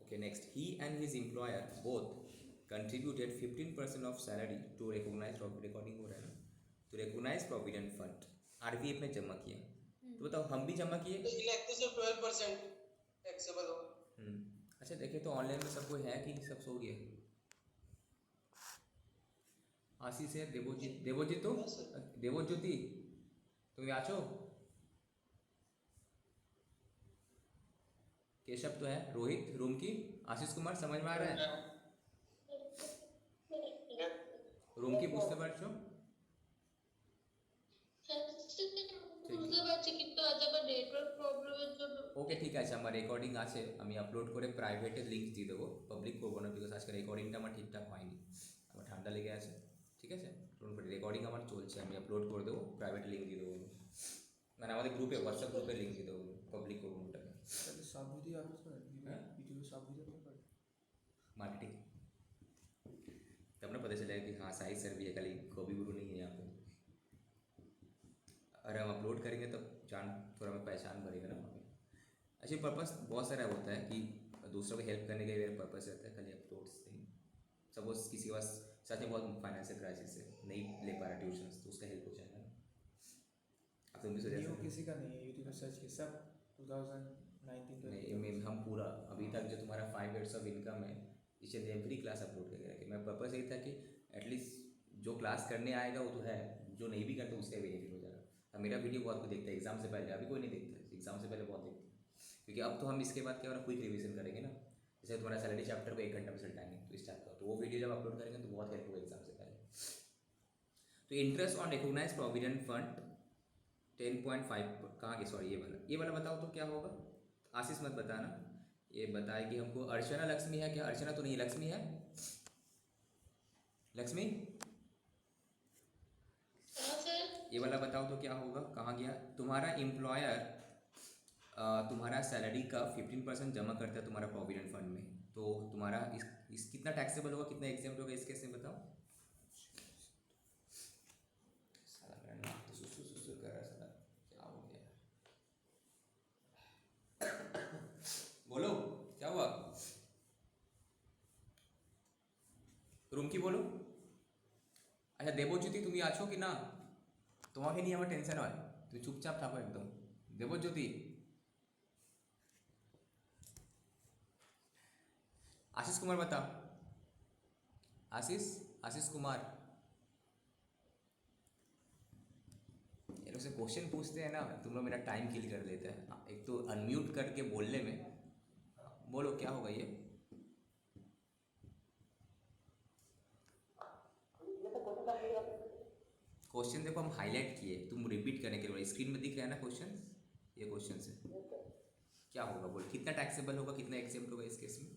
Okay, next, he and his employer both contributed 15% of salary to recognize recording हो रहा है ना, to recognize provident fund, RVF में जमा किया। तो बताओ हम भी जमा किए तो इलेक्ट तो सिर्फ 12% टैक्सेबल होगा। अच्छा देखिए तो ऑनलाइन में सबको है कि सब सो गया? आशीष है, देवोजीत तो देवोज्योति তুমি আছো? केशव तो है, रोहित, रूम की, आशीष कुमार समझ में आ रहा है? रूम की বুঝতে পারছো? ওকে ঠিক আছে, আমার রেকর্ডিং আছে, আমি আপলোড করে প্রাইভেটে লিঙ্ক দিয়ে দেবো, পাবলিক করবো না, বিকজ আজকে রেকর্ডিংটা আমার ঠিকঠাক হয়নি, আমার ঠান্ডা লেগে আছে, ঠিক আছে। রেকর্ডিং আমার চলছে, আমি আপলোড করে দেবো, প্রাইভেটে লিঙ্ক দিয়ে দেবো, মানে আমাদের গ্রুপে, হোয়াটসঅ্যাপ গ্রুপে লিঙ্ক দিয়ে দেবো, পাবলিক করবো ওটাকে। তাহলে সব ভিডিও আপলোড করেন, হ্যাঁ? यूट्यूब सब वीडियो अपलोड करें। मार्केटिंग, तब ना पता चलेगा कि हाँ साहिल सर भी है, खाली कॉपी गुरु नहीं है यहाँ पे। अरे हम अपलोड करेंगे तो जान थोड़ा हमें पहचान बढ़ेगा ना वहाँ पे। अच्छा पर्पस बहुत सारा होता है कि दूसरों को हेल्प करने का मेरा पर्पस रहता है, खाली अपलोड्स नहीं। सपोज किसी के पास सच में बहुत फाइनेंशियल क्राइसिस है, नहीं ले पा रहा ट्यूशन, तो उसका हेल्प हो जाएगा ना। अब तुम भी सोचा न्यू किसी का नहीं है, यूट्यूब में सर्च किया सब 2019 नहीं में हम पूरा अभी तक जो तुम्हारा 5 years ऑफ इनकम है, इसे एवरी क्लास अपलोड करके रखे। मेरा पर्पस यही था कि एटलीस्ट जो क्लास करने आएगा वो तो है, जो नहीं भी करता उसका बेनिफिट हो जाएगा। अब मेरा वीडियो बहुत कोई देखता है एग्जाम से पहले, अभी कोई नहीं देखता, एग्जाम से पहले बहुत देखते हैं, क्योंकि अब तो हम इसके बाद क्या होना, क्विक रिवीजन करेंगे ना, जैसे तुम्हारा सैलरी चैप्टर को 1 घंटा में सल्टाएंगे, तो इस टाइप का, तो वो वीडियो जब अपलोड करेंगे तो बहुत हेल्प होगा एग्जाम से पहले। तो interest on recognise provident fund 10.5 कहाँ की, सॉरी ये वाला बताओ तो क्या होगा, आशीष मत बताना, ये बताएगी हमको अर्चना लक्ष्मी है क्या? अर्चना तो नहीं, लक्ष्मी है, लक्ष्मी ये वाला बताओ तो क्या होगा, कहाँ गया? तुम्हारा एम्प्लॉयर तुम्हारा सैलरी का 15% जमा करता है तुम्हारा प्रोविडेंट फंड में, तो तुम्हारा इस कितना टैक्सेबल होगा, कितना एग्जाम्प्ट होगा इस केस में बताओ। साला मेरा नाक तो सुसु कर रहा है, साला क्या हो गया? बोलो क्या हुआ? रूम की बोलो। अच्छा দেবজ্যোতি তুমি আছো কি না? তোমাকে নিয়ে আমার টেনশন হয়, তুমি চুপচাপ থাকো একদম। দেবজ্যোতি, आशीष कुमार बता, आशीष कुमार, ये लोग से क्वेश्चन पूछते हैं ना, तुम लोग मेरा टाइम किल कर लेते हैं, एक तो अनम्यूट करके बोलने में। बोलो क्या होगा ये? क्वेश्चन देखो हम हाईलाइट किए, तुम रिपीट करने के लिए, स्क्रीन में दिख रहा है ना क्वेश्चन, ये क्वेश्चन है, क्या होगा बोलो, कितना टैक्सेबल होगा, कितना एग्जाम्प्ट होगा इस केस में?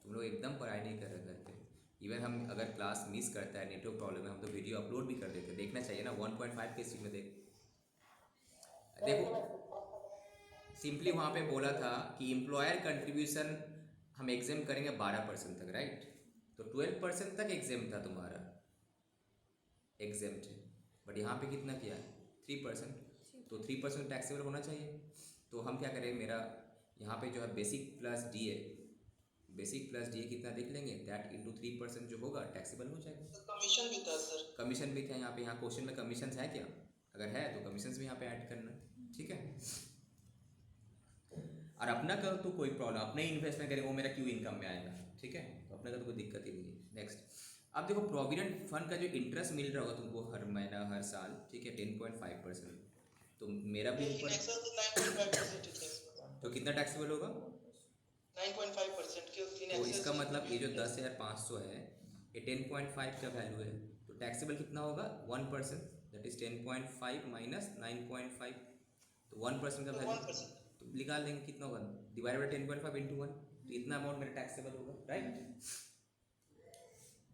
तुम लोग एकदम पढ़ाई नहीं कर रहे करते, इवन हम अगर क्लास मिस करता है, नेटवर्क प्रॉब्लम है, हम तो वीडियो अपलोड भी कर देते, देखना चाहिए ना। 1.5 के स्पीड में देखो सिंपली वहाँ पे बोला था कि एम्प्लॉयर कंट्रीब्यूशन हम एग्जाम करेंगे 12% तक, राइट? तो 12% तक एग्जाम था तुम्हारा, एग्जाम है, बट यहाँ पे कितना किया है 3%, तो 3% टैक्सेबल होना चाहिए। तो हम क्या करें, मेरा यहाँ पे जो है बेसिक प्लस डी ए कितना देख लेंगे, दैट इंटू 3% जो होगा टैक्सेबल हो जाएगा। कमीशन भी था सर, कमीशन भी था यहाँ पे, यहाँ क्वेश्चन में कमीशन है क्या? अगर है तो कमीशंस भी यहाँ पे ऐड करना, ठीक है। और अपना करो तो कोई प्रॉब्लम, अपने इन्वेस्टमेंट करेंगे वो मेरा क्यों इनकम में आएगा, ठीक है, तो अपने का तो कोई दिक्कत ही नहीं है। नेक्स्ट, अब देखो प्रोविडेंट फंड का जो इंटरेस्ट मिल रहा होगा तुमको हर महीना हर साल, ठीक है, 10.5%, तो मेरा भी ऊपर तो कितना टैक्सेबल होगा 9.5% तो इसका मतलब ये जो 10,500 है ये 10.5 का वैल्यू है, तो टैक्सेबल कितना होगा 1%, दैट इज 10.5 माइनस 9.5, तो 1% का वैल्यू तो निकाल देंगे कितना होगा, डिवाइड बाय 10.5 इंटू 1, तो इतना अमाउंट मेरा टैक्सेबल होगा, right.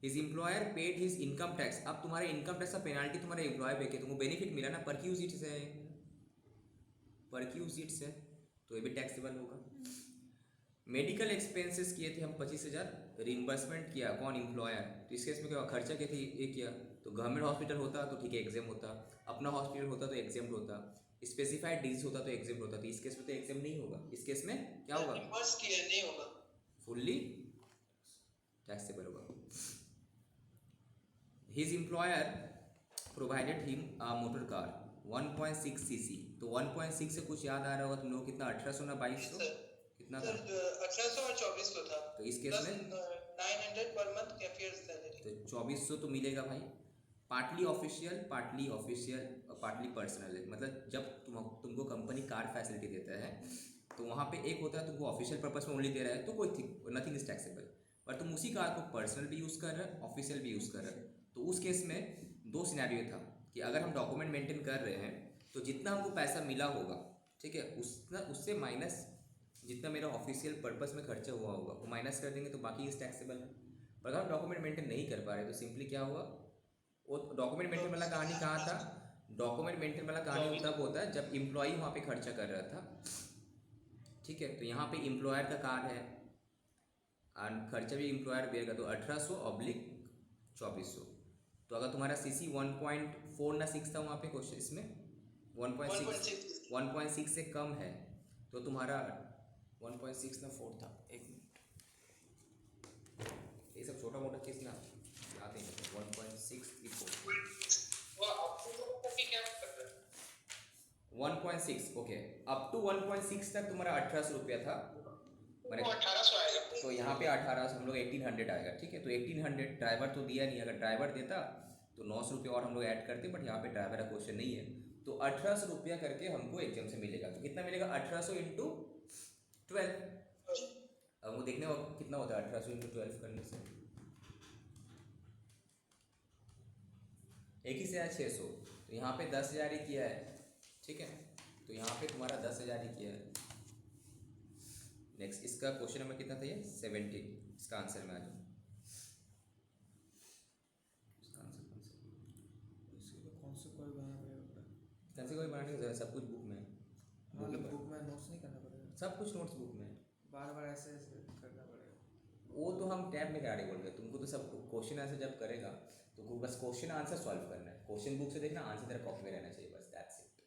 His employer paid his income tax, अब तुम्हारे इनकम टैक्स का पेनाल्टी तुम्हारे एम्प्लॉयर पे के तुमको बेनिफिट मिला ना, परक्यूजिट से तो ये भी टैक्सेबल होगा। मेडिकल एक्सपेंसेस किए थे हम 25,000, रिम्बर्समेंट किया कौन, एम्प्लॉयर, तो इस केस में क्या खर्चा किए थे ये किया, तो गवर्नमेंट हॉस्पिटल होता तो ठीक है एग्जाम होता, अपना हॉस्पिटल होता तो एग्जाम होता, स्पेसिफाइड डिजीज होता तो एग्जाम होता, तो इस केस में तो एग्जाम नहीं होगा, इस केस में क्या होगा नहीं होगा, फुल्ली टैक्सेबल होगा। His employer provided him a motor car 1.6 CC, तो 1.6 से कुछ याद आ रहा होगा तुम लोग कितना, 1800 ना 2200 कितना था, 1800 और 2400 था, तो इस केस में 900 पर मंथ कैफियर सैलरी, तो 2400 तो मिलेगा भाई, पार्टली ऑफिशियल पार्टली पर्सनल है, मतलब जब तुमको कंपनी कार फैसिलिटी देता है तो वहाँ पे एक होता है तुमको ऑफिशियल पर्पस में ओनली दे रहा है तो कोई नथिंग इज टैक्सेबल, पर तुम उसी कार को पर्सनल भी यूज़ कर रहे हो ऑफिशियल भी यूज़ कर रहे हो, तो उस केस में दो सिनेरियो था कि अगर हम डॉक्यूमेंट मेंटेन कर रहे हैं तो जितना हमको पैसा मिला होगा, ठीक है, उससे माइनस जितना मेरा ऑफिशियल पर्पस में खर्चा हुआ होगा वो माइनस कर देंगे तो बाकी इस टैक्सेबल है। पर अगर हम डॉक्यूमेंट मेंटेन नहीं कर पा रहे तो सिंपली क्या होगा, वो डॉक्यूमेंट मेंटेन वाला कहानी कहाँ था, डॉक्यूमेंट मेंटेन वाला कहानी तब होता है जब इम्प्लॉई वहाँ पे खर्चा कर रहा था, ठीक है, तो यहाँ पे एम्प्लॉयर का कार है और खर्चा भी एम्प्लॉयर बेरेगा, तो 1800/2400, तो अगर तुम्हारा सीसी 1.4 ना 6 था वहाँ पे क्वेश्चन इसमें 1.6 से कम है तो तुम्हारा 1.6 ना 4 था, एक मिनट, ये सब छोटा मोटा चीज़ ना याद नहीं है, 1.6 1.6 ओके, अप टू 1.6 तक तुम्हारा 1800 रुपया था, मैंने 1800 आएगा, तो यहाँ पे 1800 हम लोग 1800 आएगा, ठीक है, तो 1800 ड्राइवर तो दिया नहीं, अगर ड्राइवर देता तो 900 रुपये और हम लोग ऐड करते, बट यहाँ पे ड्राइवर का क्वेश्चन नहीं है, तो 1800 रुपया करके हमको एग्जाम से मिलेगा, तो कितना मिलेगा 1800 इंटू 12, अब वो देखने कितना होता है 1800 इंटू 12 करने से, एक ही से आया 600, तो यहाँ पे 10,000 ही किया है, ठीक है, तो यहाँ पे तुम्हारा 10,000 ही किया है। नेक्स्ट, इसका क्वेश्चन नंबर कितना था ये 17, इसका आंसर में आ जाओ, इसका आंसर कौन से कोई बनाना पड़ेगा, कैसे कोई बनाने की जरूरत, सब कुछ बुक में है, बुक में नोट्स नहीं करना पड़ेगा, सब कुछ नोट्स बुक में है, बार बार ऐसे ऐसे करना पड़ेगा, वो तो हम टैब में क्या बोल रहे हैं तुमको, तो सब क्वेश्चन आंसर जब करेगा तो बस क्वेश्चन आंसर सॉल्व करना है, क्वेश्चन बुक से देखना, आंसर तेरा कॉपी में रहना चाहिए, बस दैट्स इट,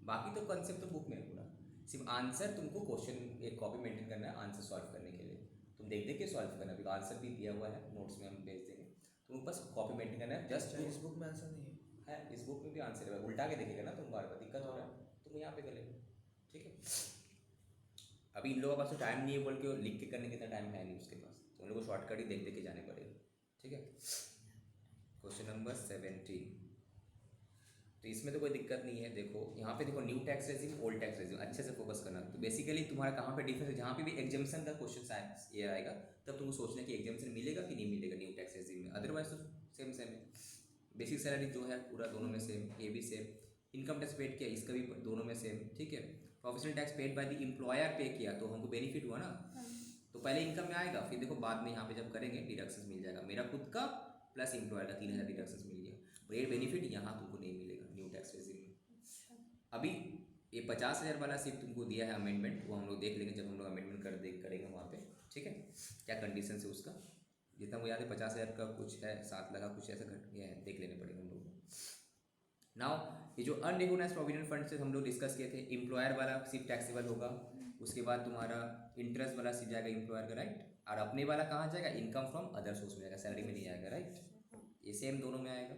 बाकी तो कंसेप्ट तो बुक में है पूरा, सिर्फ आंसर तुमको क्वेश्चन एक कॉपी मेंटेन करना है आंसर सॉल्व करने के लिए, तुम देख के सॉल्व करना, बिकॉज आंसर भी दिया हुआ है नोट्स में हम भेज देंगे, तुमको बस कॉपी मेंटेन करना है, जस्ट इस बुक में आंसर नहीं है, इस बुक में भी आंसर है, उल्टा के देखेगा ना तुम, बार बार दिक्कत हो रहा है तुम यहाँ पे कर लेना, ठीक है। अभी इन लोगों के पास तो टाइम नहीं है बोल के लिख के करने के इतना टाइम है नहीं उसके पास, तो उन लोगों को शॉर्टकट ही देख के जाने पड़ेगा, ठीक है। क्वेश्चन नंबर 17, तो इसमें तो कोई दिक्कत नहीं है, देखो यहाँ पे देखो new tax regime old tax regime, अच्छे से फोकस करना, तो बेसिकली तुम्हारा कहाँ पे डिफरेंस है, जहाँ पे भी एग्जाम्शन का क्वेश्चन ये आएगा तब तुमको सोचना कि एग्जाम्शन मिलेगा कि नहीं मिलेगा न्यू टैक्स रेजिम में, अदरवाइज तो सेम है, बेसिक सैलरी जो है पूरा दोनों में सेम, ये भी सेम, इनकम टैक्स पेड किया इसका भी दोनों में सेम, ठीक है, professional tax paid by the employer पे किया तो हमको बेनिफिट हुआ ना, तो पहले इनकम में आएगा, फिर देखो बाद में यहाँ पे जब करेंगे डिडक्शंस मिल जाएगा, मेरा खुद का प्लस एम्प्लॉयर का 3,000 डिडक्शंस मिल गया, और ये बेनिफिट यहाँ तुमको नहीं मिलेगा न्यू टैक्स रेजिम में। अभी ये 50,000 वाला सिर्फ तुमको दिया है अमेंडमेंट, वो हम लोग देख लेंगे जब हम लोग अमेंडमेंट करेंगे वहाँ पे, ठीक है, क्या कंडीशन है उसका, जितना मुझे याद है 50,000 का कुछ है 7 लाख कुछ ऐसा घट गया है, देख लेने पड़ेगा हम लोग को। नाउ ये जो अनरिकॉग्नाइज्ड प्रोविडेंट फंड से हम लोग डिस्कस किए थे, एम्प्लॉयर वाला सिर्फ टैक्सेबल होगा, उसके बाद तुम्हारा इंटरेस्ट वाला सीध जाएगा एम्प्लॉयर का, राइट, और अपने वाला कहाँ जाएगा, इनकम फ्रॉम अदर सोर्स में जाएगा, सैलरी में नहीं आएगा, राइट, ये सेम दोनों में आएगा।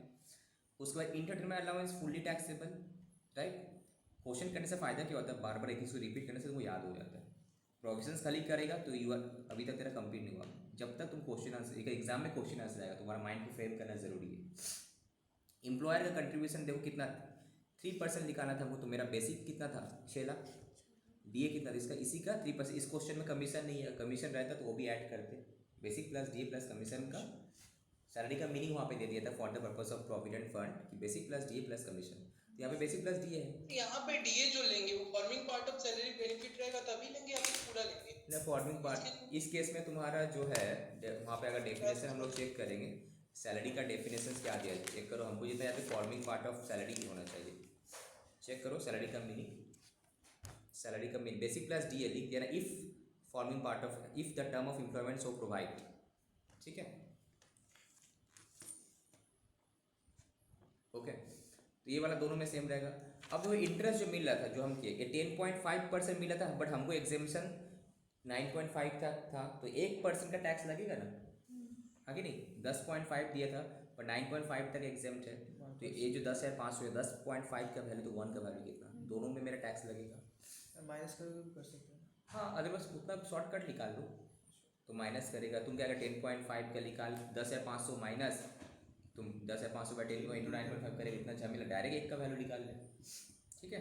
उसके बाद entertainment allowance fully taxable, right. Question करने से फ़ायदा क्या होता है, बार बार एक चीज़ को रिपीट करने से तुमको याद हो जाता है। प्रोविजंस खाली करेगा तो यू आर, अभी तक तेरा कंप्लीट नहीं हुआ। जब तक तुम क्वेश्चन आंसर, एक एग्जाम में क्वेश्चन आंसर आएगा, तुम्हारा माइंड को फ्रेम करना जरूरी है। एम्प्लॉयर का कंट्रीब्यूशन देखो कितना, 3% निकालना था हमको, तो मेरा बेसिक कितना था 6 लाख, डीए कितना था इसका, इसी का 3%। इस क्वेश्चन में कमीशन नहीं है, कमीशन रहता तो वो भी ऐड करते, basic plus DA plus commission का सैलरी का मीनिंग वहाँ पे दे दिया था for the purpose of provident fund कि basic plus DA plus commission. तो यहाँ पे बेसिक प्लस डीए है। यहाँ पे डीए जो लेंगे वो forming part of salary benefit रहेगा तभी लेंगे या फिर पूरा लेंगे? ना फॉर्मिंग पार्ट, इस केस में तुम्हारा जो है वहाँ पे अगर डेफिनेशन हम लोग चेक करेंगे, सैलरी का डेफिनेशन क्या दिया है चेक करो, हमको जितना यहाँ पे फॉर्मिंग पार्ट ऑफ सैलरी होना चाहिए, चेक करो सैलरी का मीनिंग, सैलरी का मीनिंग बेसिक प्लस डीए लिख दिया ना, if forming part of, if the term of employment so provide, ठीक है ओके। तो ये वाला दोनों में सेम रहेगा। अब जो इंटरेस्ट जो मिल रहा था जो हम किए, ये 10.5% मिला था, बट हमको एग्जेम्पशन 9.5 था, तो 1% का टैक्स लगेगा ना, हाँ कि नहीं, 10.5 दिया था पर 9.5 तक एग्जेम्प्ट है, तो ये जो 10,500 है, 10.5 का वैल्यू तो 1 का वैल्यू कितना, दोनों में मेरा टैक्स लगेगा। माइनस करके भी कर सकते हैं। हाँ अगर बस उतना शॉर्टकट निकाल लो तो माइनस करेगा, तुम क्या अगर 10.5 का निकाल, 10,500 माइनस, तुम 10,500 बाई 10 इंटू 9.5 करेगा, इतना झमेला, डायरेक्ट एक का वैल्यू निकाल लें, ठीक है।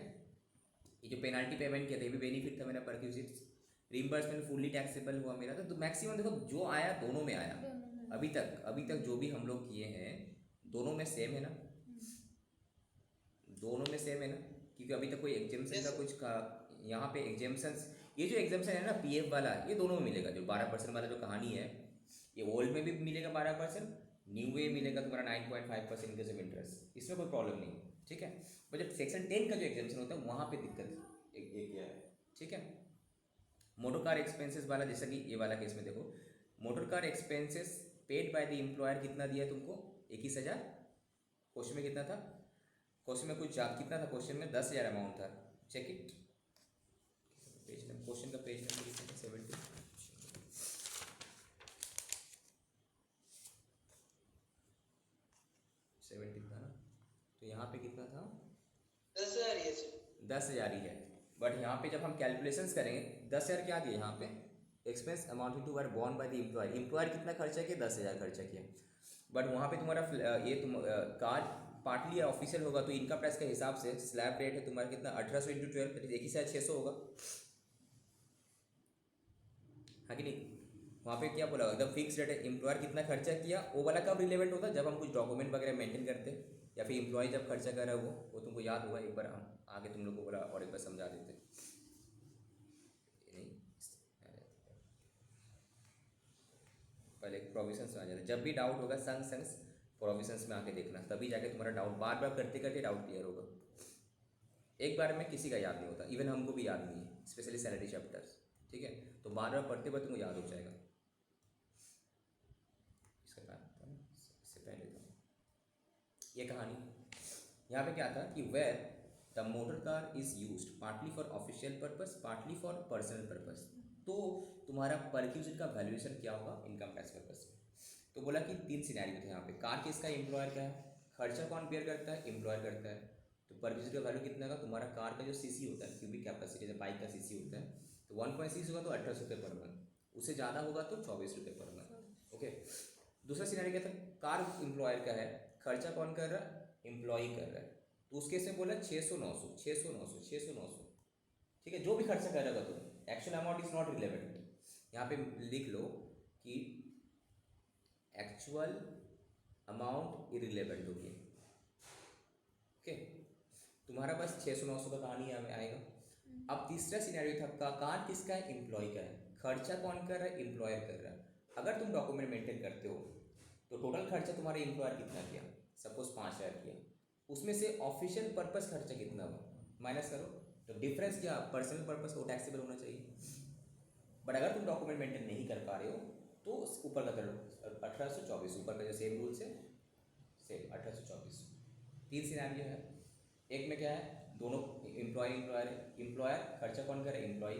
ये जो पेनाल्टी पेमेंट किया था ये भी बेनिफिट था मेरा, परक्यूजिट्स रिम्बर्समेंट फुल्ली टैक्सेबल हुआ मेरा, तो मैक्सिमम देखो जो आया दोनों में आया, अभी तक जो भी हम लोग किए हैं दोनों में सेम है ना, दोनों में सेम है ना, क्योंकि अभी तक कोई एग्जेम्पशन का कुछ का, यहाँ पे एग्जेम्पशंस, ये जो एग्जेम्पशन है ना पीएफ वाला, ये दोनों में मिलेगा, जो 12% वाला जो कहानी है, ये ओल्ड में भी मिलेगा 12%, न्यू में मिलेगा तुम्हारा 9.5% इनकेस ऑफ इंटरेस्ट, इसमें कोई प्रॉब्लम नहीं है, ठीक है। बट जब सेक्शन 10 का जो एग्जेम्पशन होता है वहाँ पे दिक्कत एक क्या है, ठीक है। मोटर कार एक्सपेंसेस वाला, जैसा कि ये वाला केस में देखो, motor car expenses paid by the employer कितना दिया तुमको, 21,000, क्वेश्चन में कितना था, क्वेश्चन में कुछ कितना था, क्वेश्चन में 10,000 अमाउंट था, check it, page number, question का पेज नंबर कितना था, 70 था ना, तो यहाँ पे कितना था 10,000 ही है 10,000 ही है, बट यहाँ पे जब हम कैलकुलेशंस करेंगे 10,000 क्या दिए यहाँ पे, expense amounting to were borne by the employer, employer कितना खर्चा किया, 10,000 खर्चा किया, बट वहाँ पे तुम्हारा ये तुम कार पार्टली ऑफिशियल होगा तो इनकम टैक्स के हिसाब से स्लैब रेट है तुम्हारा कितना, 1800 इंटू 12, 21,600 होगा, हाँ कि नहीं। वहाँ पे क्या बोला, एकदम फिक्स रेट है, एम्प्लॉयर कितना खर्चा किया वो वाला कब रिलेवेंट होता है, जब हम कुछ डॉक्यूमेंट वगैरह मेंटेन करते हैं, या फिर एम्प्लॉय जब खर्चा कर रहा है वो तुमको याद होगा, एक बार हम आगे तुम लोग को बोला और एक बार समझा देते हैं, पहले प्रोविजंस में आ जाता है, जब भी डाउट होगा संग प्रोविजंस में आके देखना, तभी जाके तुम्हारा डाउट, बार बार करते करते डाउट क्लियर होगा, एक बार में किसी का याद नहीं होता, इवन हमको भी याद नहीं है, स्पेशली सैलरी चैप्टर्स, ठीक है, तो बार बार पढ़ते पढ़ते तुमको याद हो जाएगा। इसका क्या था, इससे पहले था ये कहानी, यहाँ पे क्या था कि where the motor car is used partly for official purpose partly for personal purpose, तो तुम्हारा परक्यूजिट का वैल्यूएशन क्या होगा, इनकम टैक्स पर्पस से। तो बोला कि 3 सिनेरियो थे यहाँ पे, कार किसका, एम्प्लॉयर का है, खर्चा कौन बेयर करता है, एम्प्लॉयर करता है, तो परक्यूजिट का वैल्यू कितना का, तुम्हारा कार का जो सीसी होता है, क्यूबिक कैपेसिटी, जब बाइक का सीसी होता है तो 1.6 होगा तो 1800 रुपये पर मंथ, उससे ज़्यादा होगा तो 24 रुपये पर मंथ, ओके। दूसरा सिनेरियो क्या था, कार एम्प्लॉयर का है, खर्चा कौन कर रहा है, एम्प्लॉय कर रहा है, तो उसके से बोला 600-900 600-900 600-900, ठीक है, जो भी खर्चा कर रहा तुम, actual amount is not relevant, यहाँ पे लिख लो कि एक्चुअल अमाउंट इरिलेवेंट होगी, ओके, तुम्हारा बस 600-900 का कहानी आएगा। अब तीसरा सिनेरियो था, कार किसका है, एम्प्लॉय का है, खर्चा कौन कर रहा है, एम्प्लॉयर कर रहा है, अगर तुम डॉक्यूमेंट मेंटेन करते हो तो टोटल खर्चा तुम्हारे एम्प्लॉयर कितना किया, सपोज 5,000 किया, उसमें से ऑफिशियल पर्पस खर्चा कितना हुआ, माइनस करो, तो डिफरेंस क्या, पर्सनल पर्पस को टैक्सेबल होना चाहिए, बट अगर तुम डॉक्यूमेंट मेंटेन नहीं कर पा रहे हो तो ऊपर का करो 1824, ऊपर का जो सेम रूल से सेम 1824। 3 सिनेरियो है, एक में क्या है, दोनों एम्प्लॉयर खर्चा कौन करे, एम्प्लॉय,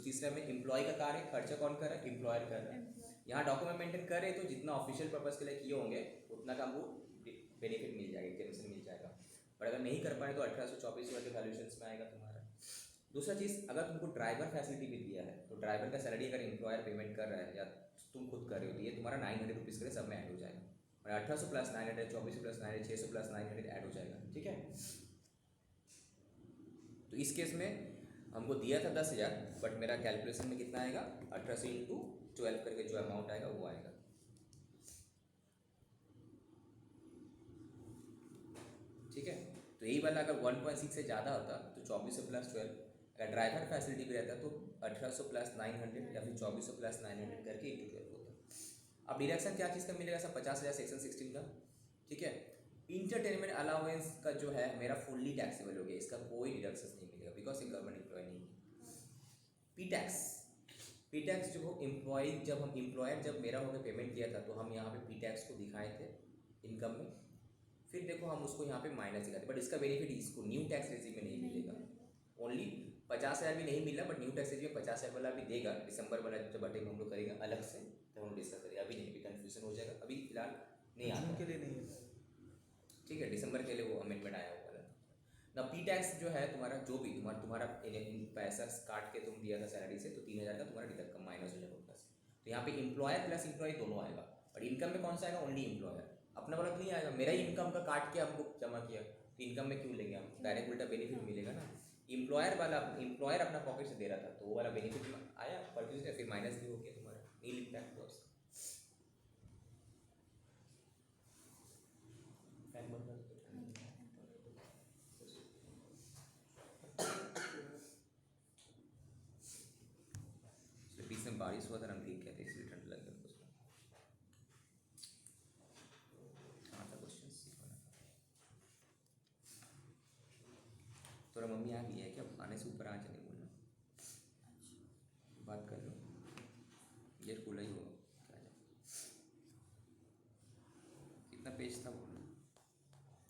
तीसरा में एम्प्लॉय का कार्य, खर्चा कौन कर रहा है, एम्प्लॉयर कर रहा है, यहाँ डॉक्यूमेंट मेंटेन करे तो जितना ऑफिशियल पर्पस के लिए किए होंगे उतना का हमको बेनिफिट मिल जाएगा, एग्जेम्पशन मिल जाएगा, बट अगर नहीं कर पाए तो 1824 वाले वैल्यूएशंस में आएगा तुम्हारा। दूसरा चीज़, अगर तुमको ड्राइवर फैसिलिटी भी दिया है तो ड्राइवर का सैलरी अगर एम्प्लॉयर पेमेंट कर रहा है या तुम खुद कर रहे हो तो ये तुम्हारा 900 रुपीज़ के सब में ऐड हो जाएगा, और 1800 प्लस 900, 2400 प्लस 900, 600 प्लस 900 ऐड हो जाएगा, ठीक है। तो इस केस में हमको दिया था 10,000, बट मेरा कैलकुलेशन में कितना आएगा, 1800 इंटू 12 करके जो अमाउंट आएगा वो आएगा। ठीक है, तो यही वाला अगर 1.6 से ज़्यादा होता तो 2400 प्लस 12, अगर ड्राइवर फैसिलिटी भी रहता तो 1800 प्लस 900 या फिर 2400 प्लस 900 करके इंटू 12 होता। अब डिडक्शन क्या चीज़ का मिलेगा, सब 50,000 सेक्शन 16 का, ठीक है। इंटरटेनमेंट अलाउंस का जो है मेरा फुल्ली टैक्सेबल हो गया, इसका कोई डिडक्शन नहीं मिलेगा बिकॉज ये गवर्नमेंट एम्प्लॉय नहीं है। पी टैक्स जो हो एम्प्लॉय, जब हम एम्प्लॉयर जब मेरा होकर पेमेंट किया था तो हम यहाँ पे पी टैक्स को दिखाए थे इनकम में, फिर देखो हम उसको यहाँ पे माइनस दिखाते, बट इसका बेनिफिट इसको न्यू टैक्स रेजिम में नहीं मिलेगा। ओनली 50,000 भी नहीं मिला, बट न्यू टैक्स रेजिम में 50,000 वाला भी देगा, दिसंबर वाला जब अटेंड हम लोग करेंगे अलग से तब हम डिस्कस करेंगे, अभी नहीं, अभी कन्फ्यूजन हो जाएगा, अभी फिलहाल नहीं आता के लिए नहीं है, ठीक है। दिसंबर के लिए वो अमेंडमेंट आया हुआ है ना। पी टैक्स जो है तुम्हारा जो भी तुम्हारा पैसा काट के तुम दिया था सैलरी से तो 3,000 का तुम्हारा डिडक्ट माइनस हो जाएगा प्लस, तो यहाँ पे एम्प्लॉयर प्लस एम्प्लॉय दोनों आएगा, और इनकम में कौन सा आएगा, ओनली एम्प्लॉयर, अपना वाला तो नहीं आएगा। मेरा ही इनकम का काट के हमको जमा किया तो इनकम में क्यों लेंगे हम, डायरेक्ट उल्टा बेनिफिट मिलेगा ना। एम्प्लॉयर वाला, एम्प्लॉयर अपना पॉकेट से दे रहा था तो वो वाला बेनिफिट आया, पर फिर माइनस भी हो गया तुम्हारा, नील इम्पैक्ट हुआ उसका। बीच में बारिश हुआ था, हम भीग गए थे इसलिए ठंड लग गया कुछ। हाँ था क्वेश्चन सीखना था। थोड़ा मम्मी आ गई है क्या, आने से ऊपर आ जाने बोलना, बात कर लो, ये खुला ही होगा क्या जाए। कितना पेज था बोलना,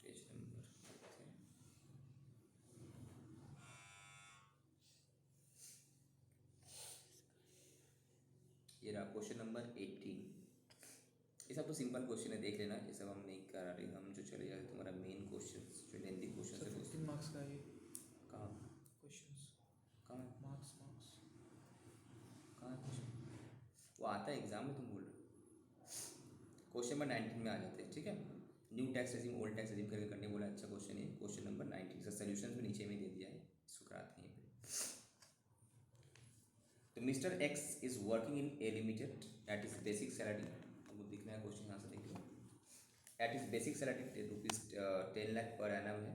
पेज नंबर ये रहा क्वेश्चन नंबर 18। ये सब तो सिंपल क्वेश्चन है, देख लेना, ये सब हम नहीं करा रहे, हम जो चले जाए तुम्हारा मेन क्वेश्चन जो लेंदी क्वेश्चन है। 15 मार्क्स का ये कहाँ क्वेश्चंस, कहाँ मार्क्स कहाँ क्वेश्चन वो आता है एग्जाम में, तुम बोल रहे हो क्वेश्चन नंबर 19 में आ जाते हैं, ठीक है। New tax regime old tax regime करके करने बोला, अच्छा क्वेश्चन है, क्वेश्चन नंबर 19 का सोल्यूशन भी नीचे में दे दिया है, इसको कराते हैं। तो Mister X is working in a limited at is basic salary, वो दिखना है क्वेश्चन यहाँ से देख लो, at is basic salary rupees 10 lakh per annum है।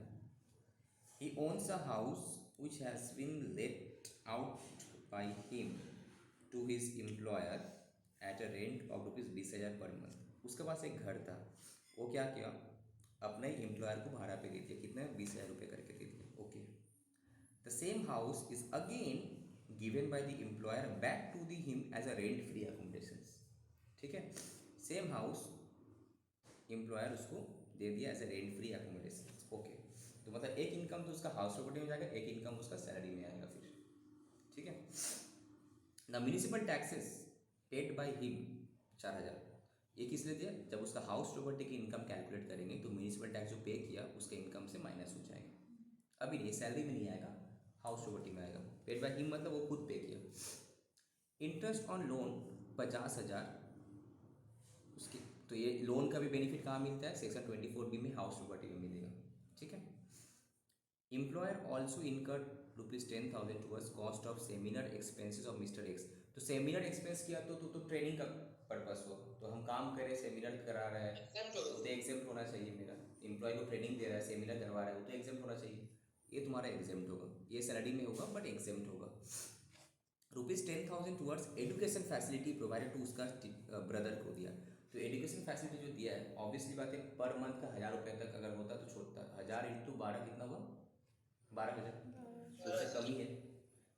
He owns a house which has been let out by him to his employer at a rent of rupees 20,000 per month. उसके पास एक घर था, वो क्या किया, अपने एम्प्लॉयर को भाड़ा पे दे दिया, कितना 20,000 रुपये करके दे दिया, okay. The same house is again given by the employer back to the him as a rent free accommodation, ठीक है। सेम हाउस एम्प्लॉयर उसको दे दिया as a rent free accommodation, okay. तो मतलब एक इनकम तो उसका हाउस प्रॉपर्टी में जाएगा, एक इनकम उसका सैलरी में आएगा फिर, ठीक है। The municipal taxes paid by him 4,000, ये किस लिए दिया, जब उसका हाउस प्रॉपर्टी की इनकम कैलकुलेट करेंगे तो म्यूनिसिपल टैक्स जो पे किया उसके इनकम से माइनस हो जाएगा। अभी नहीं, सैलरी में नहीं आएगा, हाउस प्रॉपर्टी में आएगा। पेड बाय हिम मतलब वो खुद पे किया। इंटरेस्ट ऑन लोन 50,000 उसकी, तो ये लोन का भी बेनिफिट कहाँ मिलता है, सेक्शन 24B में हाउस प्रॉपर्टी में मिलेगा, ठीक है। Employer also incurred ₹10,000 towards cost of seminar expenses of mister x. तो सेमिनार एक्सपेंस किया तो ट्रेनिंग का पर्पस हुआ, तो हम काम करें, सेमिनार करा रहा है तो एग्जेम्प्ट होना चाहिए। मेरा एम्प्लॉय को ट्रेनिंग दे रहा है, सेमिनार करवा रहा है, वो तो एग्जेम्प्ट होना चाहिए, ये तुम्हारा एग्जेम्प्ट होगा, ये सैलरी में होगा बट एग्जेम्प्ट होगा। ₹10,000 towards education facility provided to उसका ब्रदर को दिया। तो एजुकेशन फैसिलिटी जो दिया है, ऑब्वियसली बात है, पर मंथ का 1,000 रुपये तक अगर होता तो छोड़ता, 1,000 इंटू 12 कितना हुआ, 12,000, उससे कम ही है।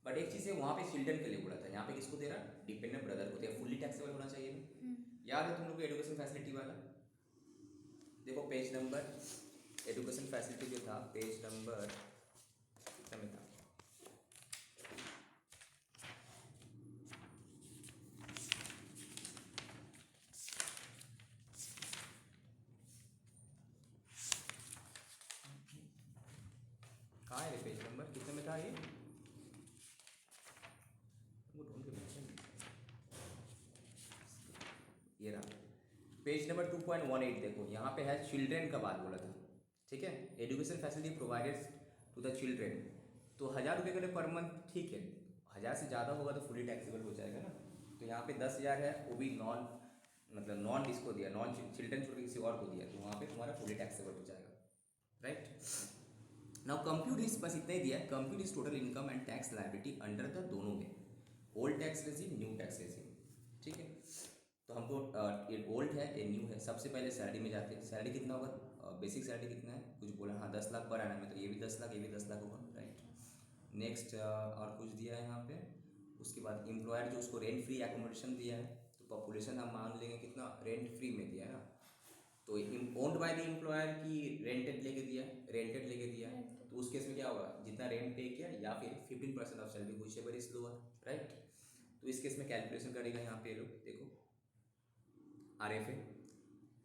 बट एक चीज़ है, वहाँ पे चिल्ड्रन के लिए बोला था, यहाँ पे किसको दे रहा, डिपेंडेंट ब्रदर को दिया, फुल्ली टैक्सेबल होना चाहिए ना। याद है तुम लोग को एजुकेशन फैसिलिटी वाला, देखो पेज नंबर, एजुकेशन फैसिलिटी जो था पेज नंबर कितना में था, ये रहा पेज नंबर 2.18 देखो यहाँ पे है चिल्ड्रेन का बात बोला था, ठीक है। Education facility provided to the children, तो 1000 रुपये के लिए पर मंथ ठीक है, 1000 से ज़्यादा होगा तो फुली टैक्सेबल हो जाएगा ना। तो यहाँ पे 10,000 है, वो भी नॉन मतलब नॉन इसको दिया, नॉन चिल्ड्रेन छोड़ के किसी और को दिया, तो वहाँ पे तुम्हारा फुली टैक्सेबल हो जाएगा, राइट। नाउ कंप्यूट इज, बस इतना ही दिया, compute is total income and tax liability under the दोनों में, old tax regime new tax regime, ठीक है। तो हमको ये ओल्ड है ये न्यू है। सबसे पहले सैलरी में जाते हैं, सैलरी कितना होगा, बेसिक सैलरी कितना है, कुछ बोला हाँ 10 लाख पर आना में, तो ये भी 10 लाख ये भी 10 लाख होगा, राइट। नेक्स्ट और कुछ दिया है यहाँ पे, उसके बाद एम्प्लॉयर जो उसको रेंट फ्री एकोमोडेशन दिया है, तो पॉपुलेशन हम मान लेंगे कितना रेंट फ्री में दिया है ना, तो ओन्ड बाय द एम्प्लॉयर की रेंटेड लेके दिया, रेंटेड लेके दिया, तो उस केस में क्या होगा, जितना रेंट पे किया या फिर 15% of salary whichever is lower, right. तो इस केस में कैलकुलेशन करेगा यहाँ पे लोग, देखो RFA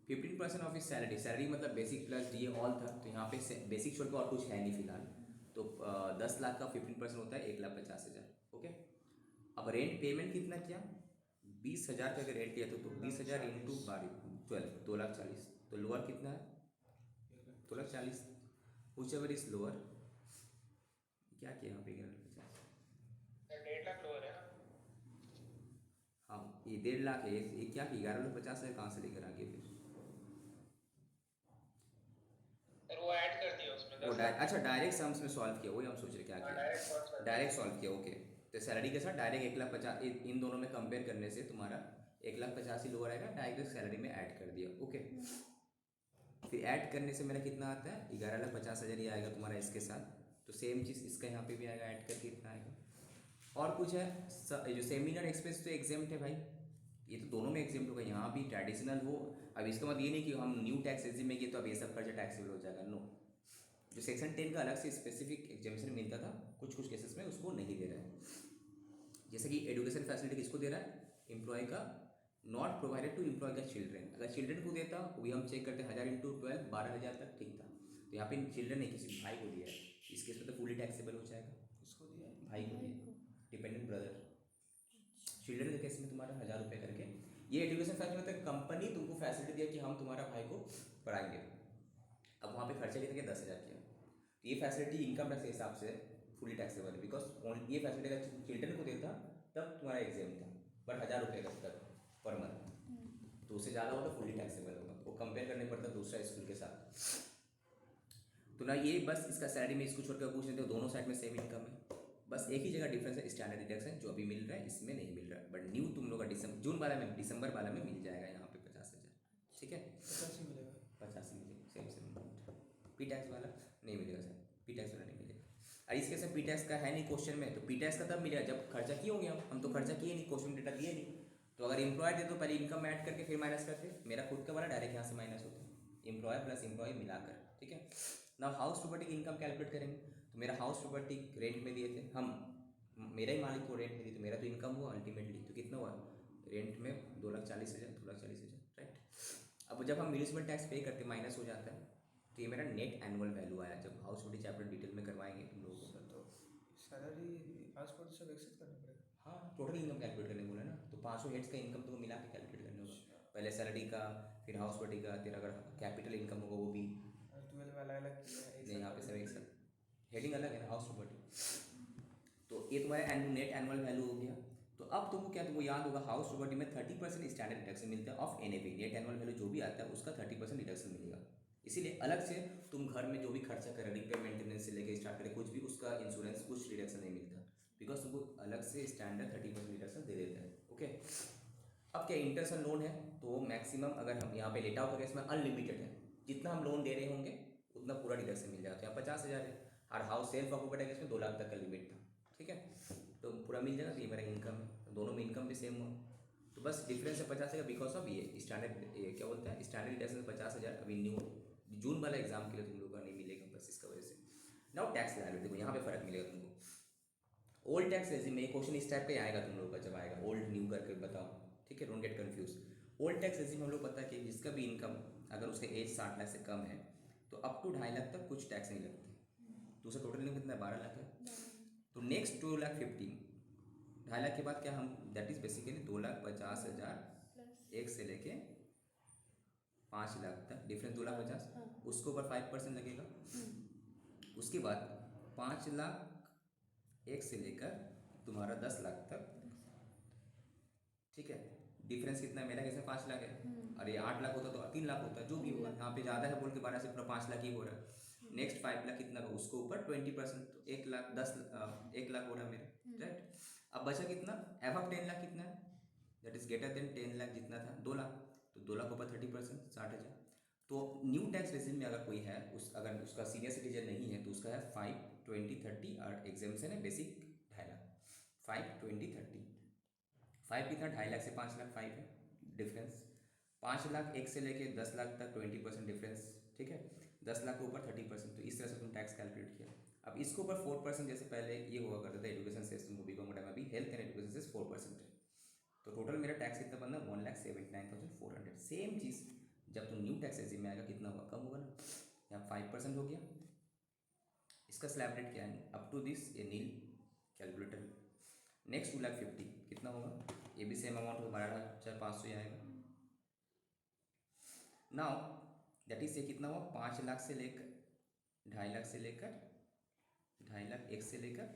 15% ऑफ इस सैलरी, सैलरी मतलब बेसिक प्लस DA ऑल था, तो यहाँ पे बेसिक छोड़ के और कुछ है नहीं फिलहाल, तो 10 लाख का 15% होता है 1,50,000, ओके। अब रेंट पेमेंट कितना किया, 20,000 का अगर रेंट लिया तो 20,000 इंटू 12 2,40,000, तो लोअर कितना है 2,40,000, व्हिचएवर इज लोअर, क्या किया यहाँ पे 11,50,000, 1.5 लाख लोअर है ना। हाँ ये 1.5 लाख है, ये क्या कि 11,50,000 कहाँ से लेकर आ गए फिर, फिर वो ऐड कर दिया उसमें वो 10 लाख। अच्छा डायरेक्ट सम्स में सॉल्व किया, वही हम सोच रहे क्या हाँ, किया, डायरेक्ट सॉल्व किया, ओके। तो सैलरी के साथ डायरेक्ट 1,50,000 इन दोनों में कंपेयर करने से तुम्हारा 1,50,000 ही लोअर आएगा, डायरेक्ट सैलरी में ऐड कर दिया, ओके। फिर ऐड करने से मेरा कितना आता है 11,50,000 ही आएगा तुम्हारा इसके साथ, तो सेम चीज़ इसका यहाँ पे भी आएगा, ऐड करके इतना आएगा। और कुछ है जो सेमिनार एक्सपेंस तो एग्जाम्प्ट है भाई, ये तो दोनों में एग्जाम्प्ट होगा, यहाँ भी ट्रेडिशनल हो। अब इसका मतलब ये नहीं कि हम न्यू टैक्स रेजिम में किए तो अब ये सब खर्चा टैक्सेबल हो जाएगा, नो। जो सेक्शन 10 का अलग से स्पेसिफिक एग्जामेशन मिलता था कुछ कुछ केसेस में, उसको नहीं दे रहा है। जैसे कि एजुकेशन फैसिलिटी किसको दे रहा है, एम्प्लॉय का, नॉट प्रोवाइडेड टू एम्प्लॉय का चिल्ड्रेन, अगर चिल्ड्रेन को देता वो भी हम चेक करते 1000 इंटू 12 12,000 तक ठीक था, तो यहाँ पे चिल्ड्रन नहीं किसी भाई को दिया है, इस केस में तो फुली टैक्सेबल हो जाएगा, किसको दिया है? भाई को दिया, डिपेंडेंट ब्रदर। चिल्ड्रन के केस में तुम्हारा 1,000 रुपये करके, ये एजुकेशन फैसिलिटी मतलब कंपनी तुमको फैसिलिटी दिया कि हम तुम्हारा भाई को पढ़ाएंगे, अब वहाँ पे खर्चा कितना किया 10,000 किया, तो ये फैसिलिटी इनकम टैक्स के हिसाब से फुली टैक्सेबल है, बिकॉज ये फैसिलिटी अगर चिल्ड्रन को देता तब तुम्हारा एग्जाम था, बट 1,000 रुपये का तक पर मंथ, तो उससे ज़्यादा होता फुली टैक्सेबल होगा, वो कंपेयर करने पड़ता दूसरा स्कूल के साथ। तो ना ये बस इसका सैलरी में इसको छोड़कर पूछ लेते हो, दोनों साइड में सेम इनकम है, बस एक ही जगह डिफरेंस है स्टैंडर्ड डिडक्शन जो अभी मिल रहा है इसमें नहीं मिल रहा है, बट न्यू तुम लोग का जून वाला में दिसंबर वाला में मिल जाएगा यहाँ पे 50,000, ठीक है 50 ही मिलेगा। 50 मिलेगा सेम पी टैक्स वाला नहीं मिलेगा सर, पी टैक्स वाला नहीं मिलेगा। और इसके साथ पी टैक्स का है नहीं क्वेश्चन में, तो पी टैक्स का तब मिलेगा जब खर्चा किए होंगे, हम तो खर्चा किए नहीं, क्वेश्चन डेटा दिए नहीं, तो अगर एम्प्लॉय दे तो पहले इनकम ऐड करके फिर माइनस करते, मेरा खुद का वाला डायरेक्ट यहाँ से माइनस होता है, एम्प्लॉय प्लस एम्प्लॉय मिलाकर, ठीक है। ना हाउस प्रॉपर्टी की इनकम कैलकुलेट करेंगे, तो मेरा हाउस प्रॉपर्टी रेंट में दिए थे हम, मेरा ही मालिक को रेंट में दी, तो मेरा तो इनकम हुआ अल्टीमेटली, तो कितना हुआ रेंट में 2,40,000 2,40,000, राइट। अब जब हम म्यूनिसिपल टैक्स पे करते माइनस हो जाता है, तो ये मेरा नेट एनुअल वैल्यू आया, जब हाउस प्रॉपर्टी चैप्टर डिटेल में करवाएंगे तुम लोगों को। तो सैलरी आज पर सब एक्सेप्ट करना पड़ेगा। हाँ टोटल इनकम कैलकुलेट करने बोला ना, तो 500 हेड्स का इनकम तुमको मिला के कैलकुलेट करने होगा, पहले सैलरी का, फिर हाउस प्रॉपर्टी का, फिर अगर कैपिटल इनकम होगा वो भी, 12 वाला अलग किया है, नहीं यहाँ पे सब एक साथ हेडिंग अलग है ना हाउस प्रॉपर्टी, तो ये तुम्हारा नेट एनुअल वैल्यू हो गया। तो अब तुमको क्या तुमको याद होगा हाउस प्रॉपर्टी में 30% स्टैंडर्ड डिडक्शन मिलता है of NAV, net annual value जो भी आता है उसका 30% डिडक्शन मिलेगा, इसीलिए अलग से तुम घर में जो भी खर्चा करें रिपेयर मेंटेनेंस से लेकर स्टार्ट करें कुछ भी, उसका इंश्योरेंस कुछ डिडक्शन नहीं मिलता, बिकॉज तुमको अलग से स्टैंडर्ड 30% डिडक्शन दे देता है, ओके। अब क्या इंटरेस्ट लोन है, तो मैक्सिमम अगर हम यहाँ पे लेट आउट करें इसमें अनलिमिटेड है, जितना हम लोन दे रहे होंगे उतना पूरा डिडक्शन मिल जाता है, 50,000 है, और हाउस सेल्फ ऑक्यूपेड है इसमें 2 लाख तक का लिमिट था, ठीक है, तो पूरा मिल जाएगा, तो ये मेरा इनकम है, दोनों में इनकम भी सेम हुआ, तो बस डिफरेंस है 50,000 बिकॉज ऑफ ये स्टैंडर्ड क्या बोलता है स्टैंडर्ड डिडक्शन 50,000 अभी न्यू जून वाला एग्जाम के लिए तुम लोगों का नहीं मिलेगा, बस इसका वजह से। नाउ टैक्स लायबिलिटी देखो यहाँ पे फर्क मिलेगा तुमको, ओल्ड टैक्स रेजिम में क्वेश्चन इस टाइप का ही आएगा तुम लोगों का, जब आएगा ओल्ड न्यू करके बताओ, ठीक है, don't get confuse. Old tax regime हम लोग पता है कि जिसका भी इनकम अगर उसका एज 60 लाख से कम है तो अप टू 2.5 लाख तक कुछ टैक्स नहीं लगते, तो उसका टोटल इनकम कितना 12 लाख है, तो नेक्स्ट 2,15,000 2.5 लाख के बाद क्या हम दैट इज बेसिकली 2,50,000 1 से लेके 5 लाख तक, डिफरेंस 2,50,000, हाँ। उसके ऊपर 5% लगेगा। उसके बाद 5 लाख 1 से लेकर तुम्हारा 10 लाख तक, ठीक है। डिफरेंस कितना है, मेरा कैसे 5 लाख है, और ये 8 लाख होता तो 3 लाख होता, जो भी होगा। यहाँ पे ज़्यादा है बोल के 12 से पूरा 5 लाख ही हो रहा है। नेक्स्ट 5 लाख कितना का, उसको ऊपर 20%, तो 1 लाख 1 लाख हो रहा है मेरा, राइट। अब बचा कितना, एबव 10 लाख कितना है, that is greater than 10 lakh, जितना था 2 लाख, तो 2 लाख ऊपर 30%, 60,000। तो न्यू टैक्स रेजिम में अगर कोई है, अगर उसका सीनियर सिटीजन नहीं है, तो उसका है 5, 20, 30, और एग्जाम्पशन है बेसिक 2.5 लाख। 5, 20, 30, 5 कितना, 2.5 लाख से 5 लाख 5 है डिफरेंस। 5 लाख 1 से लेके 10 लाख तक 20% डिफरेंस, ठीक है। 10 लाख के ऊपर 30%, तो इस तरह से तुम टैक्स कैलकुलेट किया। अब इसके ऊपर 4%, जैसे पहले ये हुआ करता था एजुकेशन सेस, तुमको बीकॉम में, अभी हेल्थ एंड एजुकेशन सेस 4% है। तो टोटल मेरा टैक्स कितना बनना, 1,79,400। सेम चीज़ जब तुम न्यू टैक्स रेजिम में आएगा, कितना होगा, कम होगा ना, यहाँ 5% हो गया। इसका स्लैब रेट क्या है, अप टू दिस ये नील कैलकुलेटर। नेक्स्ट 2,50,000 कितना होगा, ये भी सेम अमाउंट होगा, 12,500 ही आएगा। नाउ दैट इज ये कितना हुआ, 5 लाख से लेकर 2.5 लाख से लेकर 2.5 लाख 1 से लेकर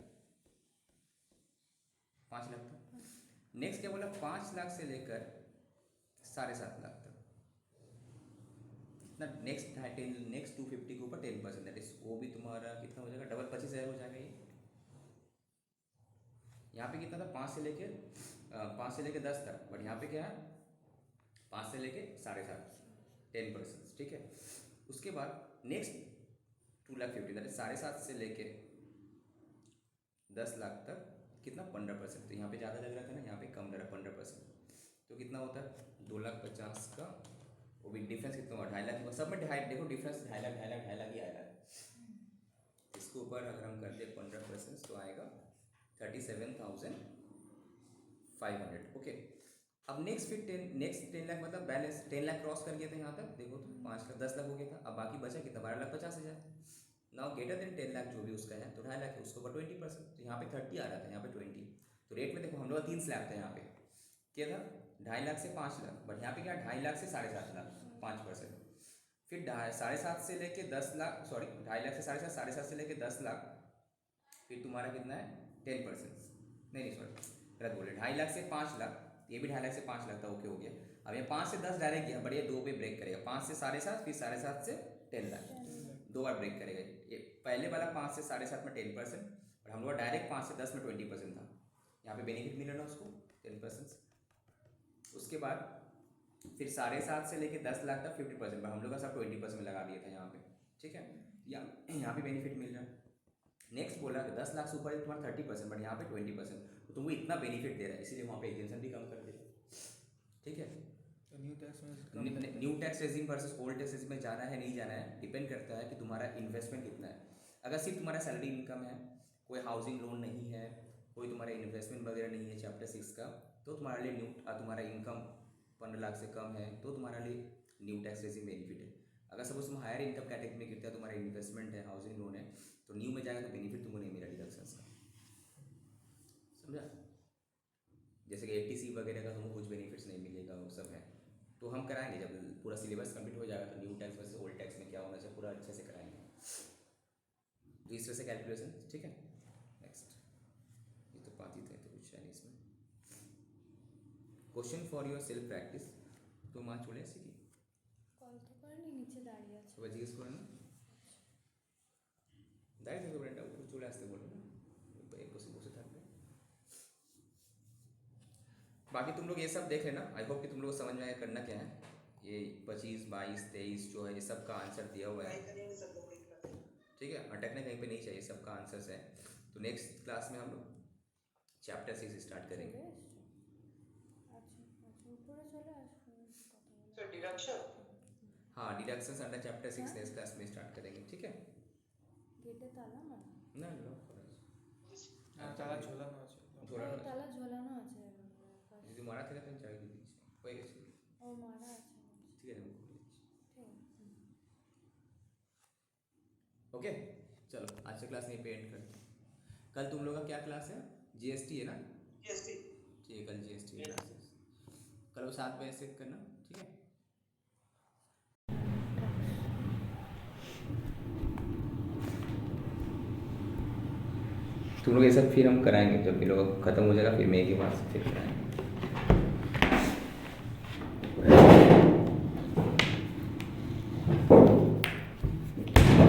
5 लाख तक। नेक्स्ट क्या बोला, 5 लाख से लेकर 7.5 लाख तक, कितना, नेक्स्ट 250 के ऊपर 10%, दैट इज वो भी तुम्हारा कितना हो जाएगा, डबल 25,000 हो जाएगा। ये यहाँ पे कितना था, 5 से लेके 10 तक, बट यहाँ पे क्या है, 5 से लेके 7.5, 10%, ठीक है। उसके बाद नेक्स्ट 2,50,000, दैट इज 7.5 से लेके 10 लाख तक, कितना, 15%। तो यहाँ पे ज़्यादा लग रहा था ना, यहाँ पे कम लग रहा है 15%, तो कितना होता है, 2,50,000 का, वो भी डिफरेंस कितना हुआ, 2.5 लाख, सब में 2.5, देखो डिफरेंस 2.5 लाख 2.5 लाख ही आएगा। इसके ऊपर अगर हम करते हैं 15%, तो आएगा 37,500, ओके। अब नेक्स्ट 10 लाख, मतलब बैलेंस 10 लाख क्रॉस कर गया था यहाँ तक, देखो तो 5 लाख 10 लाख हो गया था। अब बाकी बचा कितना, 12,50,000। नाउ ग्रेटर देन 10 लाख जो भी उसका है, तो 2.5 लाख है, उसके ऊपर 20%, तो यहाँ पे 30 आ रहा था, यहाँ पे 20। तो रेट में देखो हम लोग 3 स्लैब था, यहाँ पे क्या था, 2.5 लाख से 5 लाख, बट यहाँ पे क्या, 2.5 लाख से 7.5 लाख, 5%। फिर 7.5 से लेके 10 लाख, सॉरी 2.5 लाख से 7.5, 7.5 से लेके 10 लाख, फिर तुम्हारा कितना है, 10%, नहीं सॉरी गलत बोले, 2.5 लाख से 5 लाख, ये भी 2.5 लाख से 5 लाख था, ओके हो गया। अब ये 5 से 10 डायरेक्ट गया, बट ये 2 पे ब्रेक करेगा, 5 से 7.5, फिर 7.5 से 10 लाख, 2 बार ब्रेक करेगा। ये पहले वाला 5 से 7.5 में 10%, और हम लोग डायरेक्ट 5 से 10 में 20% था, यहाँ पे बेनिफिट मिला ना उसको 10%। उसके बाद फिर 7.5 से लेके 10 लाख तक 50%, पर हम लोग का सब 20% में लगा दिया था यहाँ पे, ठीक है। यहाँ पे बेनिफिट मिल रहा है। नेक्स्ट बोला कि 10 लाख से ऊपर तुम्हारा 30%, बट यहाँ पे 20%, तो तुमको इतना बेनिफिट दे रहा है, इसीलिए वहाँ पे एग्जेंशन भी कम कर दे, ठीक है। तो new tax regime versus old tax regime में जाना है नहीं जाना है, डिपेंड करता है कि तुम्हारा इन्वेस्टमेंट कितना है। अगर सिर्फ तुम्हारा सैलरी इनकम है, कोई हाउसिंग लोन नहीं है, कोई तुम्हारा इन्वेस्टमेंट वगैरह नहीं है चैप्टर 6 का, तो तुम्हारे लिए तुम्हारा इनकम 15 लाख से कम है, तो तुम्हारे लिए न्यू टैक्स रेजिम बेनिफिट है। अगर सपोज तुम हायर इनकम कैटेगरी में गिरता है, तुम्हारा इन्वेस्टमेंट है, हाउसिंग लोन है, तो न्यू में जाएगा तो बेनिफिट तुमको नहीं मिला डिडक्शंस का, समझा। जैसे कि ATC वगैरह का तुमको कुछ बेनिफिट्स नहीं मिलेगा, वो सब है। तो हम कराएंगे जब पूरा सिलेबस कंप्लीट हो जाएगा, तो new tax versus old tax में क्या होना चाहिए पूरा अच्छे से कराएंगे, तो इस तरह से कैलकुलेशन, ठीक है। नेक्स्ट, ये तो बात ही थे, तो कुछ है नहीं इसमें। Question for your self practice, तो माँ चले सीखी কল তো করেনি, নিচে দাঁড়িয়ে আছে। সবাই জিজ্ঞেস করে না, দাঁড়িয়ে থাকবে ব্রেনটা, উপরে চলে আসতে বলবে না, বসে বসে থাকবে। बाकी तुम लोग ये सब देख लेना, आई होप कि तुम लोग को समझ में आया करना क्या है। ये 25, 22, 23 जो है, ये सब का आंसर दिया हुआ है, ठीक है। अटकने कहीं पे नहीं चाहिए, सबका आंसर्स है। तो नेक्स्ट क्लास में हम लोग चैप्टर 6 स्टार्ट करेंगे। আচ্ছা আচ্ছা, উপরে চলে আসবো, কথা বলো। सर डिडक्शन हाँ, deductions under chapter 6 next class में स्टार्ट करेंगे, ठीक है। গেটে তালা মারা, না লক করা তালা ঝোলানো আছে। ঝোলানো আছে। তালা ঝোলানো আছে পাশে। যদি মারা থাকে তাহলে চাবি দিয়ে দিচ্ছি, হয়ে গেছে, ও মারা আছে বলছে। ঠিক আছে আমি খুলে দিচ্ছি। ঠিক আছে। ओके चलो, आज का क्लास यहीं पे एंड करते हैं। कल तुम लोग का क्या क्लास है, GST है ना, यस ठीक है, कल GST क्लास है। कल 7 बजे से करना, ठीक है। तुम लोग ये सब फिर हम कराएंगे, जब भी लोग ख़त्म हो जाएगा फिर मई के बाद से फिर कराएंगे।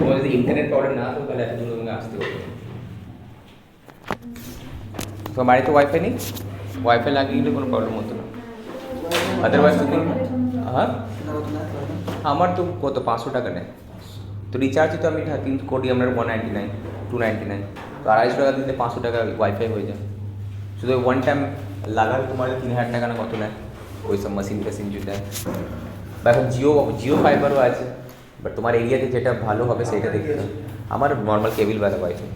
তোমার যদি ইন্টারনেট প্রবলেম না হতো তাহলে এতদূর তোমাকে আসতে হতো। তোমার বাড়িতে ওয়াইফাই নেই? ওয়াইফাই লাগিয়ে গেলে কোনো প্রবলেম হতো না, আদারওয়াইজ তুমি হ্যাঁ আমার তো কত 500 টাকা নেয় তো রিচার্জই তো আমি কিন্তু করি আমরা 199 299, তো 250 টাকা দিতে 500 টাকা ওয়াইফাই হয়ে যায়। শুধু ওয়ান টাইম লাগালে তোমার 3000 টাকা না কত নেয় ওই সব মেশিন টেশিন যেটা। বা এখন জিও ফাইবারও আছে, বাট তোমার এরিয়াতে যেটা ভালো হবে সেটা দেখতে হবে। আমার নর্মাল কেবিল বেলা ওয়াইফাই।